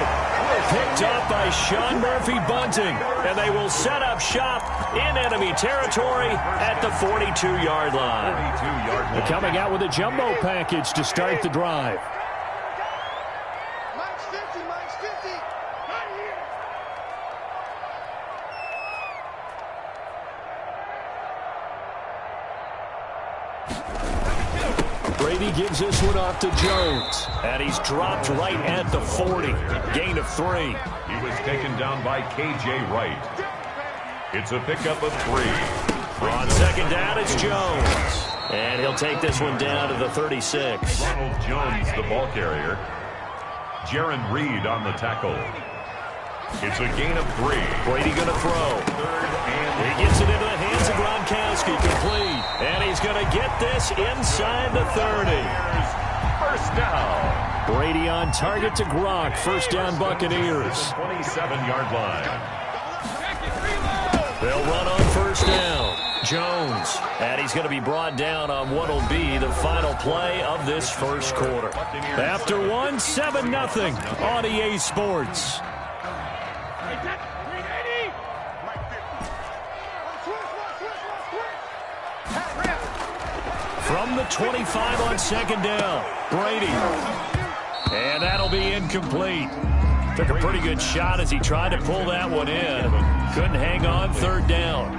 Picked up by Sean Murphy-Bunting. And they will set up shop in enemy territory at the 42-yard line. They're coming out with a jumbo package to start the drive. Brady gives this one off to Jones. And he's dropped right at the 40. Gain of 3. He was taken down by K.J. Wright. It's a pickup of 3. On 2nd down, it's Jones. And he'll take this one down to the 36. Ronald Jones, the ball carrier. Jaron Reed on the tackle. It's a gain of 3. Brady going to throw. He gets it into the hands of Gronkowski, complete. And he's going to get this inside the 30. First down. Brady on target to Gronk. First down, Buccaneers. 27-yard line. They'll run on 1st down. Jones. And he's going to be brought down on what will be the final play of this 1st quarter. After 1, 7-0 on EA Sports. From the 25 on 2nd down, Brady. And that'll be incomplete. Took a pretty good shot as he tried to pull that one in. Couldn't hang on 3rd down.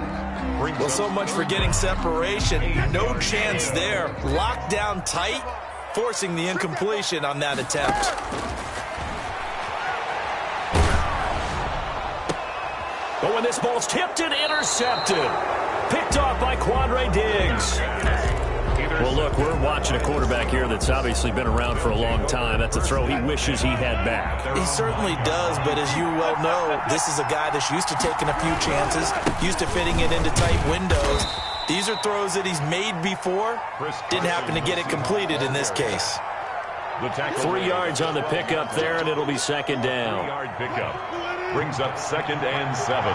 Well, so much for getting separation. No chance there. Locked down tight, forcing the incompletion on that attempt. But when this ball's tipped and intercepted. Picked off by Quandre Diggs. Well, look, we're watching a quarterback here that's obviously been around for a long time. That's a throw he wishes he had back. He certainly does, but as you well know, this is a guy that's used to taking a few chances, used to fitting it into tight windows. These are throws that he's made before. Didn't happen to get it completed in this case. 3 yards on the pickup there, and it'll be 2nd down. 3-yard pickup. Brings up 2nd and 7.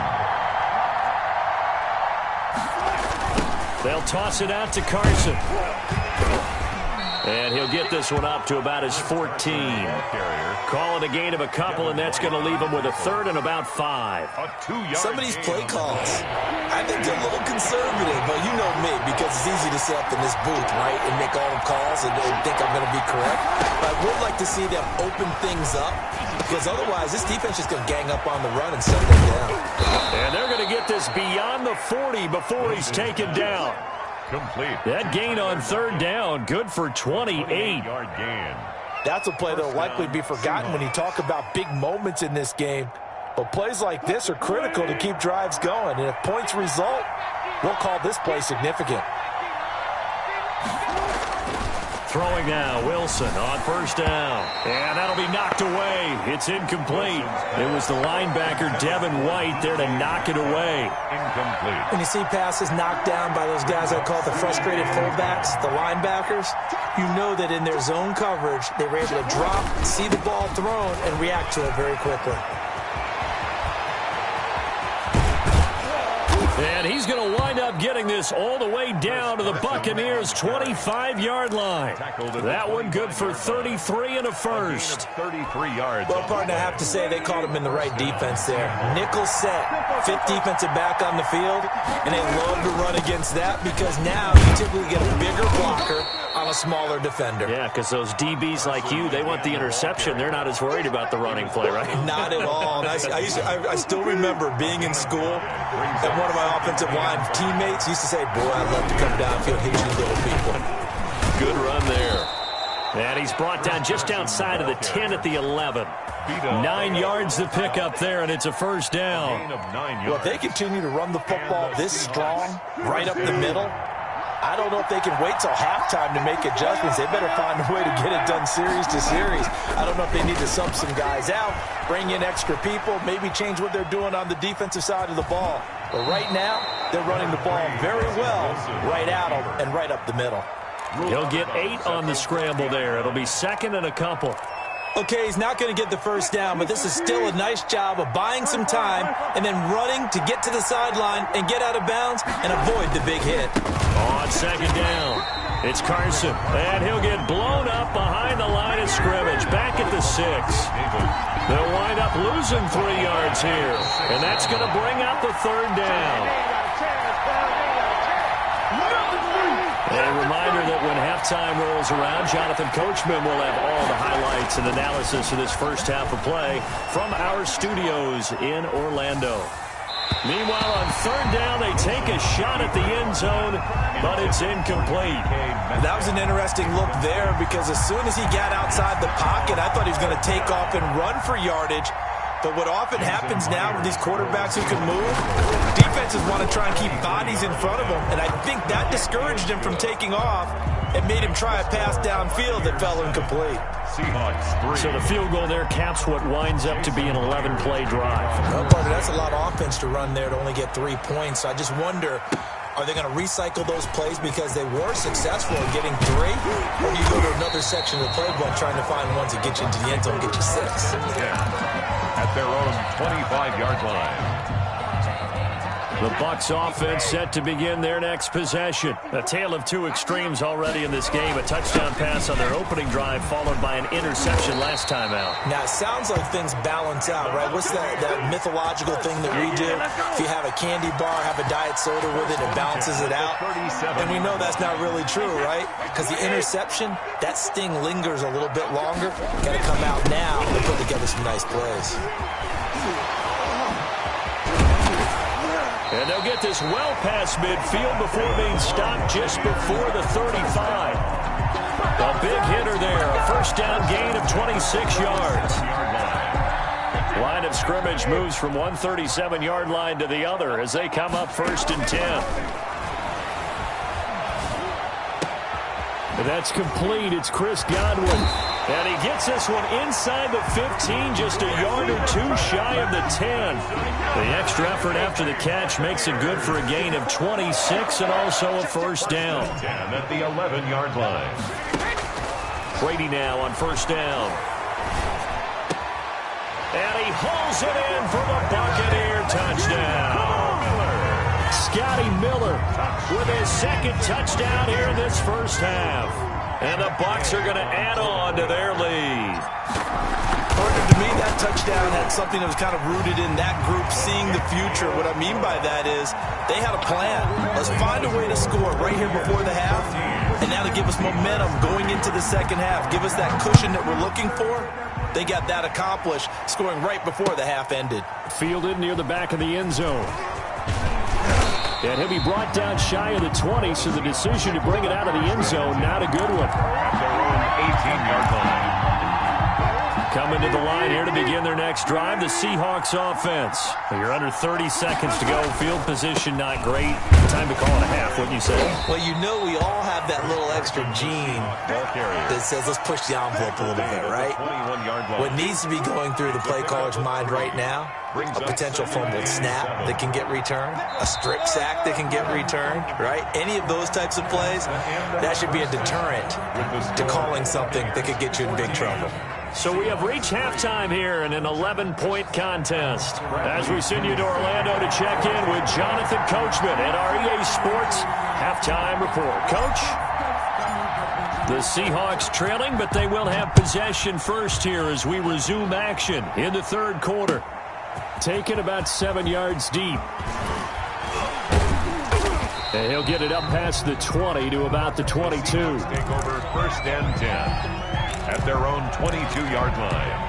They'll toss it out to Carson. And he'll get this one up to about his 14. Call it a gain of a couple, and that's going to leave him with a 3rd and about 5. Some of these play calls, I think they're a little conservative, but you know me, because it's easy to sit up in this booth, right, and make all the calls and think I'm going to be correct. But I would like to see them open things up, because otherwise this defense is going to gang up on the run and set them down. And they're going to get this beyond the 40 before he's taken down. Complete. That gain on 3rd down, good for 28. 28-yard gain. That's a play that will likely be forgotten when you talk about big moments in this game. But plays like this are critical to keep drives going. And if points result, we'll call this play significant. Throwing now, Wilson on 1st down. And that'll be knocked away. It's incomplete. It was the linebacker, Devin White, there to knock it away. Incomplete. When you see passes knocked down by those guys I call the frustrated fullbacks, the linebackers, you know that in their zone coverage, they were able to drop, see the ball thrown, and react to it very quickly. And he's going to wind up getting this all the way down to the Buccaneers' 25-yard line. That one good for 33 and a 1st. 33 yards. Well, partner, I have to say they caught him in the right defense there. Nickel set, 5th defensive back on the field, and they love to run against that because now you typically get a bigger blocker on a smaller defender. Yeah, because those DBs like you, they want the interception. They're not as worried about the running play, right? Not at all. And I still remember being in school, and one of my offensive line teammates used to say, boy, I'd love to come downfield and hit you little people. Good run there. And he's brought down just outside of the 10 at the 11. 9 yards to pick up there, and it's a first down. Well, if they continue to run the football this strong, right up the middle, I don't know if they can wait till halftime to make adjustments. They better find a way to get it done series to series. I don't know if they need to sub some guys out, bring in extra people, maybe change what they're doing on the defensive side of the ball. But right now, they're running the ball very well, right out and right up the middle. He'll get 8 on the scramble there. It'll be second and a couple. Okay, he's not going to get the first down, but this is still a nice job of buying some time and then running to get to the sideline and get out of bounds and avoid the big hit. On second down, it's Carson, and he'll get blown up behind the line of scrimmage, back at the 6. They'll wind up losing 3 yards here, and that's going to bring up the third down. A reminder that when halftime rolls around, Jonathan Coachman will have all the highlights and analysis of this first half of play from our studios in Orlando. Meanwhile, on third down, they take a shot at the end zone, but it's incomplete. That was an interesting look there because as soon as he got outside the pocket, I thought he was going to take off and run for yardage. But what often happens now with these quarterbacks who can move, defenses want to try and keep bodies in front of them, and I think that discouraged him from taking off and made him try a pass downfield that fell incomplete. So the field goal there caps what winds up to be an 11-play drive. Well, partner, that's a lot of offense to run there to only get 3 points. So I just wonder, are they going to recycle those plays because they were successful in getting 3? Or do you go to another section of the playbook trying to find ones that get you into the end zone and get you 6? At their own 25-yard line. The Bucs offense set to begin their next possession. A tale of 2 extremes already in this game. A touchdown pass on their opening drive followed by an interception last time out. Now, it sounds like things balance out, right? What's that mythological thing that we do? If you have a candy bar, have a diet soda with it, it balances it out. And we know that's not really true, right? Because the interception, that sting lingers a little bit longer. Got to come out now and put together some nice plays. And they'll get this well past midfield before being stopped just before the 35. A big hitter there. A first down gain of 26 yards. Line of scrimmage moves from one 37-yard line to the other as they come up first and 10. And that's complete. It's Chris Godwin. And he gets this one inside the 15, just a yard or 2 shy of the 10. The extra effort after the catch makes it good for a gain of 26 and also a first down. And at the 11-yard line. Brady now on first down. And he hauls it in for the Buccaneer touchdown. Scotty Miller with his second touchdown here in this first half. And the Bucs are going to add on to their lead. To me, that touchdown had something that was kind of rooted in that group seeing the future. What I mean by that is they had a plan. Let's find a way to score right here before the half. And now to give us momentum going into the second half, give us that cushion that we're looking for. They got that accomplished, scoring right before the half ended. Fielded near the back of the end zone. And he'll be brought down shy of the 20, so the decision to bring it out of the end zone, not a good one. At their own 18-yard line. Coming to the line here to begin their next drive, the Seahawks offense. You're under 30 seconds to go. Field position not great. Time to call it a half, wouldn't you say? Well, you know we all have that little extra gene that says let's push the envelope a little bit, right? What needs to be going through the play caller's mind right now, a potential fumbled snap that can get returned, a strip sack that can get returned, right? Any of those types of plays, that should be a deterrent to calling something that could get you in big trouble. So we have reached halftime here in an 11-point contest. As we send you to Orlando to check in with Jonathan Coachman at our EA Sports Halftime Report. Coach? The Seahawks trailing, but they will have possession first here as we resume action in the third quarter. Taken about 7 yards deep. And he'll get it up past the 20 to about the 22. Take over first and 10. At their own 22-yard line.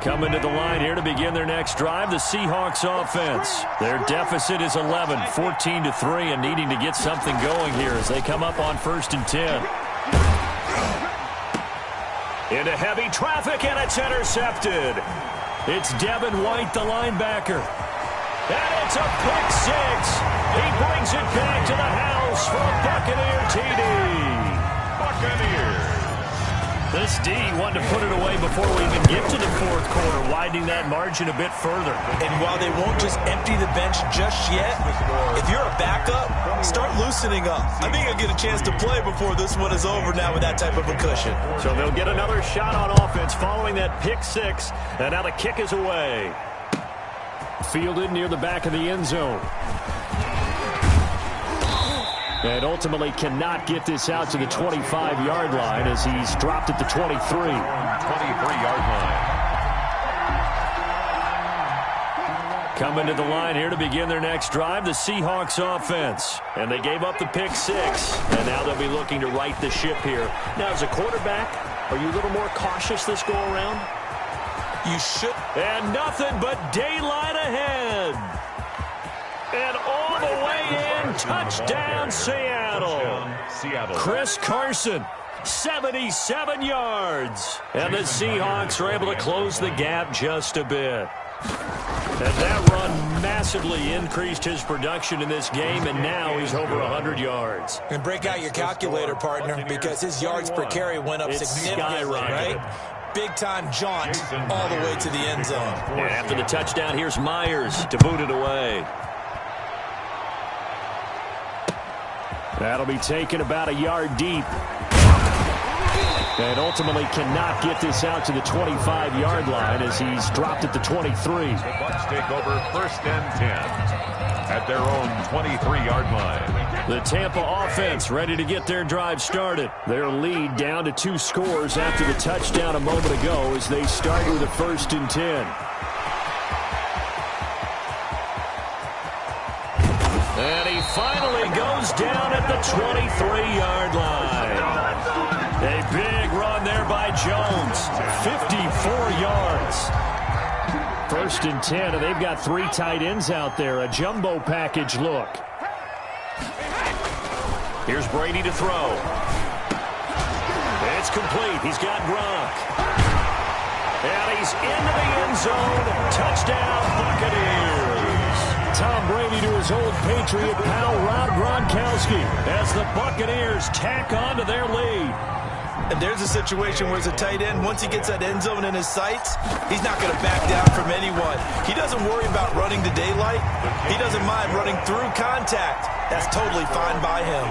Coming to the line here to begin their next drive, the Seahawks offense. Their deficit is 11, 14-3, and needing to get something going here as they come up on 1st and 10. Into heavy traffic, and it's intercepted. It's Devin White, the linebacker. And it's a pick six. He brings it back to the house for a Buccaneer TD. Buccaneers. This D wanted to put it away before we even get to the 4th quarter, widening that margin a bit further. And while they won't just empty the bench just yet, if you're a backup, start loosening up. I think you'll get a chance to play before this one is over now with that type of a cushion. So they'll get another shot on offense following that pick six, and now the kick is away. Fielded near the back of the end zone. And ultimately cannot get this out to the 25-yard line as he's dropped at the 23. 23-yard line. Coming to the line here to begin their next drive, the Seahawks offense. And they gave up the pick six, and now they'll be looking to right the ship here. Now, as a quarterback, are you a little more cautious this go-around? You should. And nothing but daylight ahead. And all the way in, touchdown Seattle. Chris Carson, 77 yards. And the Seahawks are able to close the gap just a bit. And that run massively increased his production in this game, and now he's over 100 yards. And break out your calculator, partner, because his yards per carry went up significantly, right? Big-time jaunt all the way to the end zone. And after the touchdown, here's Myers to boot it away. That'll be taken about a yard deep. And ultimately cannot get this out to the 25-yard line as he's dropped at the 23. The Bucs take over 1st and 10 at their own 23-yard line. The Tampa offense ready to get their drive started. Their lead down to 2 scores after the touchdown a moment ago as they start with a 1st and 10. And he finally goes down at the 23-yard line. A big run there by Jones. 54 yards. 1st and 10, and they've got 3 tight ends out there. A jumbo package look. Here's Brady to throw. It's complete. He's got Gronk. And he's into the end zone. Touchdown, Buccaneers. Tom Brady to his old Patriot pal, Rob Gronkowski, as the Buccaneers tack on to their lead. And there's a situation where as a tight end, once he gets that end zone in his sights, he's not going to back down from anyone. He doesn't worry about running to daylight. He doesn't mind running through contact. That's totally fine by him.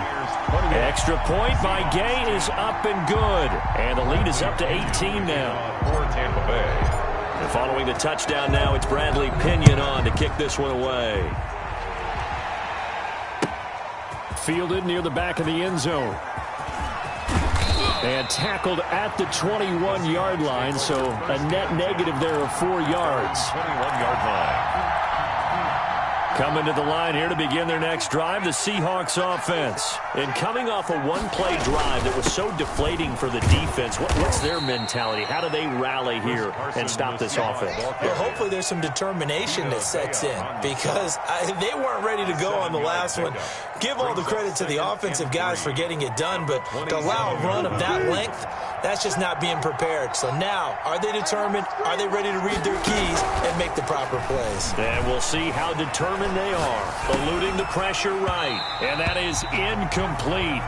Extra point by Gay is up and good. And the lead is up to 18 now. For Tampa Bay. And following the touchdown now, it's Bradley Pinion on to kick this one away. Fielded near the back of the end zone. And tackled at the 21-yard line, so a net negative there of 4 yards. 21-yard line. Coming to the line here to begin their next drive, the Seahawks offense. And coming off a one-play drive that was so deflating for the defense, what's their mentality? How do they rally here and stop this offense? Well, hopefully there's some determination that sets in because they weren't ready to go on the last one. Give all the credit to the offensive guys for getting it done, but to allow a run of that length, that's just not being prepared. So now, are they determined? Are they ready to read their keys and make the proper plays? And we'll see how determined they are. Eluding the pressure right. And that is incomplete.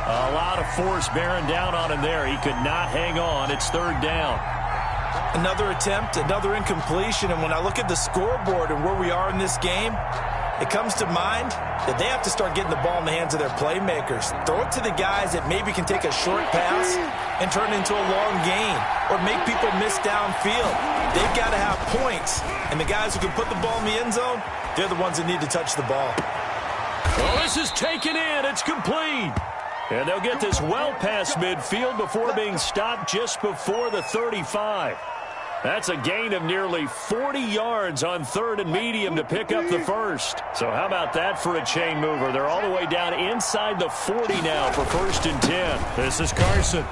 A lot of force bearing down on him there. He could not hang on. It's 3rd down. Another attempt, another incompletion. And when I look at the scoreboard and where we are in this game, it comes to mind that they have to start getting the ball in the hands of their playmakers. Throw it to the guys that maybe can take a short pass and turn it into a long gain or make people miss downfield. They've got to have points. And the guys who can put the ball in the end zone, they're the ones that need to touch the ball. Well, this is taken in. It's complete. And they'll get this well past midfield before being stopped just before the 35. That's a gain of nearly 40 yards on 3rd and medium to pick up the first. So how about that for a chain mover? They're all the way down inside the 40 now for 1st and 10. This is Carson.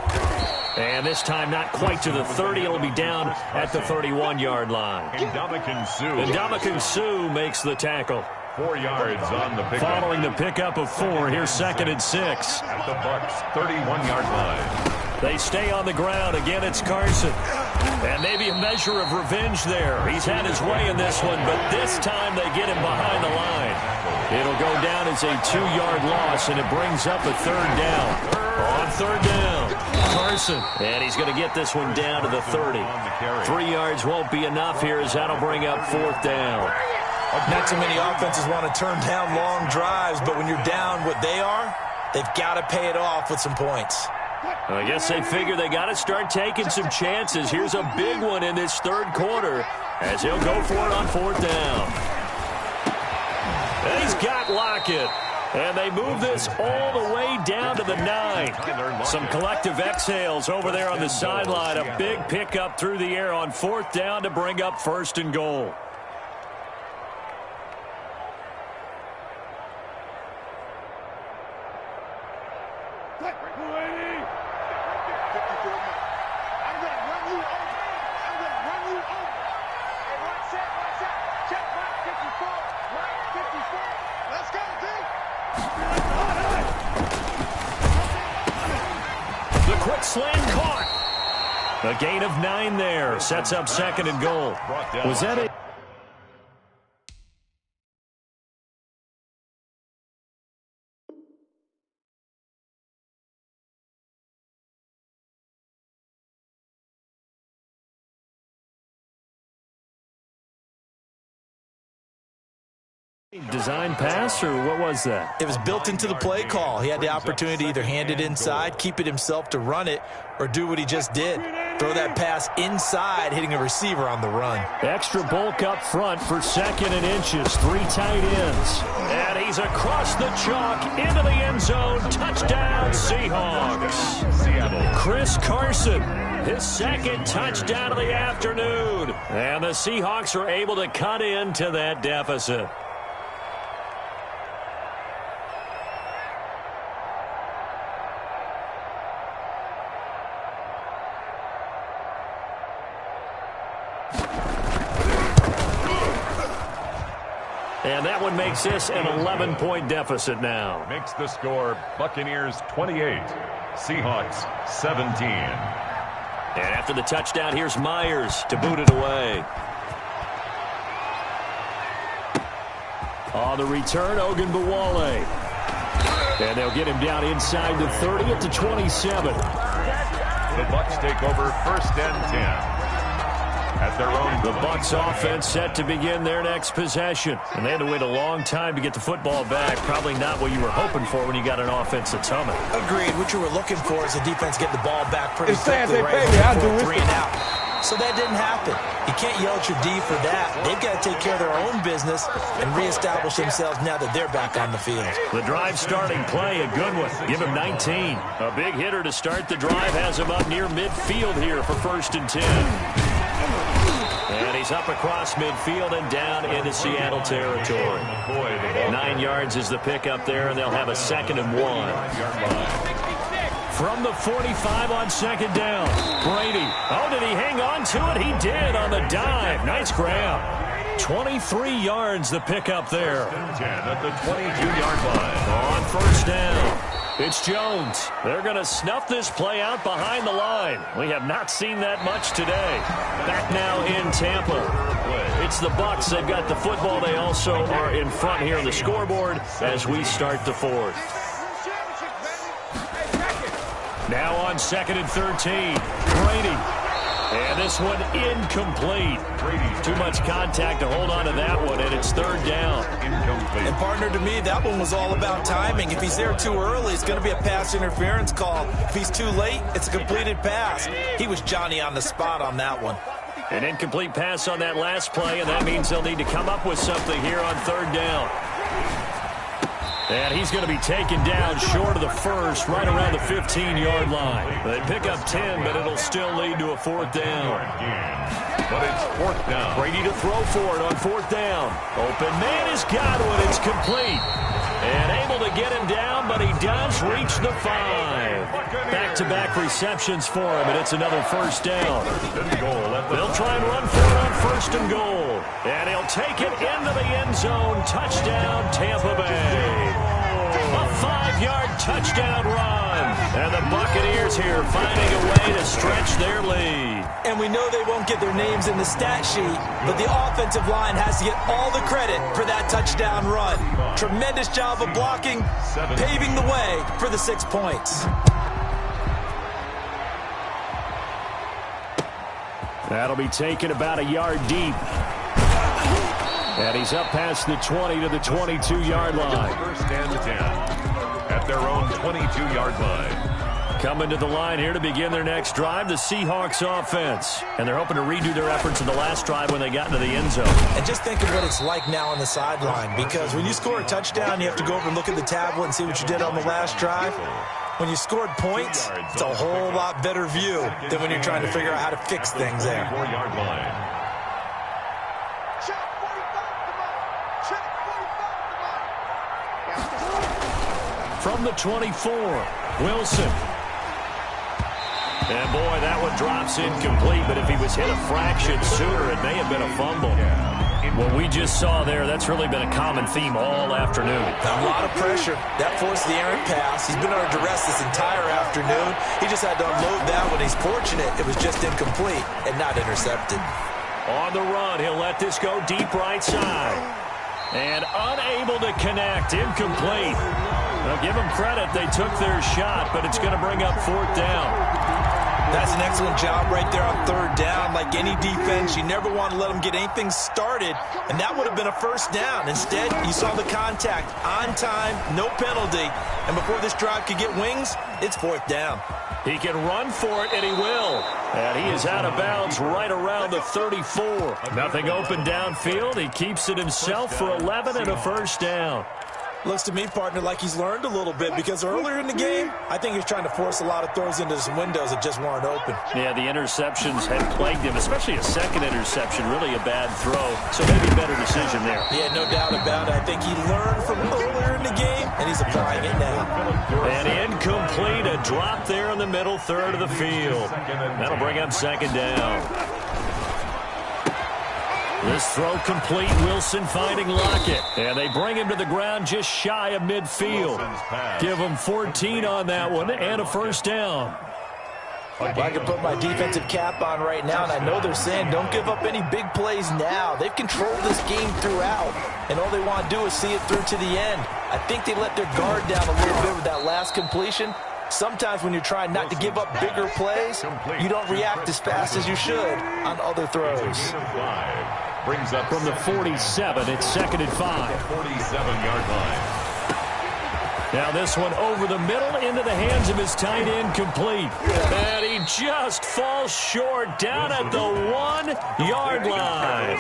And this time not quite to the 30. It'll be down at the 31-yard line. Ndamukong Suh makes the tackle. 4 yards on the pickup. Following the pickup of 4, here's 2nd and 6. At the Bucs' 31-yard line. They stay on the ground. Again, it's Carson. And maybe a measure of revenge there. He's had his way in this one, but this time they get him behind the line. It'll go down as a 2-yard loss, and it brings up a 3rd down. On 3rd down, Carson. And he's going to get this one down to the 30. 3 yards won't be enough here as that'll bring up 4th down. Not too many offenses want to turn down long drives, but when you're down what they are, they've got to pay it off with some points. I guess they figure they got to start taking some chances. Here's a big one in this 3rd quarter as he'll go for it on 4th down. And he's got Lockett. And they move this all the way down to the 9. Some collective exhales over there on the sideline. A big pickup through the air on 4th down to bring up 1st and goal. Quick slant caught. A gain of 9 there. Sets up 2nd and goal. Was that it? Design pass, or what was that? It was built into the play call. He had the opportunity to either hand it inside, keep it himself to run it, or do what he just did. Throw that pass inside, hitting a receiver on the run. Extra bulk up front for 2nd and inches. 3 tight ends. And he's across the chalk into the end zone. Touchdown, Seahawks. Chris Carson, his 2nd touchdown of the afternoon. And the Seahawks are able to cut into that deficit. And that one makes this an 11-point deficit now. Makes the score Buccaneers 28, Seahawks 17. And after the touchdown, here's Myers to boot it away. On the return, Ogunbowale. And they'll get him down inside the 30 at the 27. The Bucs take over 1st and 10. At their own. The Bucs offense set to begin their next possession. And they had to wait a long time to get the football back. Probably not what you were hoping for when you got an offense that's humming. Agreed. What you were looking for is the defense getting the ball back pretty quickly. Baby, 3 and out. So that didn't happen. You can't yell at your D for that. They've got to take care of their own business and reestablish themselves now that they're back on the field. The drive starting play, a good one. Give him 19. A big hitter to start the drive has him up near midfield here for 1st and 10. And he's up across midfield and down into Seattle territory. 9 yards is the pickup there, and they'll have a 2nd and 1. From the 45 on 2nd down, Brady. Oh, did he hang on to it? He did on the dive. Nice grab. 23 yards the pickup there. 10 at the 22-yard line. On 1st down, it's Jones. They're going to snuff this play out behind the line. We have not seen that much today. Back now in Tampa. It's the Bucs. They've got the football. They also are in front here on the scoreboard as we start the 4th. Now on 2nd and 13, Brady. And this one incomplete. Too much contact to hold on to that one, and it's 3rd down. And partner, to me, that one was all about timing. If he's there too early, it's going to be a pass interference call. If he's too late, it's a completed pass. He was Johnny on the spot on that one. An incomplete pass on that last play, and that means they'll need to come up with something here on 3rd down. And he's going to be taken down short of the first, right around the 15-yard line. They pick up 10, but it'll still lead to a fourth down. But it's fourth down. Brady to throw for it on fourth down. Open man is Godwin. It's complete. And able to get him down, but he does reach the 5. Back-to-back receptions for him, and it's another first down. They'll try and run for it on first and goal. And he'll take it into the end zone. Touchdown, Tampa Bay. A 5-yard touchdown run. And the Buccaneers here finding a way to stretch their lead. And we know they won't get their names in the stat sheet, but the offensive line has to get all the credit for that touchdown run. Tremendous job of blocking, paving the way for the 6 points. That'll be taken about a yard deep. And he's up past the 20 to the 22-yard line. First and 10 at their own 22-yard line. Coming to the line here to begin their next drive, the Seahawks offense. And they're hoping to redo their efforts in the last drive when they got into the end zone. And just think of what it's like now on the sideline, because when you score a touchdown, you have to go over and look at the tablet and see what you did on the last drive. When you scored points, it's a whole lot better view than when you're trying to figure out how to fix things there. 4-yard line. From the 24, Wilson. And boy, that one drops incomplete, but if he was hit a fraction sooner, it may have been a fumble. What we just saw there, that's really been a common theme all afternoon. A lot of pressure. That forced the errant pass. He's been under duress this entire afternoon. He just had to unload that when he's fortunate. It was just incomplete and not intercepted. On the run, he'll let this go deep right side. And unable to connect, incomplete. Now give them credit, they took their shot, but it's going to bring up fourth down. That's an excellent job right there on third down. Like any defense, you never want to let them get anything started, and that would have been a first down. Instead, you saw the contact on time, no penalty, and before this drive could get wings, it's fourth down. He can run for it, and he will. And he is out of bounds right around the 34. Nothing open downfield. He keeps it himself for 11 and a first down. Looks to me, partner, like he's learned a little bit, because earlier in the game, I think he was trying to force a lot of throws into some windows that just weren't open. Yeah, the interceptions had plagued him, especially a second interception, really a bad throw. So maybe a better decision there. Yeah, no doubt about it. I think he learned from earlier in the game, and he's applying it now. And incomplete, a drop there in the middle third of the field. That'll bring up second down. This throw complete, Wilson finding Lockett. And they bring him to the ground just shy of midfield. Give him 14 on that one and a first down. Well, I can put my defensive cap on right now, and I know they're saying don't give up any big plays now. They've controlled this game throughout, and all they want to do is see it through to the end. I think they let their guard down a little bit with that last completion. Sometimes when you're trying not to give up bigger plays, you don't react as fast as you should on other throws. Brings up from the 47, it's second and 5. 47-yard line. Now this one over the middle into the hands of his tight end, complete. And he just falls short down at the 1-yard line.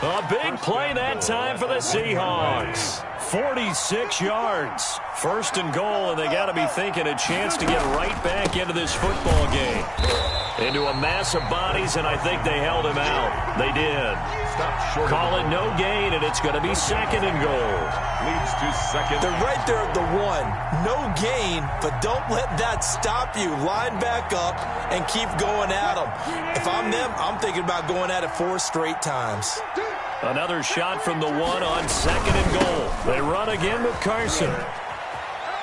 A big play that time for the Seahawks. 46 yards. First and goal, and they got to be thinking a chance to get right back into this football game. Into a mass of bodies, and I think they held him out. They did. Call it no gain, and it's going to be second and goal. Leads to second. They're right there at the 1. No gain, but don't let that stop you. Line back up and keep going at them. If I'm them, I'm thinking about going at it 4 straight times. Another shot from the 1 on second and goal. They run again with Carson.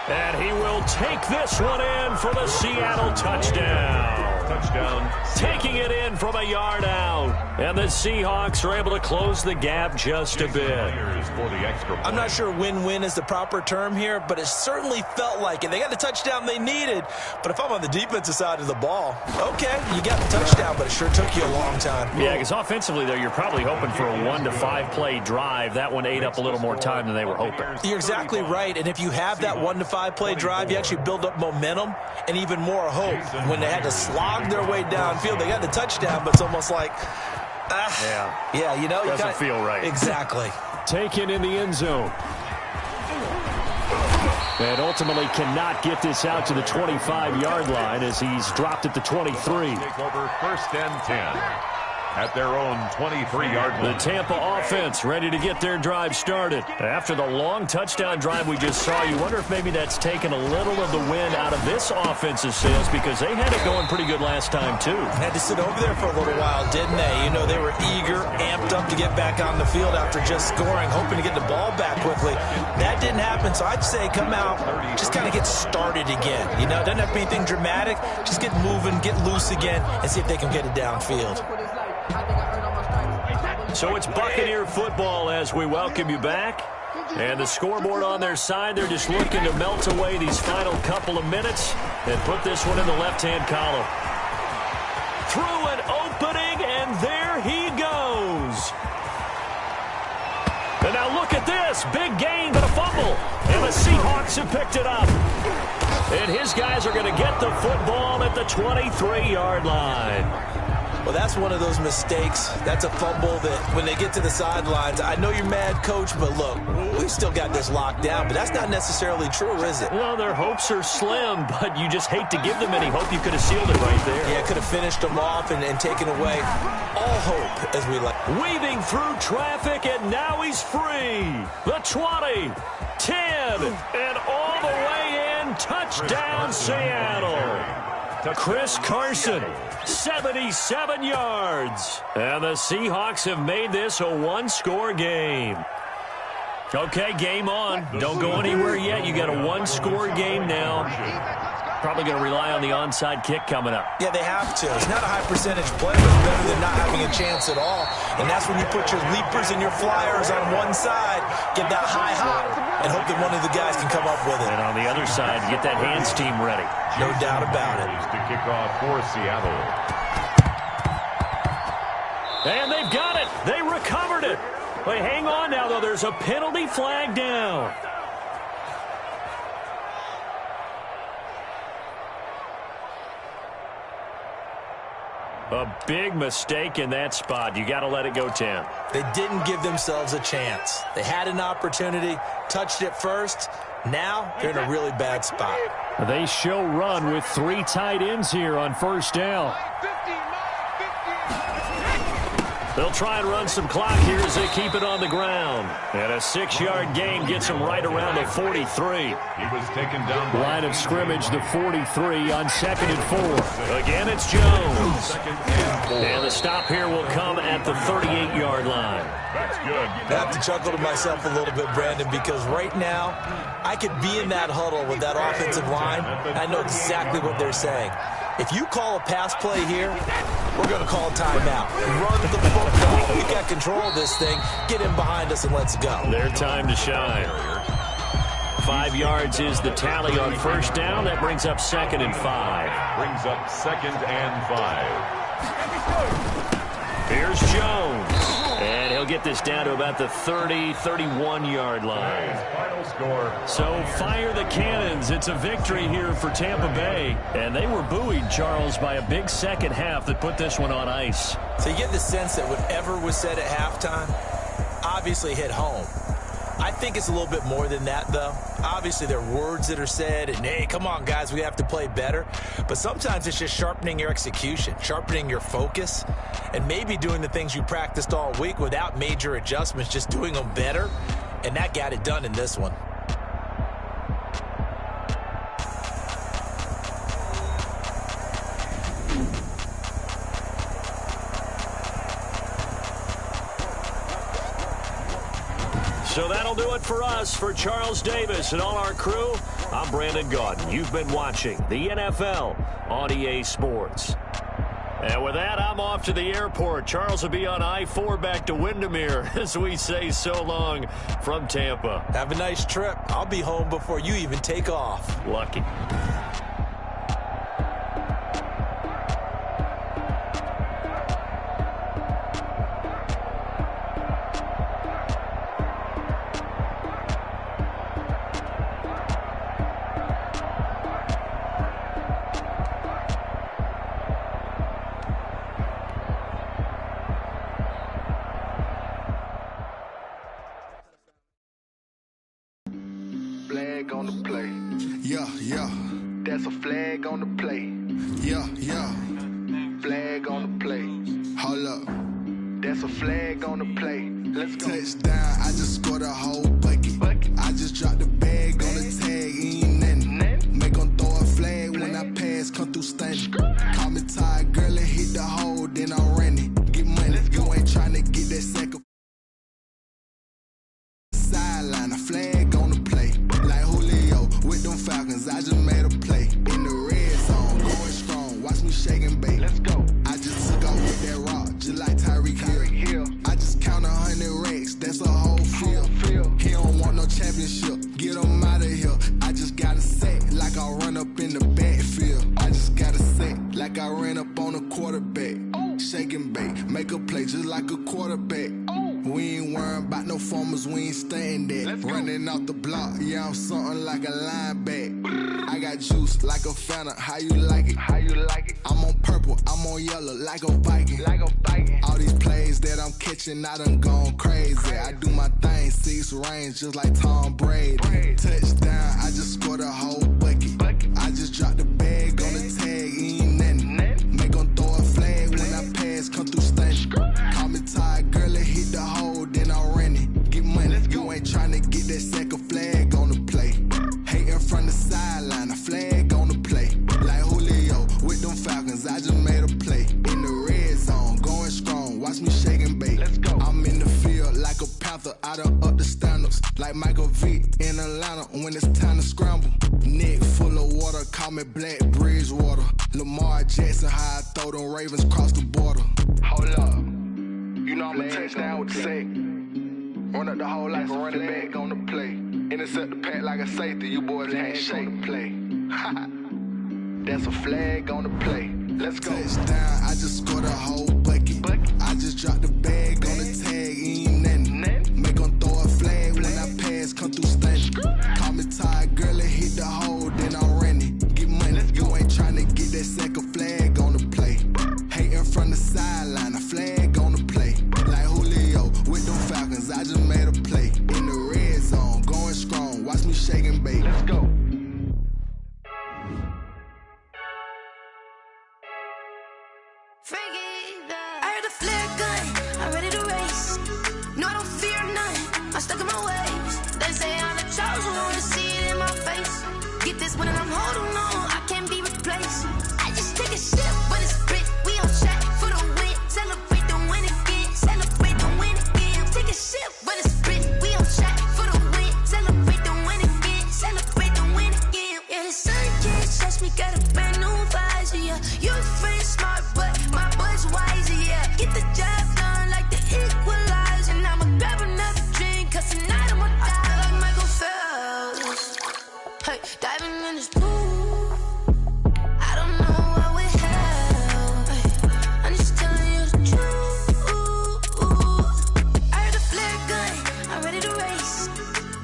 And he will take this one in for the Seattle touchdown. Touchdown. Taking it in from a yard out. And the Seahawks are able to close the gap just a bit. I'm not sure win-win is the proper term here, but it certainly felt like it. They got the touchdown they needed. But if I'm on the defensive side of the ball, okay, you got the touchdown, but it sure took you a long time. Yeah, because offensively, though, you're probably hoping for a 1 to 5 play drive. That one ate up a little more time than they were hoping. You're exactly right. And if you have that 1 to 5 play drive, you actually build up momentum and even more hope. When they had to slog their way downfield, they got the touchdown, but it's almost like, yeah, you know, doesn't feel right. Exactly. Taken in the end zone. And ultimately cannot get this out to the 25-yard line as he's dropped at the 23. Take over 1st and 10 at their own 23-yard line. The Tampa offense ready to get their drive started. After the long touchdown drive we just saw, you wonder if maybe that's taken a little of the wind out of this offensive sails because they had it going pretty good last time, too. Had to sit over there for a little while, didn't they? You know, they were eager, amped up to get back on the field after just scoring, hoping to get the ball back quickly. That didn't happen, so I'd say come out, just kind of get started again. You know, doesn't have to be anything dramatic. Just get moving, get loose again, and see if they can get it downfield. So it's Buccaneer football as we welcome you back. And the scoreboard on their side, they're just looking to melt away these final couple of minutes and put this one in the left-hand column. Through an opening, and there he goes. And now look at this. Big gain, but a fumble. And the Seahawks have picked it up. And his guys are going to get the football at the 23-yard line. Well, that's one of those mistakes. That's a fumble that when they get to the sidelines, I know you're mad, Coach, but look, we've still got this locked down. But that's not necessarily true, is it? Well, their hopes are slim, but you just hate to give them any hope. You could have sealed it right there. Yeah, could have finished them off and taken away all hope, as we like. Weaving through traffic, and now he's free. The 20, 10, and all the way in. Touchdown, Seattle. Chris Carson, 77 yards. And the Seahawks have made this a one-score game. Okay, game on. Don't go anywhere yet. You got a one-score game now. Probably going to rely on the onside kick coming up. Yeah, they have to. It's not a high-percentage play, but it's better than not having a chance at all. And that's when you put your leapers and your flyers on one side, get that high hop, and hope that one of the guys can come up with it. And on the other side, get that hands team ready. No doubt about it. To kick off for Seattle. And they've got it. They recovered it. But hang on now, though. There's a penalty flag down. A big mistake in that spot. You got to let it go 10. They didn't give themselves a chance. They had an opportunity, touched it first. Now they're in a really bad spot. They show run with 3 tight ends here on first down. They'll try and run some clock here as they keep it on the ground. And a 6-yard gain gets them right around the 43. He was taken down. Line of scrimmage, the 43 on 2nd and 4. Again, it's Jones. And the stop here will come at the 38-yard line. That's good. I have to chuckle to myself a little bit, Brandon, because right now I could be in that huddle with that offensive line. I know exactly what they're saying. If you call a pass play here, we're going to call a timeout. Run the football. We got control of this thing. Get in behind us and let's go. Their time to shine. 5 yards is the tally on first down. That brings up 2nd and 5. Brings up 2nd and 5. Here's Jones. And he'll get this down to about the 30, 31-yard line. Final score. So fire the cannons. It's a victory here for Tampa Bay. And they were buoyed, Charles, by a big second half that put this one on ice. So you get the sense that whatever was said at halftime obviously hit home. I think it's a little bit more than that, though. Obviously, there are words that are said, and, hey, come on, guys, we have to play better. But sometimes it's just sharpening your execution, sharpening your focus, and maybe doing the things you practiced all week without major adjustments, just doing them better. And that got it done in this one. So that'll do it for us. For Charles Davis and all our crew, I'm Brandon Gaudin. You've been watching the NFL on EA Sports. And with that, I'm off to the airport. Charles will be on I-4 back to Windermere as we say so long from Tampa. Have a nice trip. I'll be home before you even take off. Lucky. Flag on the play. That's a flag on the play. Yeah, yeah. Flag on the play. Hold up. That's a flag on the play. Let's go. Touchdown, I just scored a whole bucket. I just dropped the bag on the tag, ain't nothing. Make them throw a flag when I pass, come through stunning. Call me tired, girl, and hit the hole, then I'm running. Get money, you ain't tryna get that second. Sideline, a flag on the play. Like Julio with them Falcons, I just made a play. In the red zone, going strong, watch me shake and bake. Let's go. I just took off with that rock, just like Tyreek Hill. I just count 100 racks, that's a whole field. He don't want no championship, get him out of here. I just gotta set like I run up in the backfield. I just gotta set like I ran up on a quarterback. Shake and bake, make a play just like a quarterback. We ain't worrying about no formers, we ain't staying there. Running off the block, yeah, I'm something like a linebacker. I got juice like a Fanta, how you like it? How you like it? I'm on purple, I'm on yellow, like a Viking. Like a Viking. All these plays that I'm catching, I done gone crazy. I do my thing, 6 range, just like Tom Brady. Touchdown, I just scored a whole bucket. I just dropped the bag on the tag, ain't nothing. Make them throw a flag when I pass, come through stunning. Call me tired, girl, and hit the hole, then I'm running. Get money, you ain't tryna get that second flag on the play. Hating from the sideline, a flag on the play. Like Julio with them Falcons, I just made a play. In the red zone, going strong, watch me shake and bake. Let's go. I'm in the field like a Panther, I done up the standards. Like Michael Vick in Atlanta when it's time to scramble. Neck full of water, call me Black Bridgewater. Lamar Jackson, how I throw them Ravens cross the border. Hold up. You know I'm a touchdown with the sack. Run up the whole like a running back on the play. Intercept the pack like a safety. You boys ain't shake the play. That's a flag on the play. Let's go. Touchdown, I just scored a whole bucket. I just dropped the bag on the tag, ain't nothing. Make them throw a flag when I pass, come through stunning. Call me tired, girl, and hit the hole, then I'm running. Get money, you ain't tryna get that second flag on the play. Hating from the sideline, a flag on the play. Like Julio with them Falcons, I just made a play. In the red zone, going strong, watch me shake and bake. Let's go. I heard the flare gun, I'm ready to race. No, I don't fear none, I'm stuck in my ways. They say I'm the chosen one, to see it in my face. Get this one and I'm holding on, I can't be replaced. I just take a sip, but it's split, we on track for the win. Celebrate the win again, celebrate the win again. Take a sip, but it's split, we on track for the win. Celebrate the win again, celebrate the win again. Yeah, the sun can't touch me, got a brand new visor, yeah. You're friend smart, but my boy's wiser, yeah. Get the job done like the equalizer. And I'ma grab another drink, cause tonight I'ma die. I feel like Michael Phelps, hey, diving in this pool. I don't know what we have, hey, I'm just telling you the truth. I heard the flare gun, I'm ready to race.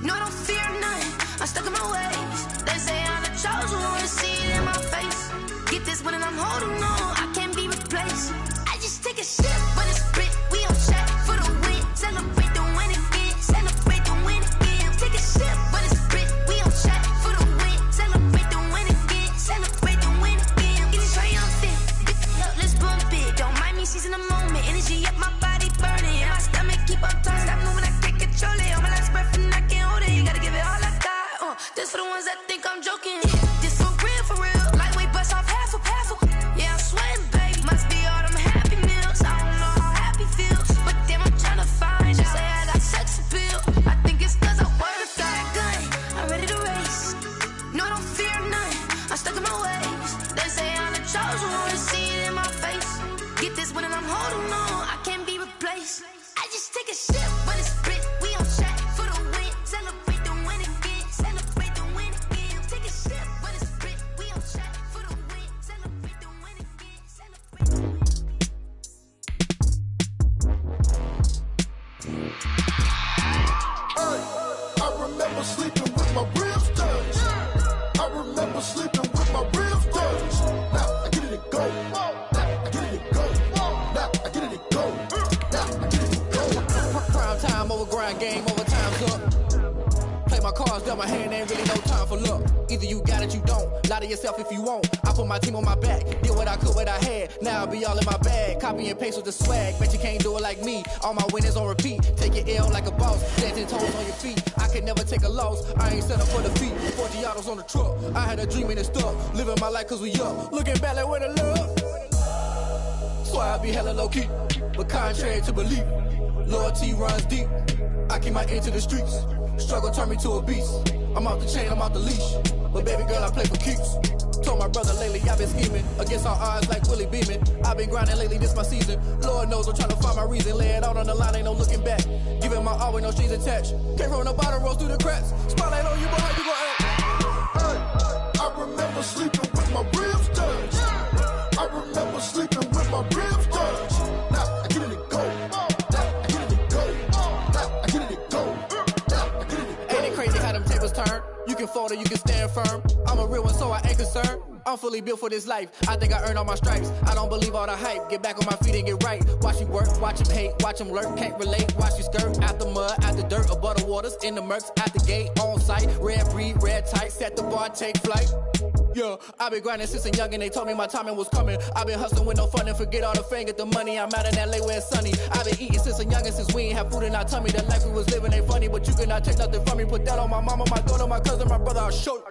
No, I don't fear none, I'm stuck in my ways. They say I'm the chosen one, to see it in my face. Get this one and I'm holding on, I can't be replaced. I just take a sip, but it's split, we on track for the win. Celebrate the win again, celebrate the win again. Take a sip, but it's split, we on track for the win. Celebrate the win again, celebrate the win again. Get it triumphant, look, let's bump it. Don't mind me seizing the moment, energy up my body burning. And my stomach keep on turning, stop moving, I can't control it. All my life's breath and I can't hold it. You gotta give it all I got, this for the ones that think I'm joking. This for real, lightweight bust off half a. Yeah, I'm sweating, baby, must be all them happy meals. I don't know how happy feels, but damn, I'm tryna find out. Say I got sex appeal, I think it's cause I work a gun, I'm ready to race. No, I don't fear none, I'm stuck in my ways. They say I'm the chosen one, to see it in my face. Get this one and I'm holding on, I can't be replaced. I just take a sip, but it's split, we on track for the win. Celebrate the win again, celebrate the win again. Take a sip, but it's split, we on track for the win. Celebrate the win again, celebrate the win. I remember sleeping with my ribs touched. I remember sleeping with my ribs touched. Now I get it to go. Now I get it to go. Now I get it to tell my hand ain't really no time for luck. Either you got it, you don't. Lie to yourself if you won't. I put my team on my back. Did what I could, what I had. Now I'll be all in my bag. Copy and paste with the swag. Bet you can't do it like me. All my winners on repeat. Take your L like a boss. 10 toes on your feet. I can never take a loss. I ain't set up for defeat. 40 autos on the truck. I had a dream and it stuck. Living my life cause we up. Looking back like where the love. So I be hella low key. But contrary to belief, loyalty runs deep. I keep my ear to the streets. Struggle turned me to a beast. I'm off the chain, I'm off the leash. But baby girl, I play for keeps. Told my brother lately I've been scheming. Against all odds like Willie Beeman. I've been grinding lately, this my season. Lord knows I'm trying to find my reason. Lay it out on the line, ain't no looking back. Giving my all with no strings attached. Came from the bottom, rose through the cracks. Spotlight on you, boy, how you gon' act? I remember sleeping with my ribs touched. I remember sleeping with my ribs touched. Now I get it to go. Now I get it to go. Now I get it to go. Now I get it to go. Ain't it crazy how them tables turn? You can fold or you can stand firm. I'm a real one, so I ain't concerned. I'm fully built for this life. I think I earned all my stripes. I don't believe all the hype. Get back on my feet and get right. Watch you work, watch him hate, watch him lurk. Can't relate, watch you skirt. Out the mud, out the dirt, above the waters, in the murks, at the gate, on site. Red breed, red tight, set the bar, take flight. Yeah, I've been grinding since a youngin'. They told me my timing was coming. I've been hustling with no fun and forget all the fame, get the money. I'm out in LA where it's sunny. I've been eating since a youngin', since we ain't have food in our tummy. The life we was living ain't funny, but you cannot take nothing from me. Put that on my mama, my daughter, my cousin, my brother. I'll show you.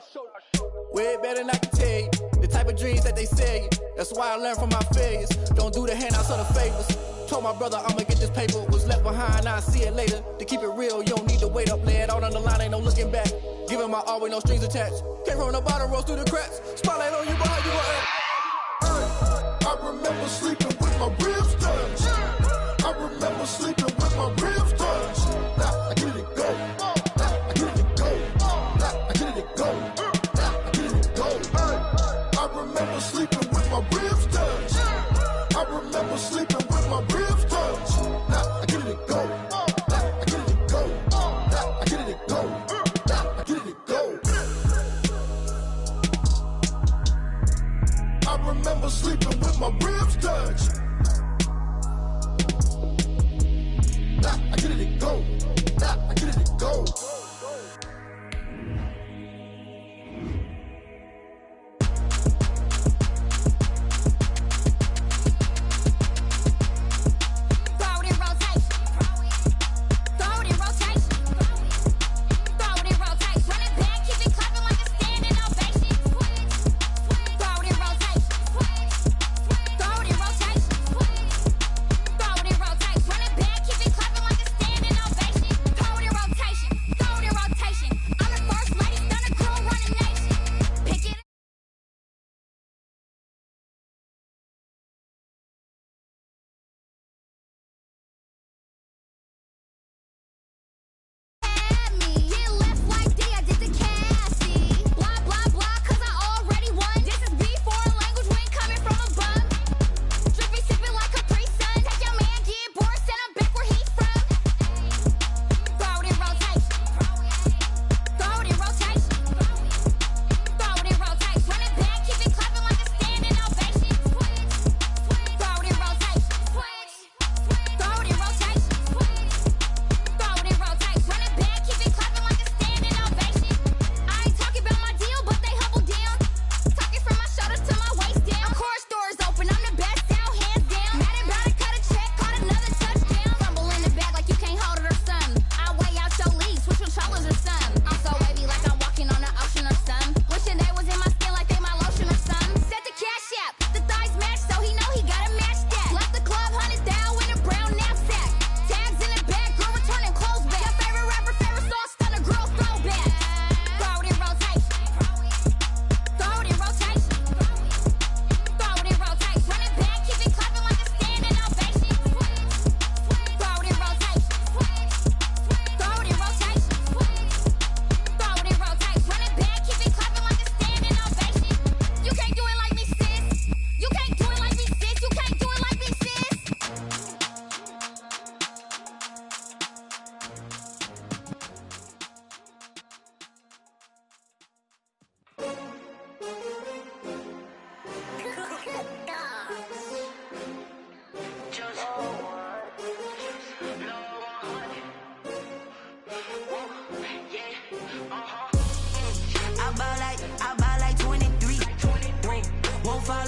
Way better than I can tell you. The type of dreams that they sell you. That's why I learned from my failures. Don't do the handouts or the favors. Told my brother I'ma get this paper. Was left behind, I'll see it later. To keep it real, you don't need to wait up. Lay it out on the line, ain't no looking back. Giving my all with no strings attached. Came from the bottom, rose through the cracks. Spotlight on you, boy, how you gon' act? I remember sleeping with my ribs touched. I remember sleeping with my ribs touched. Now I get it to go. Now I get it to go. Now I get it to go. Now I get it to go. I remember sleeping with my ribs touched. I remember sleeping with my ribs touched. Now I get it to go. Now I get it to go. Now I get it to go. Now I get it to go. I remember sleeping with my ribs touched. Now I get it to go. Now I get it to go.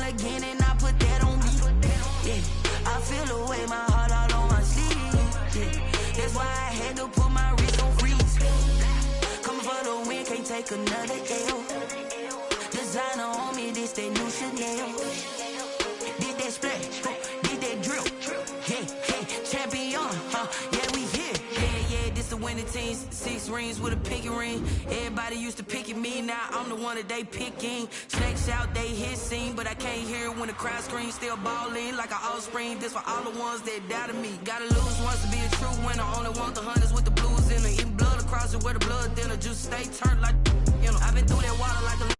again and I put that on me. Yeah, I feel the way, my heart all on my sleeve. Yeah, that's why I had to put my wrist on freeze. Coming for the win, can't take another L. Designer on me, this that new Chanel. Did that splash, did that drill. Yeah, champion, yeah, we here. Yeah, this the winning team. 6 rings with a pinky ring. Everybody used to pick at me, now I'm the one that they picking. Snakes out, they hit scene, but I can't hear it when the crowd screams. Still balling like an offspring. This for all the ones that doubted me. Gotta lose once to be a true winner. Only want the hunters with the blues in it. Eating blood across it where the blood thinner. Just stay turned like, you know. I've been through that water like a